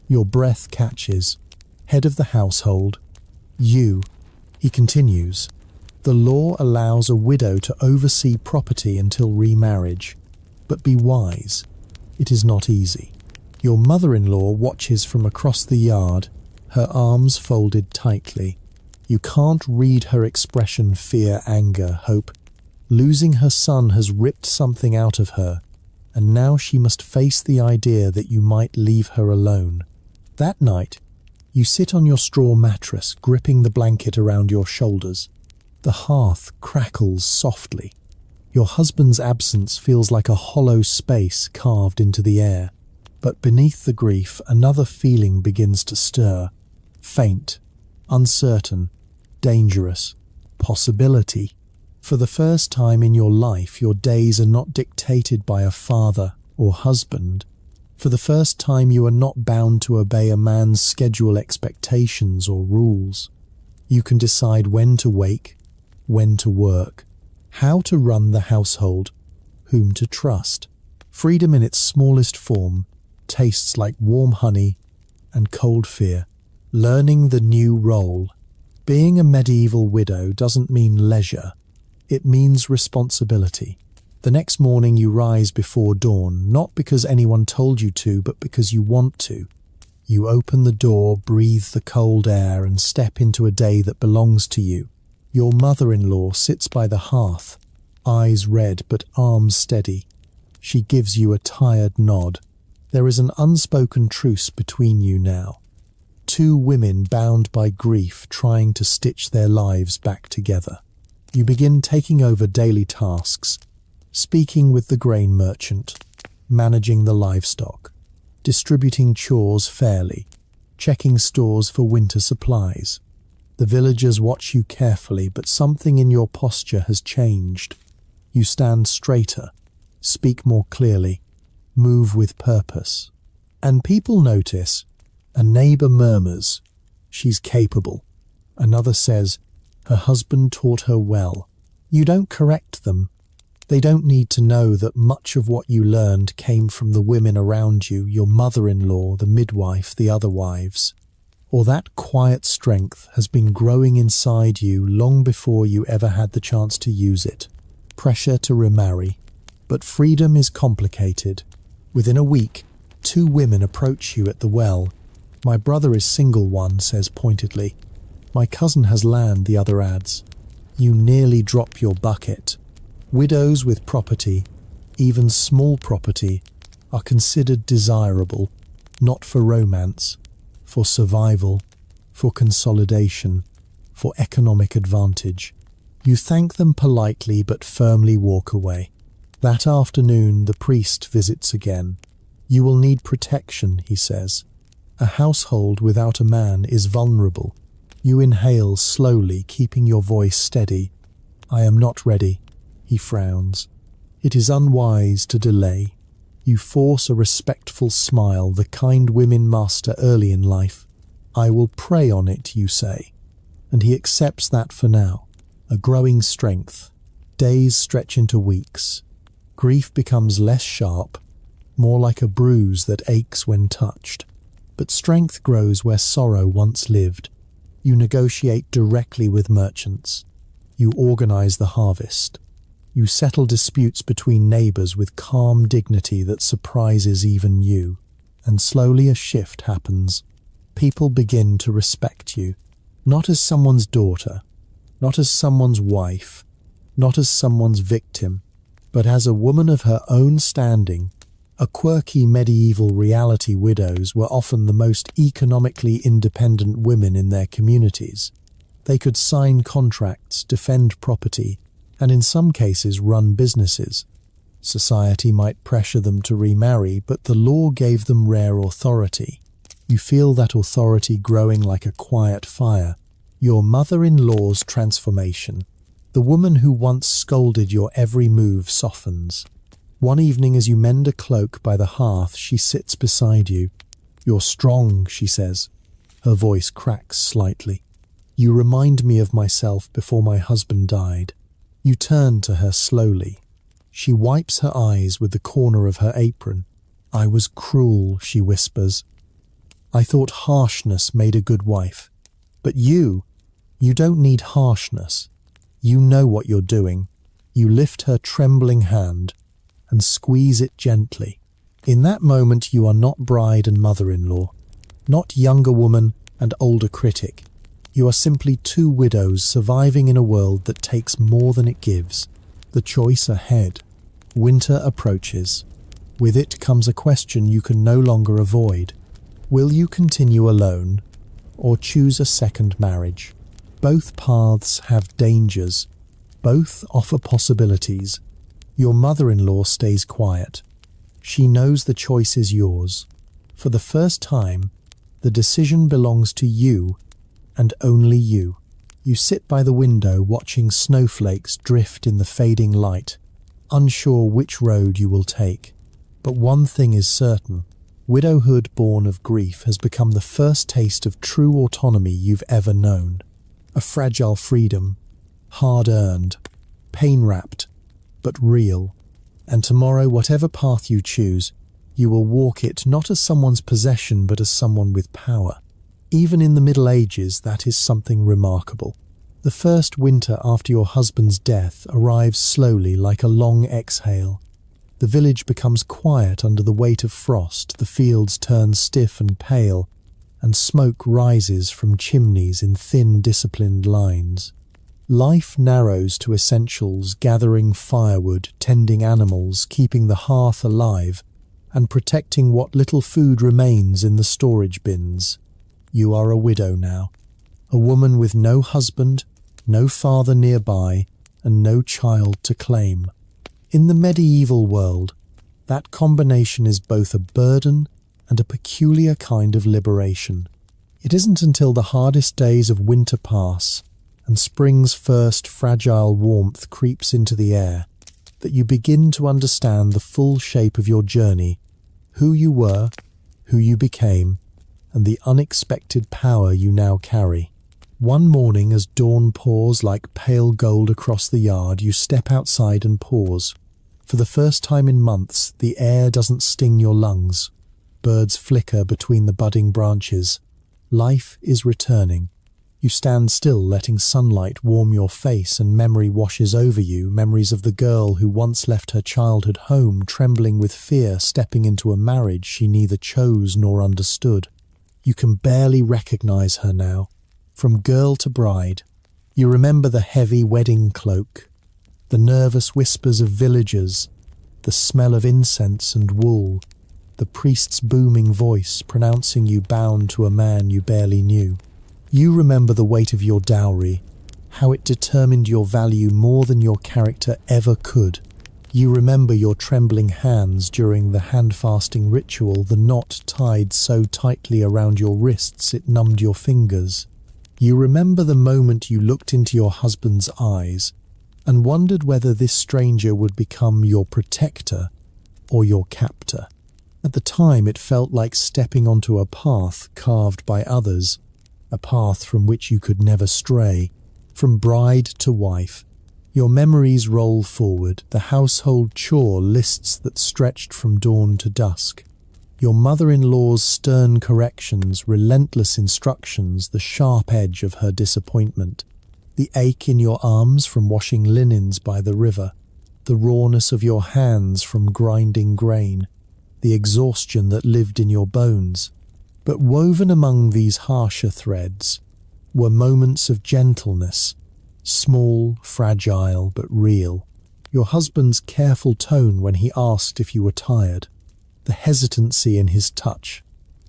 Your breath catches. Head of the household. You. He continues. The law allows a widow to oversee property until remarriage. But be wise. It is not easy. Your mother-in-law watches from across the yard, her arms folded tightly. You can't read her expression, fear, anger, hope. Losing her son has ripped something out of her, and now she must face the idea that you might leave her alone. That night, you sit on your straw mattress, gripping the blanket around your shoulders. The hearth crackles softly. Your husband's absence feels like a hollow space carved into the air. But beneath the grief, another feeling begins to stir. Faint, uncertain, dangerous, possibility. For the first time in your life, your days are not dictated by a father or husband. For the first time, you are not bound to obey a man's schedule, expectations, or rules. You can decide when to wake, when to work, how to run the household, whom to trust. Freedom in its smallest form tastes like warm honey and cold fear. Learning the new role. Being a medieval widow doesn't mean leisure. It means responsibility. The next morning you rise before dawn, not because anyone told you to, but because you want to. You open the door, breathe the cold air, and step into a day that belongs to you. Your mother-in-law sits by the hearth, eyes red but arms steady. She gives you a tired nod. There is an unspoken truce between you now. Two women bound by grief trying to stitch their lives back together. You begin taking over daily tasks, speaking with the grain merchant, managing the livestock, distributing chores fairly, checking stores for winter supplies. The villagers watch you carefully, but something in your posture has changed. You stand straighter, speak more clearly, move with purpose. And people notice. A neighbour murmurs, "She's capable." Another says, "Her husband taught her well." You don't correct them. They don't need to know that much of what you learned came from the women around you, your mother-in-law, the midwife, the other wives. Or that quiet strength has been growing inside you long before you ever had the chance to use it. Pressure to remarry. But freedom is complicated. Within a week, two women approach you at the well. "My brother is single," one says pointedly. "My cousin has land," the other adds. You nearly drop your bucket. Widows with property, even small property, are considered desirable, not for romance, for survival, for consolidation, for economic advantage. You thank them politely but firmly walk away. That afternoon the priest visits again. "You will need protection," he says. "A household without a man is vulnerable." You inhale slowly, keeping your voice steady. "I am not ready," he frowns. "It is unwise to delay." You force a respectful smile, the kind women master early in life. "I will pray on it," you say. And he accepts that for now. A growing strength. Days stretch into weeks. Grief becomes less sharp, more like a bruise that aches when touched. But strength grows where sorrow once lived. You negotiate directly with merchants. You organize the harvest. You settle disputes between neighbors with calm dignity that surprises even you. And slowly a shift happens. People begin to respect you, not as someone's daughter, not as someone's wife, not as someone's victim, but as a woman of her own standing. A quirky medieval reality, widows were often the most economically independent women in their communities. They could sign contracts, defend property, and in some cases run businesses. Society might pressure them to remarry, but the law gave them rare authority. You feel that authority growing like a quiet fire. Your mother-in-law's transformation. The woman who once scolded your every move softens. One evening as you mend a cloak by the hearth, she sits beside you. "You're strong," she says. Her voice cracks slightly. "You remind me of myself before my husband died." You turn to her slowly. She wipes her eyes with the corner of her apron. "I was cruel," she whispers. "I thought harshness made a good wife. But you don't need harshness. You know what you're doing." You lift her trembling hand and squeeze it gently. In that moment you are not bride and mother-in-law, not younger woman and older critic. You are simply two widows surviving in a world that takes more than it gives. The choice ahead. Winter approaches. With it comes a question you can no longer avoid. Will you continue alone or choose a second marriage? Both paths have dangers. Both offer possibilities. Your mother-in-law stays quiet. She knows the choice is yours. For the first time, the decision belongs to you and only you. You sit by the window watching snowflakes drift in the fading light, unsure which road you will take. But one thing is certain. Widowhood born of grief has become the first taste of true autonomy you've ever known. A fragile freedom, hard-earned, pain-wrapped, but real. And tomorrow, whatever path you choose, you will walk it not as someone's possession but as someone with power. Even in the Middle Ages, that is something remarkable. The first winter after your husband's death arrives slowly like a long exhale. The village becomes quiet under the weight of frost, the fields turn stiff and pale, and smoke rises from chimneys in thin, disciplined lines. Life narrows to essentials, gathering firewood, tending animals, keeping the hearth alive, and protecting what little food remains in the storage bins. You are a widow now, a woman with no husband, no father nearby, and no child to claim. In the medieval world, that combination is both a burden and a peculiar kind of liberation. It isn't until the hardest days of winter pass and spring's first fragile warmth creeps into the air that you begin to understand the full shape of your journey, who you were, who you became, and the unexpected power you now carry. One morning, as dawn pours like pale gold across the yard, you step outside and pause. For the first time in months, the air doesn't sting your lungs. Birds flicker between the budding branches. Life is returning. You stand still, letting sunlight warm your face, and memory washes over you, memories of the girl who once left her childhood home, trembling with fear, stepping into a marriage she neither chose nor understood. You can barely recognize her now. From girl to bride, you remember the heavy wedding cloak, the nervous whispers of villagers, the smell of incense and wool, the priest's booming voice pronouncing you bound to a man you barely knew. You remember the weight of your dowry, how it determined your value more than your character ever could. You remember your trembling hands during the hand-fasting ritual, the knot tied so tightly around your wrists it numbed your fingers. You remember the moment you looked into your husband's eyes and wondered whether this stranger would become your protector or your captor. At the time, it felt like stepping onto a path carved by others, a path from which you could never stray. From bride to wife, your memories roll forward, the household chore lists that stretched from dawn to dusk. Your mother-in-law's stern corrections, relentless instructions, the sharp edge of her disappointment, the ache in your arms from washing linens by the river, the rawness of your hands from grinding grain, the exhaustion that lived in your bones. But woven among these harsher threads were moments of gentleness, small, fragile, but real. Your husband's careful tone when he asked if you were tired, the hesitancy in his touch,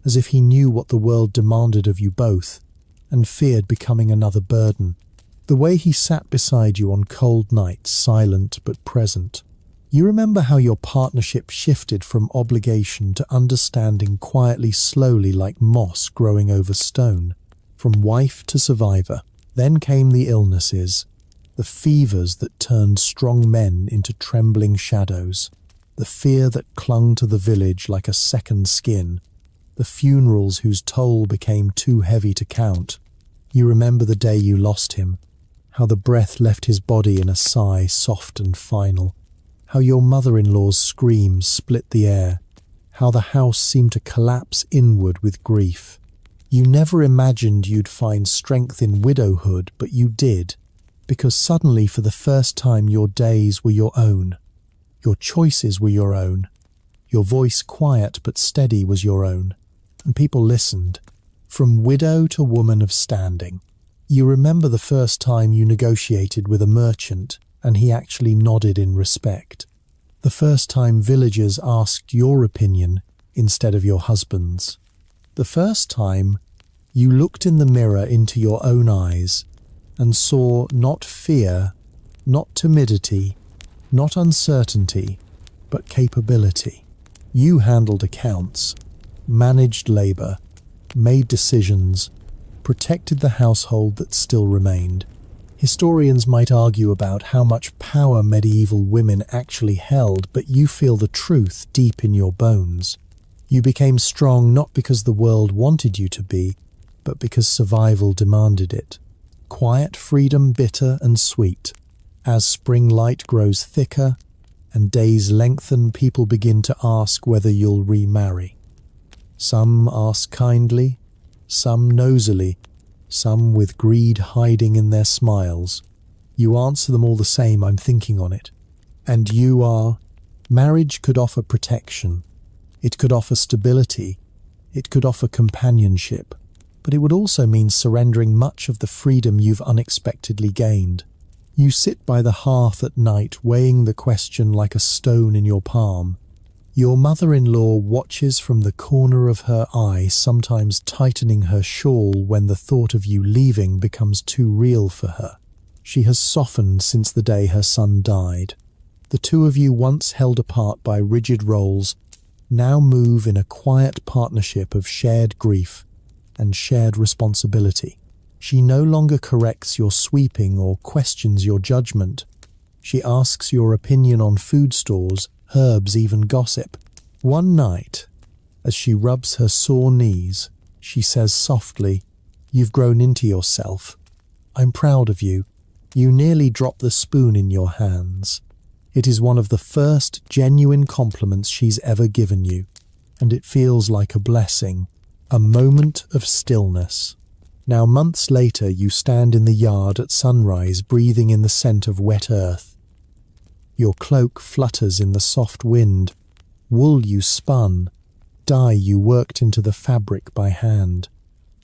as if he knew what the world demanded of you both and feared becoming another burden. The way he sat beside you on cold nights, silent but present. You remember how your partnership shifted from obligation to understanding quietly, slowly, like moss growing over stone, from wife to survivor. Then came the illnesses, the fevers that turned strong men into trembling shadows, the fear that clung to the village like a second skin, the funerals whose toll became too heavy to count. You remember the day you lost him, how the breath left his body in a sigh soft and final, how your mother-in-law's screams split the air, how the house seemed to collapse inward with grief. You never imagined you'd find strength in widowhood, but you did, because suddenly for the first time your days were your own. Your choices were your own. Your voice, quiet but steady, was your own. And people listened, from widow to woman of standing. You remember the first time you negotiated with a merchant and he actually nodded in respect. The first time villagers asked your opinion instead of your husband's. The first time you looked in the mirror into your own eyes and saw not fear, not timidity, not uncertainty, but capability. You handled accounts, managed labor, made decisions, protected the household that still remained. Historians might argue about how much power medieval women actually held, but you feel the truth deep in your bones. You became strong not because the world wanted you to be, but because survival demanded it. Quiet freedom, bitter and sweet. As spring light grows thicker and days lengthen, people begin to ask whether you'll remarry. Some ask kindly, some nosily, some with greed hiding in their smiles. You answer them all the same, I'm thinking on it. And you are. Marriage could offer protection. It could offer stability. It could offer companionship. But it would also mean surrendering much of the freedom you've unexpectedly gained. You sit by the hearth at night, weighing the question like a stone in your palm. Your mother-in-law watches from the corner of her eye, sometimes tightening her shawl when the thought of you leaving becomes too real for her. She has softened since the day her son died. The two of you, once held apart by rigid roles, now move in a quiet partnership of shared grief and shared responsibility. She no longer corrects your sweeping or questions your judgment. She asks your opinion on food stores, herbs, even gossip. One night, as she rubs her sore knees, she says softly, "You've grown into yourself. I'm proud of you. You nearly dropped the spoon in your hands." It is one of the first genuine compliments she's ever given you, and it feels like a blessing, a moment of stillness. Now, months later, you stand in the yard at sunrise, breathing in the scent of wet earth. Your cloak flutters in the soft wind, wool you spun, dye you worked into the fabric by hand,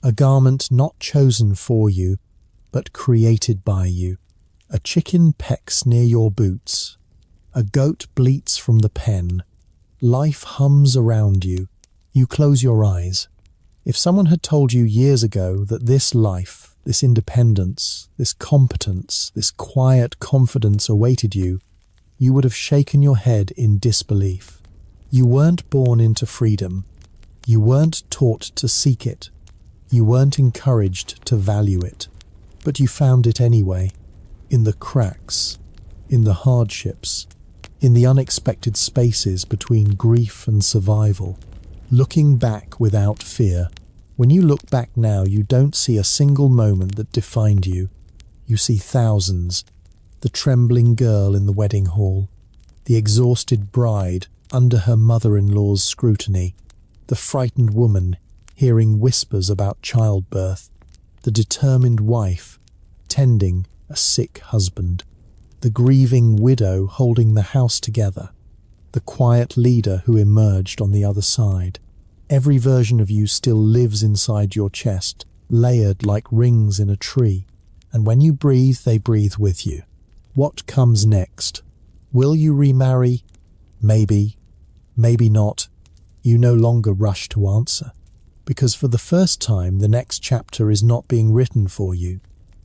a garment not chosen for you, but created by you. A chicken pecks near your boots, a goat bleats from the pen, life hums around you. You close your eyes. If someone had told you years ago that this life, this independence, this competence, this quiet confidence awaited you, you would have shaken your head in disbelief. You weren't born into freedom. You weren't taught to seek it. You weren't encouraged to value it. But you found it anyway, in the cracks, in the hardships, in the unexpected spaces between grief and survival. Looking back without fear. When you look back now, you don't see a single moment that defined you. You see thousands. The trembling girl in the wedding hall, the exhausted bride under her mother-in-law's scrutiny, the frightened woman hearing whispers about childbirth, the determined wife tending a sick husband, the grieving widow holding the house together, the quiet leader who emerged on the other side. Every version of you still lives inside your chest, layered like rings in a tree, and when you breathe, they breathe with you. What comes next? Will you remarry? Maybe, maybe not. You no longer rush to answer, because for the first time the next chapter is not being written for you.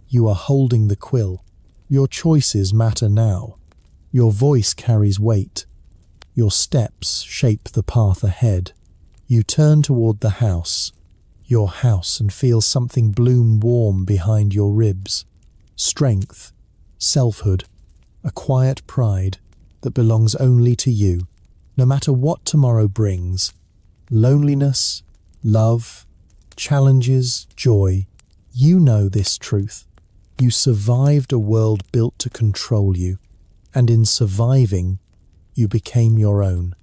You are holding the quill. Your choices matter now. Your voice carries weight. Your steps shape the path ahead. You turn toward the house, your house, and feel something bloom warm behind your ribs. Strength, selfhood, a quiet pride that belongs only to you, no matter what tomorrow brings. Loneliness, love, challenges, joy. You know this truth. You survived a world built to control you, and in surviving, you became your own.